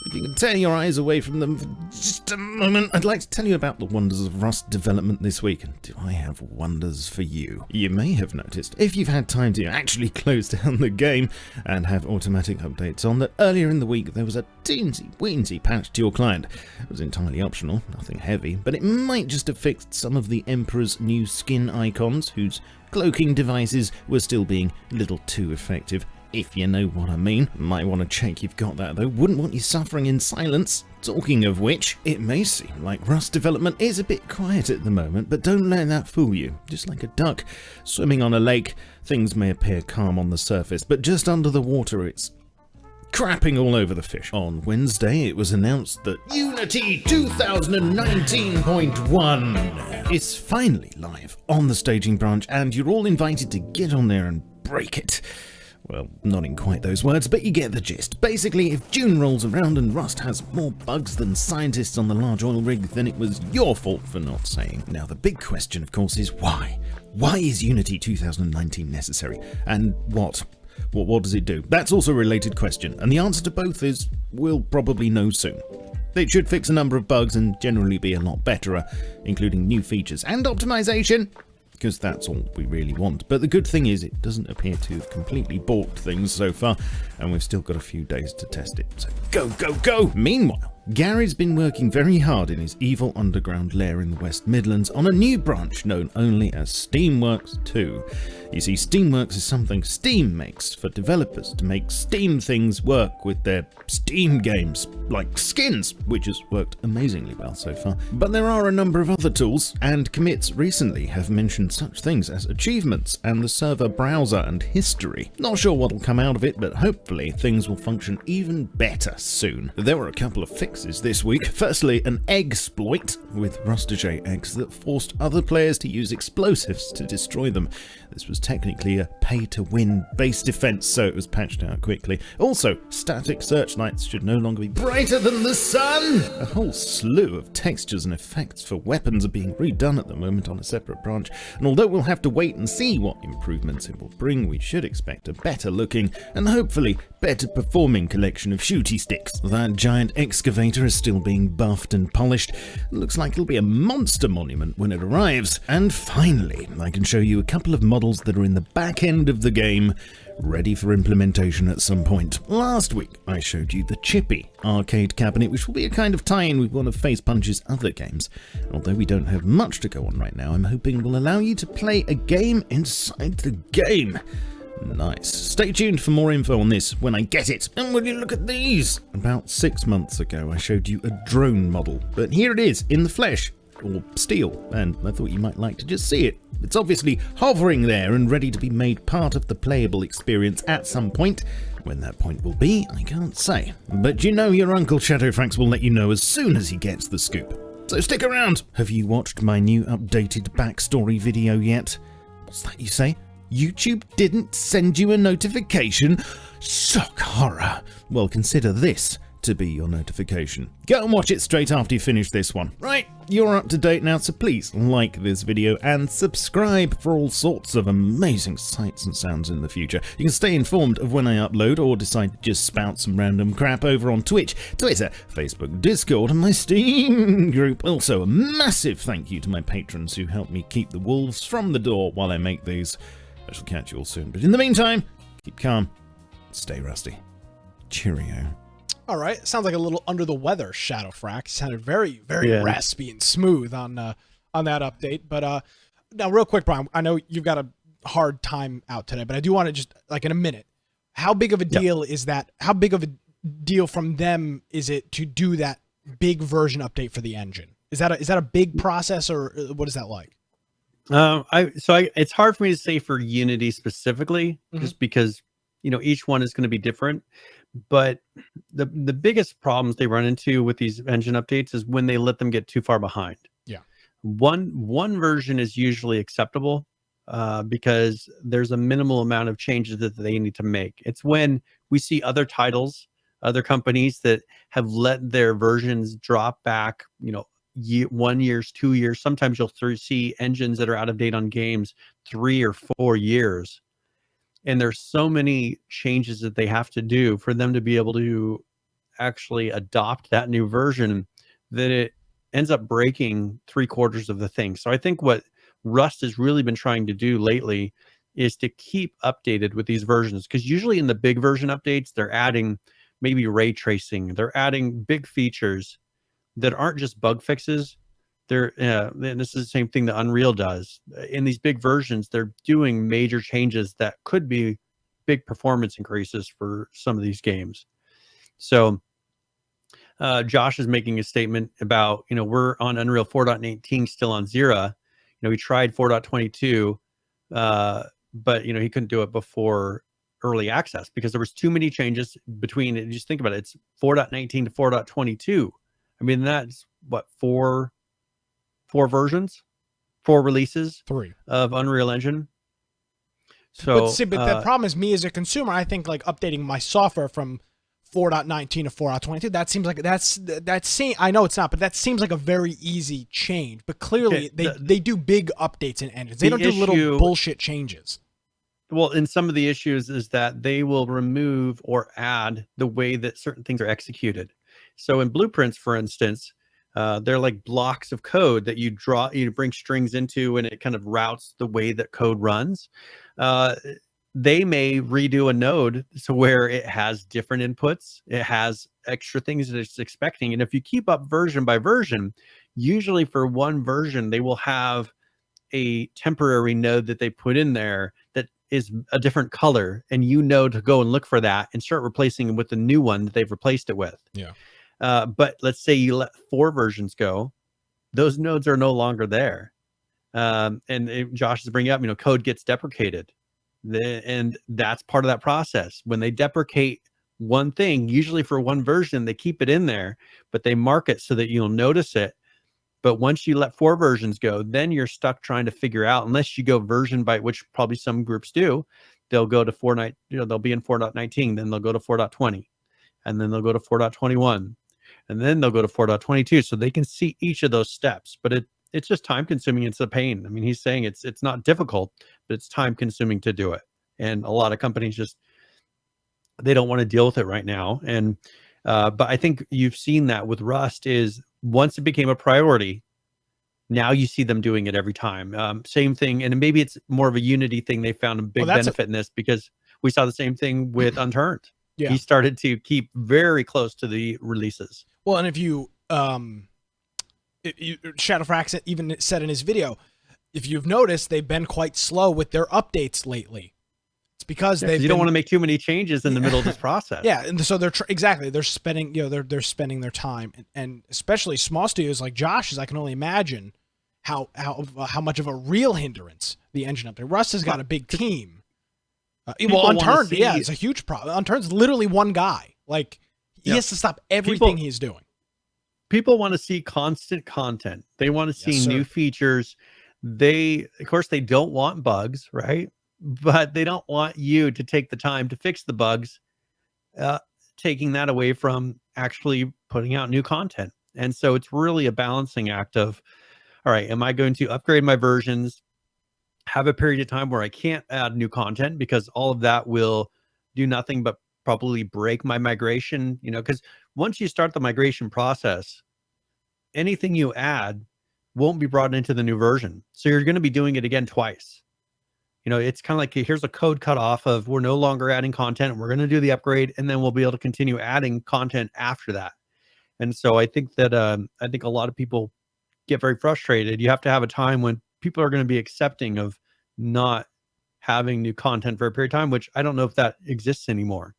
If you can tear your eyes away from them for just a moment, I'd like to tell you about the wonders of Rust development this week. And do I have wonders for you? You may have noticed, if you've had time to actually close down the game and have automatic updates on, that earlier in the week there was a teensy-weensy patch to your client. It was entirely optional, nothing heavy, but it might just have fixed some of the Emperor's new skin icons, whose cloaking devices were still being a little too effective. If you know what I mean. Might want to check you've got that though. Wouldn't want you suffering in silence. Talking of which, it may seem like Rust development is a bit quiet at the moment, but don't let that fool you. Just like a duck swimming on a lake, things may appear calm on the surface, but just under the water it's crapping all over the fish. On Wednesday, it was announced that Unity 2019.1 is finally live on the staging branch, and you're all invited to get on there and break it. Well, not in quite those words, but you get the gist. Basically, if June rolls around and Rust has more bugs than scientists on the large oil rig, then it was your fault for not saying. Now, the big question, of course, is why? Why is Unity 2019 necessary? And what? What does it do? That's also a related question, and the answer to both is we'll probably know soon. It should fix a number of bugs and generally be a lot better, including new features and optimization, because that's all we really want. But the good thing is it doesn't appear to have completely balked things so far, and we've still got a few days to test it. So go! Meanwhile, Gary's been working very hard in his evil underground lair in the West Midlands on a new branch known only as Steamworks 2. You see, Steamworks is something Steam makes for developers to make Steam things work with their Steam games, like skins, which has worked amazingly well so far. But there are a number of other tools, and commits recently have mentioned such things as achievements and the server browser and history. Not sure what'll come out of it, but hopefully things will function even better soon. There were a couple of fixes this week. Firstly, an exploit with Rustage eggs that forced other players to use explosives to destroy them. This was technically a pay-to-win base defense, so it was patched out quickly. Also, static searchlights should no longer be brighter than the sun! A whole slew of textures and effects for weapons are being redone at the moment on a separate branch, and although we'll have to wait and see what improvements it will bring, we should expect a better looking and hopefully better performing collection of shooty sticks. That giant excavator is still being buffed and polished. Looks like it'll be a monster monument when it arrives. And finally, I can show you a couple of models that are in the back end of the game, ready for implementation at some point. Last week, I showed you the Chippy arcade cabinet, which will be a kind of tie-in with one of Facepunch's other games. Although we don't have much to go on right now, I'm hoping will allow you to play a game inside the game. Nice. Stay tuned for more info on this when I get it. And will you look at these? About 6 months ago, I showed you a drone model, but here it is in the flesh, or steel, and I thought you might like to just see it. It's obviously hovering there and ready to be made part of the playable experience at some point. When that point will be, I can't say. But you know your Uncle Shadowfrax will let you know as soon as he gets the scoop. So stick around! Have you watched my new updated backstory video yet? What's that you say? YouTube didn't send you a notification? Shock horror. Well, consider this to be your notification. Go and watch it straight after you finish this one. Right, you're up to date now, so please like this video and subscribe for all sorts of amazing sights and sounds in the future. You can stay informed of when I upload or decide to just spout some random crap over on Twitch, Twitter, Facebook, Discord, and my Steam group. Also, a massive thank you to my patrons who help me keep the wolves from the door while I make these. I shall catch you all soon, but in the meantime, keep calm, stay rusty. Cheerio. All right, sounds like a little under the weather. Shadowfrax sounded very, very Yeah. raspy and smooth on that update. But now, real quick, Brian, I know you've got a hard time out today, but I do want to just like in a minute. How big of a deal is that? How big of a deal from them is it to do that big version update for the engine? Is that a big process, or what is that like? It's hard for me to say for Unity specifically, just because each one is going to be different. But the biggest problems they run into with these engine updates is when they let them get too far behind. Yeah, one version is usually acceptable because there's a minimal amount of changes that they need to make. It's when we see other titles, other companies that have let their versions drop back, 1 year, 2 years. Sometimes you'll see engines that are out of date on games 3 or 4 years. And there's so many changes that they have to do for them to be able to actually adopt that new version that it ends up breaking 3/4 of the thing. So I think what Rust has really been trying to do lately is to keep updated with these versions, because usually in the big version updates, they're adding maybe ray tracing, they're adding big features that aren't just bug fixes. And this is the same thing that Unreal does. In these big versions, they're doing major changes that could be big performance increases for some of these games. So Josh is making a statement about, we're on Unreal 4.18, still on Xera. We tried 4.22, but, he couldn't do it before early access because there was too many changes between it. Just think about it. It's 4.19 to 4.22. I mean, that's what, four versions, 4 releases, 3 of Unreal Engine. So, but the problem is, me as a consumer, I think like updating my software from 4.19 to 4.22. That seems like I know it's not, but that seems like a very easy change. But clearly, they do big updates in engines. They don't do little bullshit changes. Well, and some of the issues is that they will remove or add the way that certain things are executed. So in blueprints, for instance, they're like blocks of code that you bring strings into, and it kind of routes the way that code runs. They may redo a node to where it has different inputs. It has extra things that it's expecting. And if you keep up version by version, usually for one version, they will have a temporary node that they put in there that is a different color, and to go and look for that and start replacing it with the new one that they've replaced it with. Yeah. But let's say you let 4 versions go, those nodes are no longer there. Josh is bringing up, code gets deprecated. And that's part of that process. When they deprecate one thing, usually for one version, they keep it in there, but they mark it so that you'll notice it. But once you let 4 versions go, then you're stuck trying to figure out, unless you go version by, which probably some groups do, they'll go to 4.9, they'll be in 4.19, then they'll go to 4.20, and then they'll go to 4.21. And then they'll go to 4.22, so they can see each of those steps. But it's just time consuming. It's a pain. I mean, he's saying it's not difficult, but it's time consuming to do it. And a lot of companies they don't want to deal with it right now. And but I think you've seen that with Rust is once it became a priority, now you see them doing it every time. Same thing, and maybe it's more of a Unity thing. They found a big benefit in this because we saw the same thing with Unturned. Yeah. He started to keep very close to the releases. Well, and if you Shadowfrax even said in his video, if you've noticed, they've been quite slow with their updates lately. It's because you don't want to make too many changes in the middle of this process. Yeah, and so they're spending they're spending their time, and especially small studios like Josh's. I can only imagine how much of a real hindrance the engine update. Rust has got a big team. Unturned, it's a huge problem. Unturned's literally one guy. Like he has to stop everything he's doing. People want to see constant content. They want to see new features. Of course, they don't want bugs, right? But they don't want you to take the time to fix the bugs, taking that away from actually putting out new content. And so it's really a balancing act of, all right, am I going to upgrade my versions, have a period of time where I can't add new content because all of that will do nothing but probably break my migration, because once you start the migration process, anything you add won't be brought into the new version. So you're going to be doing it again twice. It's kind of like, here's a code cutoff of we're no longer adding content. We're going to do the upgrade, and then we'll be able to continue adding content after that. And so I think that I think a lot of people get very frustrated. You have to have a time when people are going to be accepting of not having new content for a period of time, which I don't know if that exists anymore.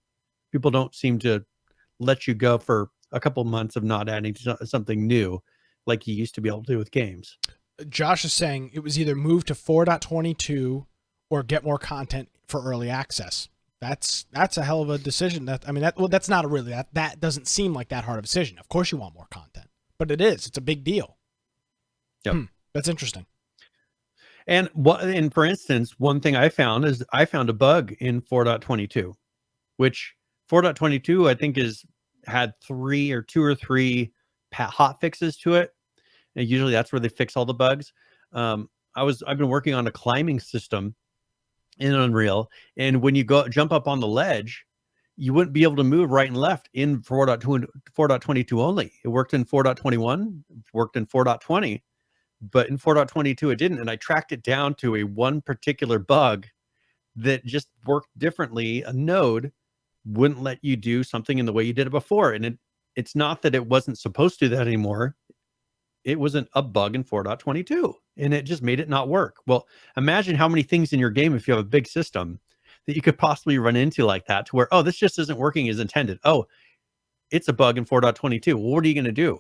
People don't seem to let you go for a couple months of not adding something new like you used to be able to do with games. Josh is saying it was either move to 4.22 or get more content for early access. That's a hell of a decision. That's not that doesn't seem like that hard of a decision. Of course you want more content, but it is. It's a big deal. Yep. That's interesting. And for instance, one thing I found is I found a bug in 4.22, which 4.22 I think had 2 or 3 hot fixes to it. And usually that's where they fix all the bugs. I've been working on a climbing system in Unreal, and when you jump up on the ledge, you wouldn't be able to move right and left in 4.22 only. It worked in 4.21, worked in 4.20, but in 4.22 it didn't. And I tracked it down to one particular bug that just worked differently. A node wouldn't let you do something in the way you did it before. And it's not that it wasn't supposed to do that anymore. It wasn't a bug in 4.22, and it just made it not work. Well, imagine how many things in your game, if you have a big system, that you could possibly run into like that, to where, oh, this just isn't working as intended. Oh, it's a bug in 4.22. Well, what are you going to do?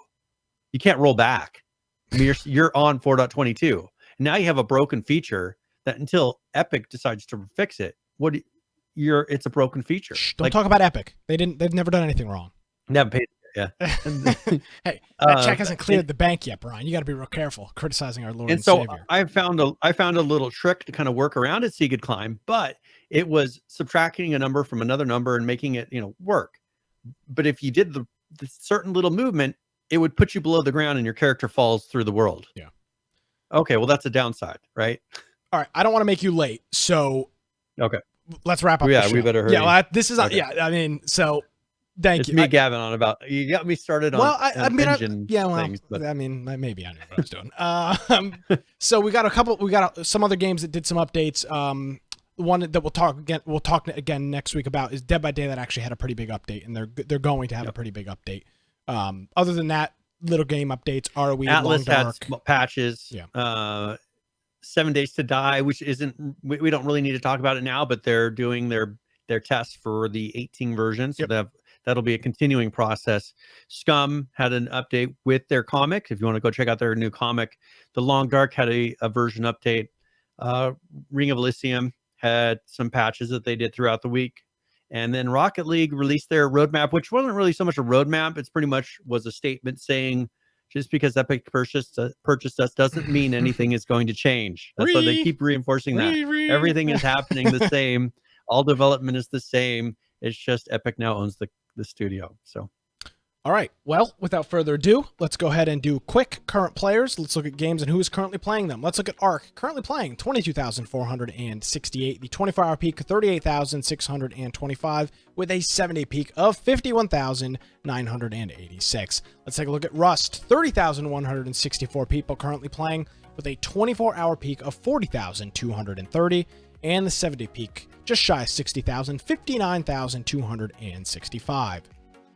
You can't roll back. I mean, you're on 4.22. Now you have a broken feature that until Epic decides to fix it, it's a broken feature. Shh, don't talk about Epic. They've never done anything wrong. Never paid. Yeah. Hey, that check hasn't cleared the bank yet, Brian. You got to be real careful criticizing our Lord and so Savior. I found a little trick to kind of work around it so you could climb, but it was subtracting a number from another number and making it, work. But if you did the certain little movement, it would put you below the ground and your character falls through the world. Yeah. Okay, well that's a downside, right? All right, I don't want to make you late, so okay, let's wrap up. Yeah, the show. we better hurry. Yeah, well, this is okay. yeah. I mean, so. Thank it's you. Me gabbing on about you got me started on. Well, engine things, but maybe I knew what I was doing. So we got some other games that did some updates. One that we'll talk again next week about is Dead by Day, that actually had a pretty big update, and they're going to have a pretty big update. Other than that, little game updates. ROE, Atlas Long had Dark patches. Yeah. 7 Days to Die, which isn't, we don't really need to talk about it now, but they're doing their tests for the 18 version, so that'll be a continuing process. Scum had an update with their comic. If you want to go check out their new comic, The Long Dark had a version update. Ring of Elysium had some patches that they did throughout the week. And then Rocket League released their roadmap, which wasn't really so much a roadmap. It's pretty much was a statement saying, just because Epic purchased us doesn't mean anything is going to change. That's why they keep reinforcing that. Everything is happening the same. All development is the same. It's just Epic now owns the studio. So, all right. Well, without further ado, let's go ahead and do quick current players. Let's look at games and who is currently playing them. Let's look at Ark. Currently playing 22,468. The 24-hour peak 38,625 with a 7-day peak of 51,986. Let's take a look at Rust. 30,164 people currently playing with a 24-hour peak of 40,230 and the 7-day peak just shy of 60,000, 59,265.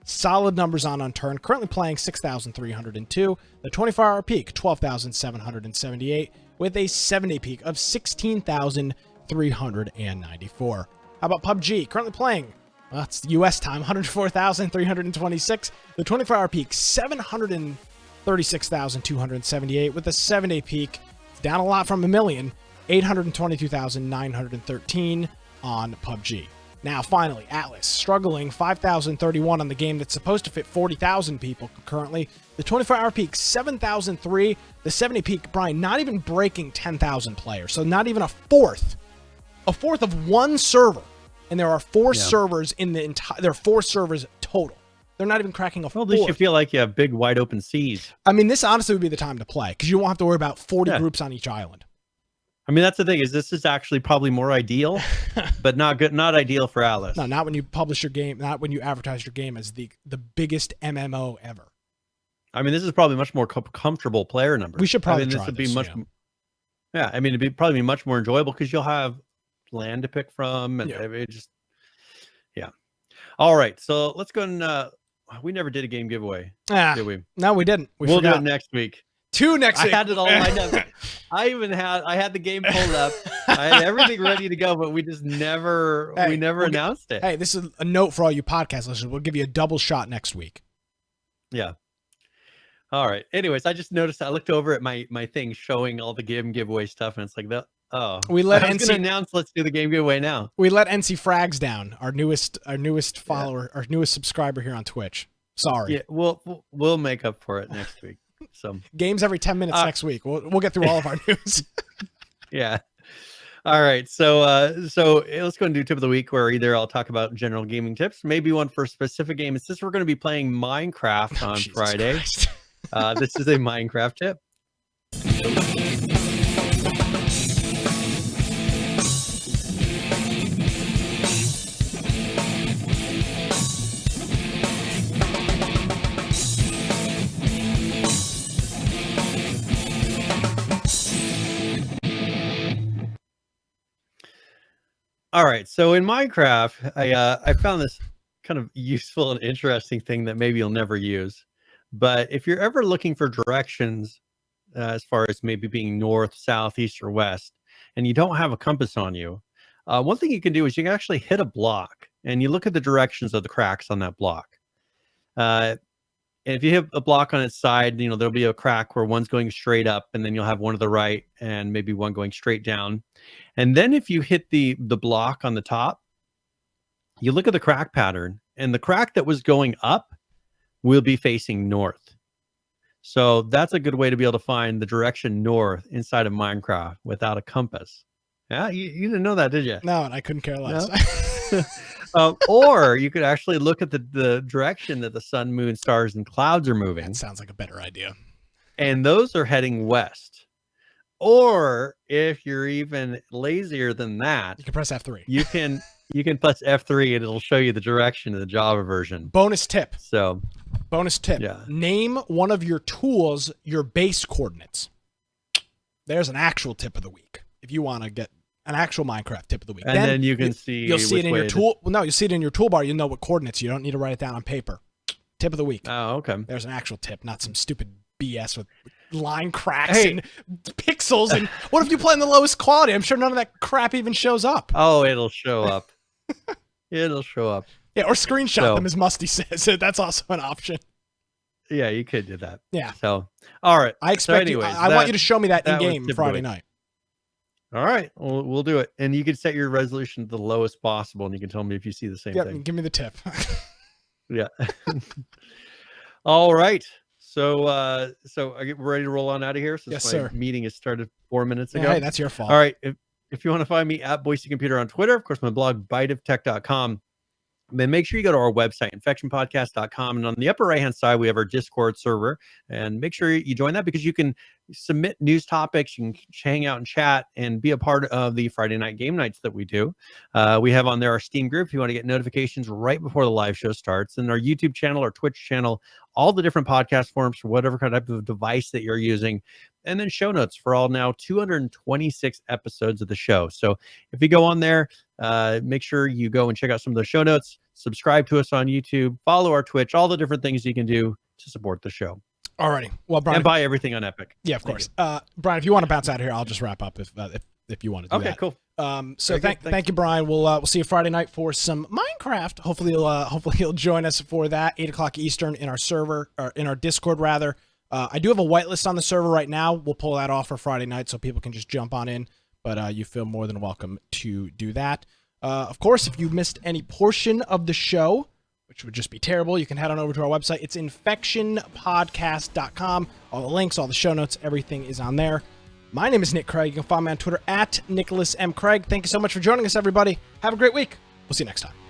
Solid numbers on Unturned, currently playing 6,302, the 24-hour peak 12,778 with a 7-day peak of 16,394. How about PUBG? Currently playing, that's US time, 104,326, the 24-hour peak 736,278 with a 7-day peak, it's down a lot from a million, 822,913 on PUBG. Now, finally, Atlas, struggling 5,031 on the game that's supposed to fit 40,000 people currently. The 24-hour peak, 7,003. The 70 peak, Brian, not even breaking 10,000 players. So not even a fourth of one server. And there are 4 servers in the entire, there are 4 servers total. They're not even cracking a fourth. Well, at least you feel like you have big, wide open seas. I mean, this honestly would be the time to play because you won't have to worry about 40 groups on each island. I mean, that's the thing, is this is actually probably more ideal, but not ideal for Atlas. No, not when you publish your game, not when you advertise your game as the biggest MMO ever. I mean, this is probably much more comfortable player numbers. We should probably this would be much. Yeah, I mean, it'd probably be much more enjoyable because you'll have land to pick from, and Yeah. it just, yeah. All right, so let's go and we never did a game giveaway, did we? No, we didn't. We'll do forgot. it next week. 2 next week. I had it all lined up. I had the game pulled up. I had everything ready to go, but we just never announced it. Hey, this is a note for all you podcast listeners. We'll give you a double shot next week. Yeah. All right. Anyways, I just noticed, I looked over at my thing showing all the game giveaway stuff, and it's like, We let I was NC gonna announce, let's do the game giveaway now. We let NC Frags down, our newest follower, our newest subscriber here on Twitch. Sorry. Yeah, we'll make up for it next week. So games every 10 minutes next week. We'll get through all of our news. Yeah. All right. So let's go and do tip of the week, where either I'll talk about general gaming tips, maybe one for a specific game. Since we're going to be playing Minecraft on Friday, this is a Minecraft tip. All right, so in Minecraft, I found this kind of useful and interesting thing that maybe you'll never use. But if you're ever looking for directions, as far as maybe being north, south, east, or west, and you don't have a compass on you, one thing you can do is you can actually hit a block, and you look at the directions of the cracks on that block. And if you hit a block on its side, there'll be a crack where one's going straight up, and then you'll have one to the right, and maybe one going straight down. And then if you hit the block on the top, you look at the crack pattern, and the crack that was going up will be facing north. So that's a good way to be able to find the direction north inside of Minecraft without a compass. Yeah, you didn't know that, did you? No, and I couldn't care less. No? Or you could actually look at the direction that the sun, moon, stars, and clouds are moving. That sounds like a better idea. And those are heading west. Or if you're even lazier than that, You can press F3. you can press F3 and it'll show you the direction of the Java version. Bonus tip. So, Yeah. Name one of your tools your base coordinates. There's an actual tip of the week. If you want to get an actual Minecraft tip of the week. and then you can see You'll see it in your which tool. Well, no, you'll see it in your toolbar. You'll know what coordinates. You don't need to write it down on paper. Tip of the week. Oh, okay. There's an actual tip, not some stupid BS with line cracks Hey. and pixels. And what if you play in the lowest quality? I'm sure none of that crap even shows up. Oh, it'll show up. It'll show up. Yeah, or screenshot So- them, as Musty says. That's also an option. Yeah, you could do that. Yeah. So, all right. I expect you. I want you to show me that in that was game tip of the Friday week. night. All right, we'll do it. And you can set your resolution to the lowest possible, and you can tell me if you see the same Yep, thing. give me the tip. Yeah. All right. So are you ready to roll on out of here? Since Yes, my sir. meeting has started 4 minutes ago. Hey, that's your fault. All right. If you want to find me at Boise Computer on Twitter, of course, my blog, biteoftech.com. Then make sure you go to our website, infectionpodcast.com. And on the upper right-hand side, we have our Discord server. And make sure you join that, because you can submit news topics, you can hang out and chat, and be a part of the Friday night game nights that we do. We have on there our Steam group if you want to get notifications right before the live show starts, and our YouTube channel, our Twitch channel, all the different podcast forms for whatever kind of device that you're using. And then show notes for all now 226 episodes of the show. So if you go on there, make sure you go and check out some of the show notes, subscribe to us on YouTube, follow our Twitch, all the different things you can do to support the show. Alrighty. Well, Brian. And buy everything on Epic. Yeah, of course. Brian, if you want to bounce out of here, I'll just wrap up if you want to do that. Okay, cool. So Very good, thank you, Brian. We'll see you Friday night for some Minecraft. Hopefully you'll join us for that 8:00 Eastern in our server, or in our Discord rather. I do have a whitelist on the server right now. We'll pull that off for Friday night so people can just jump on in. But you feel more than welcome to do that. Of course, if you missed any portion of the show, which would just be terrible, you can head on over to our website. It's infectionpodcast.com. All the links, all the show notes, everything is on there. My name is Nick Craig. You can find me on Twitter at Nicholas M. Craig. Thank you so much for joining us, everybody. Have a great week. We'll see you next time.